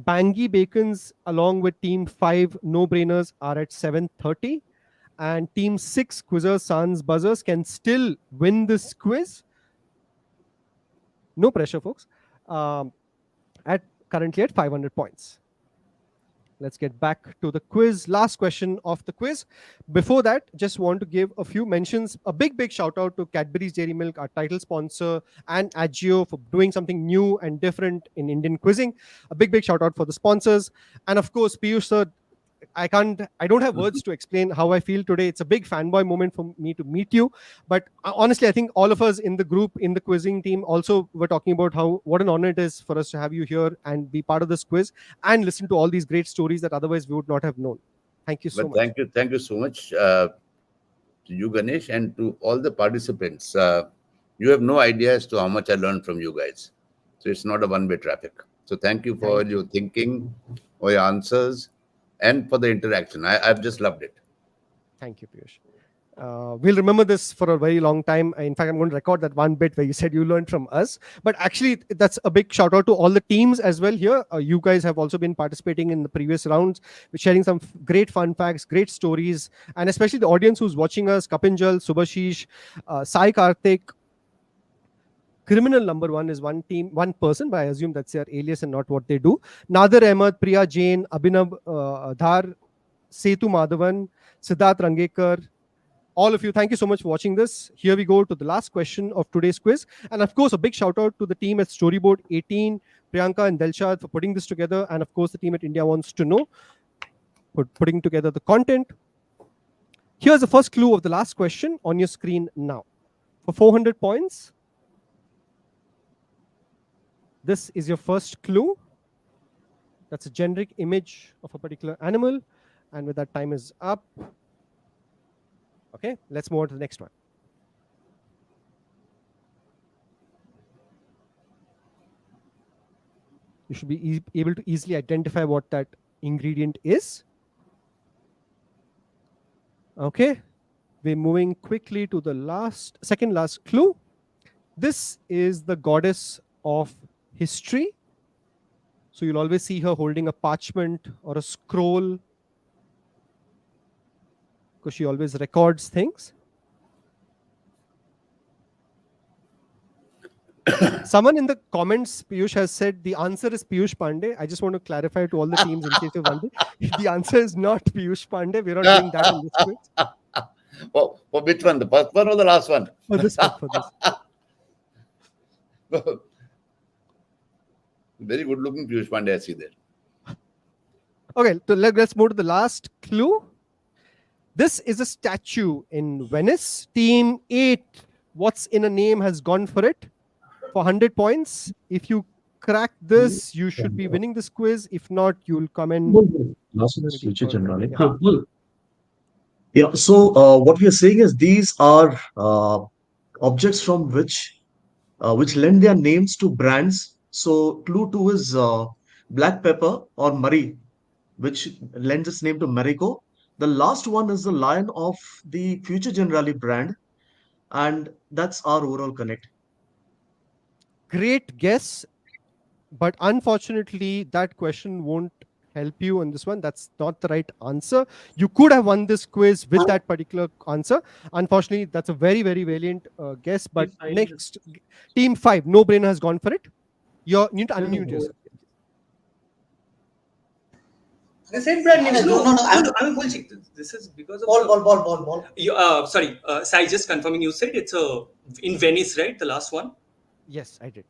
Bangi Bacons, along with team 5, No Brainers, are at 730. And team 6, Quizzers, Sans, Buzzers, can still win this quiz. No pressure, folks. Currently at 500 points. Let's get back to the quiz. Last question of the quiz. Before that, just want to give a few mentions. A big shout out to Cadbury's Dairy Milk, our title sponsor, and Agio for doing something new and different in Indian quizzing. A big shout out for the sponsors. And of course, Piyush sir, I don't have words to explain how I feel today. It's a big fanboy moment for me to meet you. But honestly, I think all of us in the group, in the quizzing team, also were talking about what an honor it is for us to have you here and be part of this quiz and listen to all these great stories that otherwise we would not have known. Thank you so much. Thank you so much to you, Ganesh, and to all the participants. You have no idea as to how much I learned from you guys. So it's not a one-way traffic. So thank you for your thinking, for your answers, and for the interaction. I've just loved it. Thank you, Piyush. We'll remember this for a very long time. In fact, I'm going to record that one bit where you said you learned from us. But actually, that's a big shout out to all the teams as well here. You guys have also been participating in the previous rounds, sharing some great fun facts, great stories, and especially the audience who's watching us, Kapinjal, Subhashish, Sai Karthik. Criminal number 1 is one person, but I assume that's their alias and not what they do. Nadir Ahmed, Priya Jain, Abhinav Dhar, Setu Madhavan, Siddharth Rangekar. All of you, thank you so much for watching this. Here we go to the last question of today's quiz. And of course, a big shout out to the team at Storyboard18, Priyanka and Delshad for putting this together. And of course, the team at India Wants to Know for putting together the content. Here's the first clue of the last question on your screen now. For 400 points, this is your first clue. That's a generic image of a particular animal. And with that, time is up. Okay, let's move on to the next one. You should be able to easily identify what that ingredient is. Okay, we're moving quickly to the second last clue. This is the goddess of history. So you'll always see her holding a parchment or a scroll, because she always records things. Someone in the comments, Piyush, has said the answer is Piyush Pandey. I just want to clarify to all the teams in case you're wondering. The answer is not Piyush Pandey. We're not doing that in this quiz. For which one? The first one or the last one? For this one. For this. Very good looking Piyush Pandey, I see there. Okay, so let's move to the last clue. This is a statue in Venice. Team 8, what's in a name, has gone for it for 100 points. If you crack this, you should be winning this quiz. If not, you'll come in. Future generally. Yeah, so what we are saying is these are objects from which lend their names to brands. So clue 2 is black pepper or Murray, which lends its name to Marico. The last one is the lion of the Future Generali brand, and that's our overall connect. Great guess, but unfortunately that question won't help you on this one. That's not the right answer. You could have won this quiz with that particular answer. Unfortunately, that's a very, very valiant guess. But next, team 5, no brainer has gone for it. You need to unmute yourself. The same brand names. No. I'm bullshit. This is because of ball. Sorry, Sai, just confirming. You said it's in Venice, right? The last one. Yes, I did.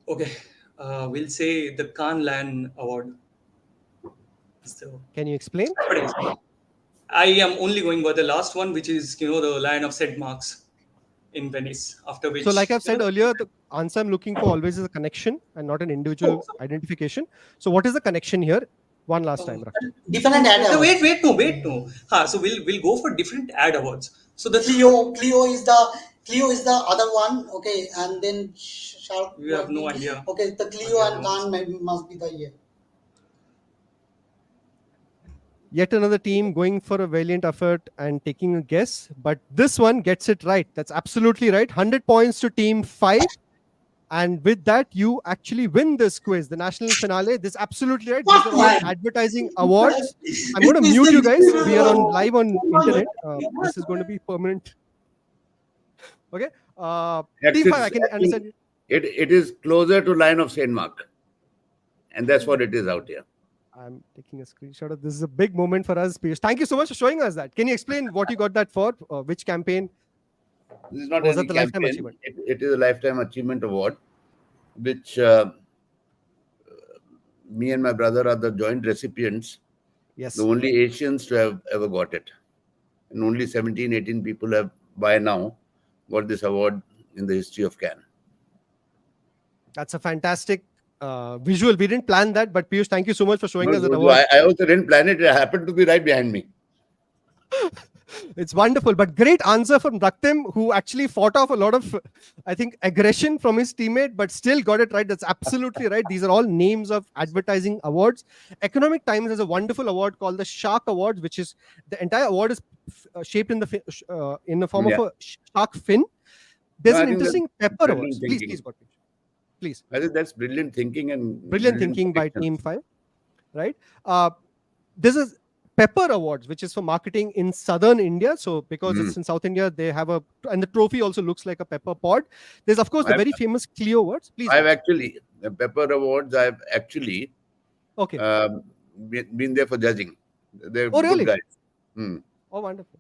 Okay, we'll say the Cannes Lion Award. So, can you explain? I am only going by the last one, which is the Lion of St. Mark's in Venice. After which, so like I've said earlier, the answer I'm looking for always is a connection and not an individual identification. So what is the connection here? One last time. Different ad awards. Wait, no. So we'll go for different ad awards. So the Clio is the other one. Okay, and then Shark. We have no idea. Okay, the Clio and Cannes must be the year. Yet another team going for a valiant effort and taking a guess, but this one gets it right. That's absolutely right. 100 points to team 5. And with that, you actually win this quiz, the national finale. This is absolutely right. These are all advertising awards. I'm going to mute you guys. We are live on internet. This is going to be permanent. Okay. T5, I can understand. It is closer to Lion of St. Mark. And that's what it is out here. I'm taking a screenshot of this. Is a big moment for us, Piyush. Thank you so much for showing us that. Can you explain what you got that for? Which campaign? This is not was any the campaign. Lifetime Achievement? It is a Lifetime Achievement Award, which me and my brother are the joint recipients. Yes. The only Asians to have ever got it. And only 17, 18 people have by now got this award in the history of Cannes. That's a fantastic visual. We didn't plan that, but Piyush, thank you so much for showing us that award. I also didn't plan it. It happened to be right behind me. It's wonderful, but great answer from Raktim, who actually fought off a lot of, I think, aggression from his teammate, but still got it right. That's absolutely right. These are all names of advertising awards. Economic Times has a wonderful award called the Shark Awards, which is the entire award is shaped in the form of a shark fin. There's an interesting pepper award. Please. I think that's brilliant thinking and brilliant thinking by Team 5, right? This is Pepper Awards, which is for marketing in southern India. So because it's in South India, they have and the trophy also looks like a pepper pod. There's of course the very famous Clio Awards. Please. The Pepper Awards, I've actually been there for judging. They're good really? guys. Oh, wonderful.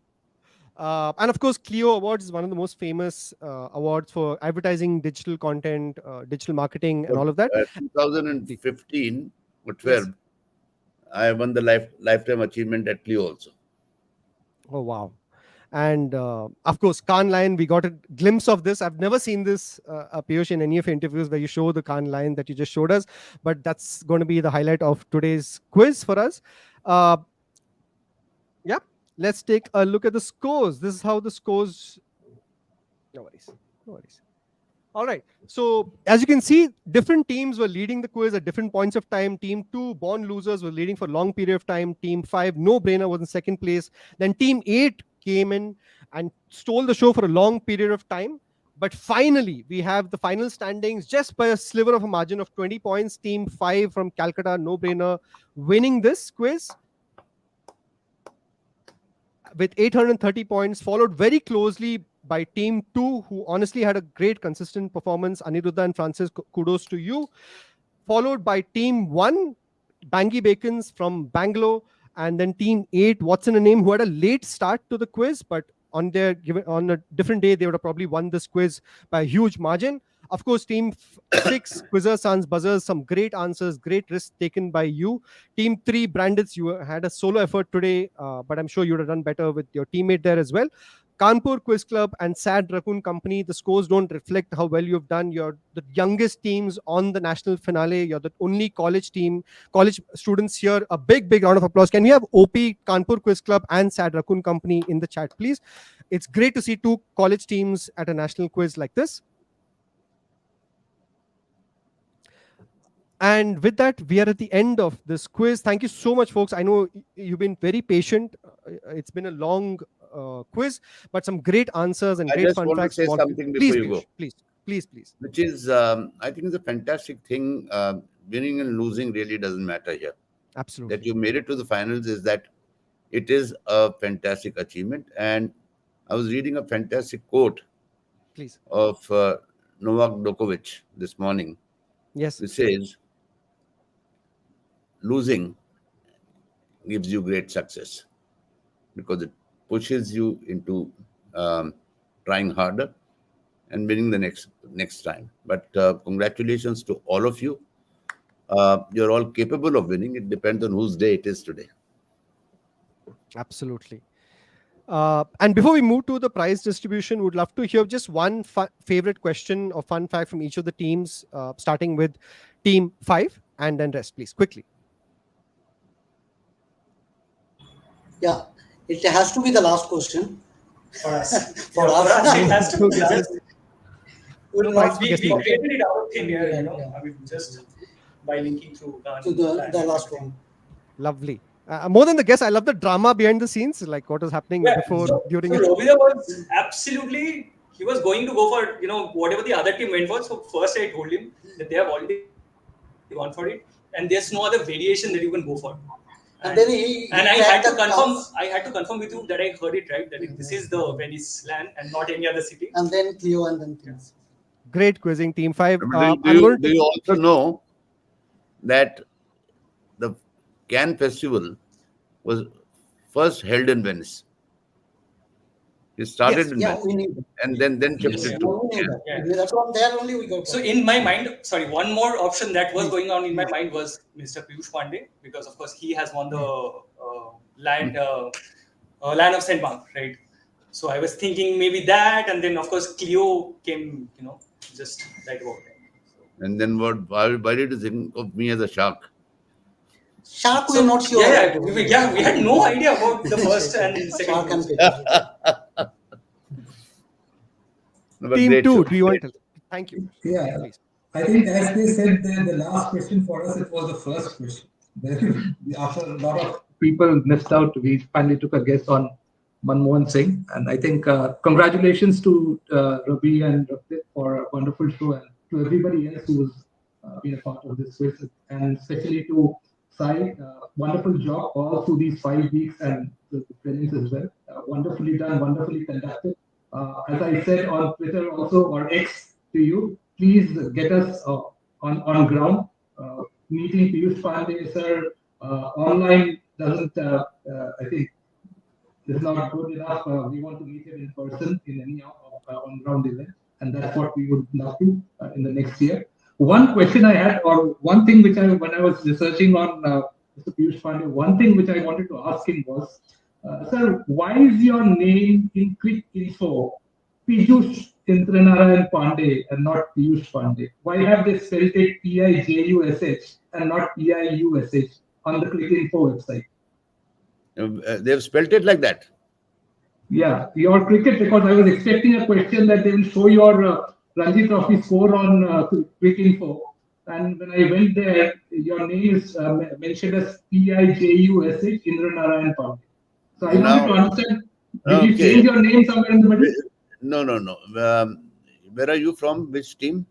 And of course, Clio Awards is one of the most famous awards for advertising, digital content, digital marketing, and all of that. 2015 or 12, yes. I won the lifetime achievement at Clio also. Oh, wow. And of course, Cannes Lion, we got a glimpse of this. I've never seen this, Piyush, in any of your interviews where you show the Cannes Lion that you just showed us. But that's going to be the highlight of today's quiz for us. Yeah. Let's take a look at the scores. This is how the scores. No worries. All right. So as you can see, different teams were leading the quiz at different points of time. Team 2, Born Losers, were leading for a long period of time. Team 5, No Brainer, was in second place. Then Team 8 came in and stole the show for a long period of time. But finally, we have the final standings just by a sliver of a margin of 20 points. Team 5 from Calcutta, No Brainer, winning this quiz with 830 points, followed very closely by Team 2, who honestly had a great consistent performance. Aniruddha and Francis, kudos to you. Followed by Team 1, Bangi Bacons from Bangalore, and then Team 8, What's in a Name, who had a late start to the quiz, but on a different day, they would have probably won this quiz by a huge margin. Of course, Team 6, Quizzer Sans Buzzers, some great answers, great risk taken by you. Team 3, Brandits, you had a solo effort today, but I'm sure you would have done better with your teammate there as well. Kanpur Quiz Club and Sad Raccoon Company, the scores don't reflect how well you've done. You're the youngest teams on the national finale. You're the only college students here. A big round of applause. Can we have OP, Kanpur Quiz Club and Sad Raccoon Company in the chat, please? It's great to see 2 college teams at a national quiz like this. And with that, we are at the end of this quiz. Thank you so much, folks. I know you've been very patient. It's been a long quiz, but some great answers and great fun facts. I just want to say something before you go. Please. Which is, I think it's a fantastic thing. Winning and losing really doesn't matter here. Absolutely. That you made it to the finals is that it is a fantastic achievement. And I was reading a fantastic quote of Novak Djokovic this morning. Yes. It says, losing gives you great success because it pushes you into trying harder and winning the next time. But congratulations to all of you. You're all capable of winning. It depends on whose day it is today. Absolutely. And before we move to the prize distribution, would love to hear just one favorite question or fun fact from each of the teams, starting with Team 5 and then rest, please, quickly. Yeah, it has to be the last question. For us. For us. It has to be the last. We created it out of thin air, I mean, just by linking through to the last one. Lovely. More than the guess, I love the drama behind the scenes, like what was happening before, during. So Robida was absolutely, he was going to go for, whatever the other team went for. So first I told him that they have already gone for it and there's no other variation that you can go for. And then I had to confirm with you that I heard it right, that this is the Venice land and not any other city. And then Cleo and then things. Great quizzing, Team 5. Do you also know that the Cannes Festival was first held in Venice? It started in Venice and then shifted to That's from there only we got. So in my mind, one more option that was going on in my mind was Mr. Piyush Pandey, because of course he has won the land of St. Mark, right? So I was thinking maybe that, and then of course Cleo came, just right about it. And then why did you think of me as a shark? Shark, we're not sure. We had no idea about the first and second. Team 2, do you want to? Thank you. Yeah, I think as they said, the last question for us, it was the first question. After a lot of people missed out, we finally took a guess on Manmohan Singh. And I think congratulations to Rabi and Rakshit for a wonderful show, and to everybody else who was been a part of this quiz, and especially to Sai. Wonderful job all through these 5 weeks and the prelims as well. Wonderfully done, wonderfully conducted. As I said on Twitter also, or X to you, please get us on ground. Meeting Piyush Pandey, sir, online doesn't, I think, is not good enough. We want to meet him in person in any on-ground event, and that's what we would love to in the next year. One question I had, or one thing which when I was researching on Mr. Piyush Pandey, one thing which I wanted to ask him was, sir, why is your name in Quick Info Piyush Indranarayan Pandey and not Piyush Pandey? Why have they spelled it P-I-J-U-S-H and not P-I-U-S-H on the Quick Info website? They've spelled it like that. Yeah, your cricket, because I was expecting a question that they will show your Ranji Trophy score on Quick Info. And when I went there, your name is mentioned as Pijush Indranarayan Pandey. So I wanted to understand, did you change your name somewhere in the middle? No. Where are you from? Which team?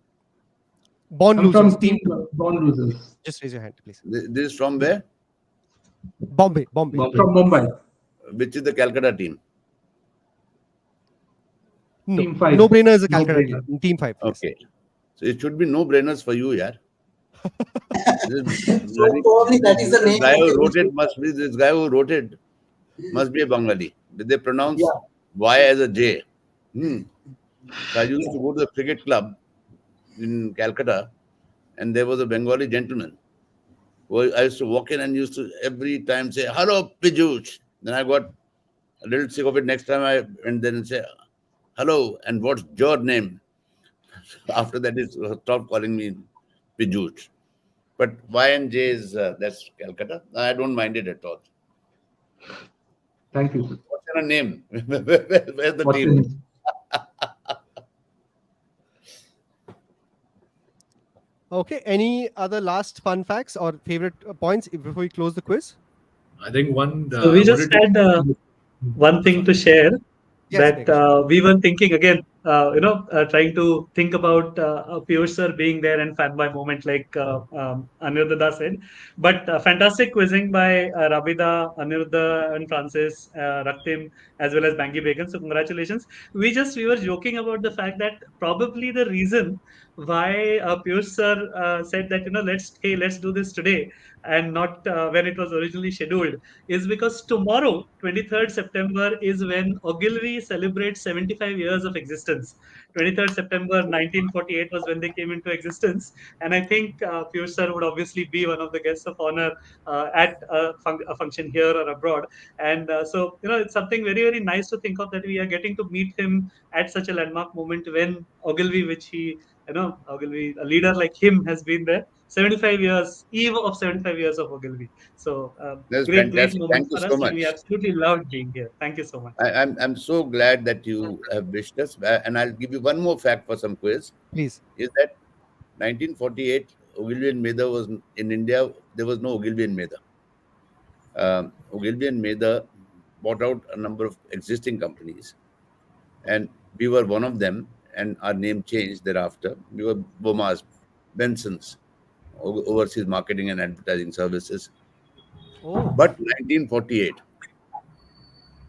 Born I'm Losers. from Born Losers. Just raise your hand, please. This is from where? Bombay. From Mumbai. Which is the Calcutta team? No, Team 5. No Brainer is a No Calcutta Brainer. team. Team 5. Yes. Okay. So it should be no brainers for you, yeah. So probably that is the name. Guy who wrote it must be this guy who wrote it must be a Bengali. Did they pronounce Y as a J? So I used to go to the cricket club in Calcutta, and there was a Bengali gentleman who I used to walk in and used to every time say, "Hello, Piyush." Then I got a little sick of it. Next time I went there and say, "Hello, and what's your name?" After that, he stopped calling me Piyush. But Y and J is that's Calcutta. I don't mind it at all. Thank you. What's your name? Where's the team? Okay. Any other last fun facts or favorite points before we close the quiz? I think one. So we just had one thing to share. Yes, That we were thinking again, trying to think about Piyush sir being there and fanboy moment like Aniruddha said. But fantastic quizzing by Rabida, Aniruddha and Francis, Raktim, as well as Bangi Bacon. So congratulations. We were joking about the fact that probably the reason why Piyush sir said that, let's do this today and not when it was originally scheduled is because tomorrow, 23rd September, is when Ogilvy celebrates 75 years of existence. 23rd September 1948 was when they came into existence. And I think Piyush sir would obviously be one of the guests of honor at a function here or abroad. And so, it's something very, very nice to think of that we are getting to meet him at such a landmark moment when Ogilvy, which he, Ogilvy, a leader like him has been there. 75 years, eve of 75 years of Ogilvy. So That's great fantastic. moment Thank you for so us, much. and we absolutely loved being here. Thank you so much. I'm so glad that you have wished us. And I'll give you one more fact for some quiz. Please. Is that 1948, Ogilvy and Mather was in India. There was no Ogilvy and Mather. Ogilvy and Mather bought out a number of existing companies, and we were one of them. And our name changed thereafter. We were Bomas, Benson's, overseas marketing and advertising services. But 1948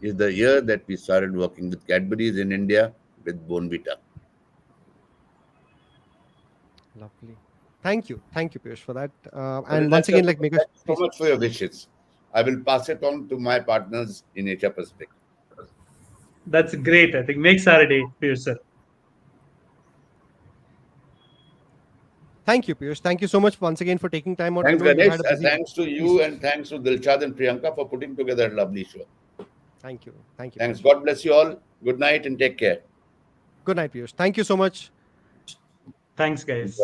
is the year that we started working with Cadbury's in India with Bonvita. Lovely. Thank you, Piyush, for that. And once again, make thank you so much for your wishes. I will pass it on to my partners in Asia Pacific. That's great. I think makes our day, Piyush sir. Thank you, Piyush. Thank you so much once again for taking time out. Thanks, Ganesh. Thanks to you, and thanks to Dilshad and Priyanka for putting together a lovely show. Thank you. Thanks. God bless you all. Good night and take care. Good night, Piyush. Thank you so much. Thanks, guys.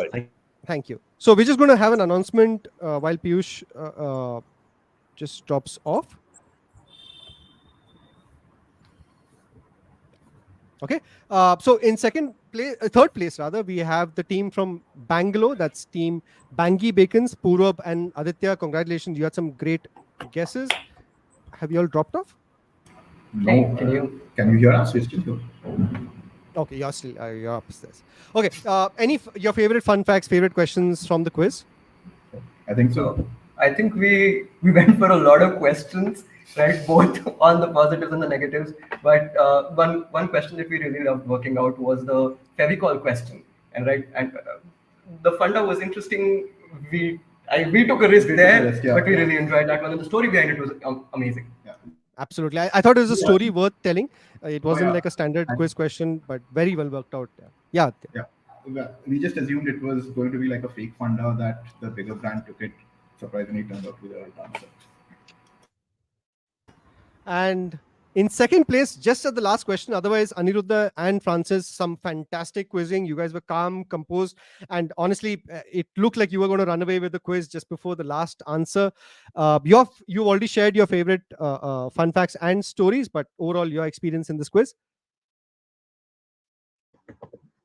Thank you. So we're just going to have an announcement while Piyush just drops off. Okay. So in third place rather, we have the team from Bangalore. That's team Bangi Bacons, Purab and Aditya. Congratulations. You had some great guesses. Have you all dropped off? No. Can you hear us? We're still here. Okay, you're upstairs. Okay. Your favorite fun facts, favorite questions from the quiz? I think so. I think we went for a lot of questions, right? Both on the positives and the negatives. But one question that we really loved working out was the Fevicol question, and the funda was interesting. We took a risk there, but we really enjoyed that one, and the story behind it was amazing. Yeah. Absolutely. I thought it was a story worth telling. It wasn't like a standard quiz question, but very well worked out. Yeah. We just assumed it was going to be like a fake funda that the bigger brand took it. Surprisingly, turned out to be the right answer. And in second place, just at the last question, otherwise, Aniruddha and Francis, some fantastic quizzing. You guys were calm, composed, and honestly, it looked like you were going to run away with the quiz just before the last answer. You've already shared your favorite fun facts and stories, but overall, your experience in this quiz?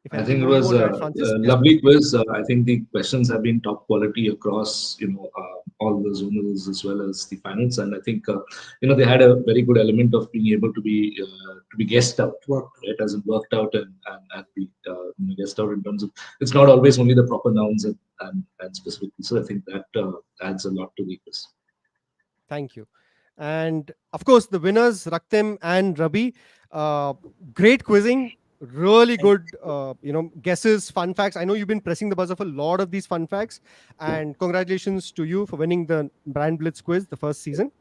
If I anything think it more you was want to a, add, Francis? a Yeah. lovely quiz. I think the questions have been top quality across, all the zonals as well as the finals. And I think, they had a very good element of being able to be guessed out, right? As it worked out and be guessed out in terms of, it's not always only the proper nouns and specifically. So I think that adds a lot to the quiz. Thank you. And of course, the winners, Raktim and Rabi, great quizzing, really good, guesses, fun facts. I know you've been pressing the buzzer for a lot of these fun facts. And congratulations to you for winning the Brand Blitz Quiz, the first season.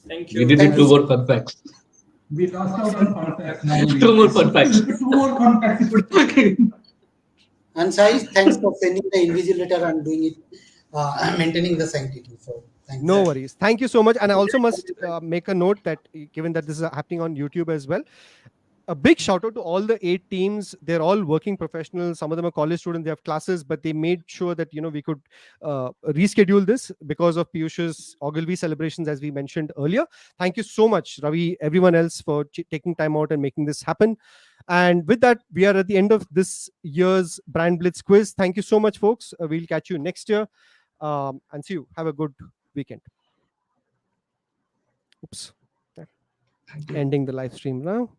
Thank We did it 2 more fun facts. We lost out on fun facts now. 2 more fun facts. 2 more fun facts. And Sai, thanks for sending the invigilator and doing it, maintaining the sanctity. So thanks. No worries. Thank you so much. And I also must make a note that given that this is happening on YouTube as well, a big shout out to all the 8 teams. They're all working professionals. Some of them are college students. They have classes, but they made sure that, we could reschedule this because of Piyush's Ogilvy celebrations, as we mentioned earlier. Thank you so much, Ravi, everyone else for taking time out and making this happen. And with that, we are at the end of this year's Brand Blitz Quiz. Thank you so much, folks. We'll catch you next year. And see you. Have a good weekend. Oops. Ending the live stream now.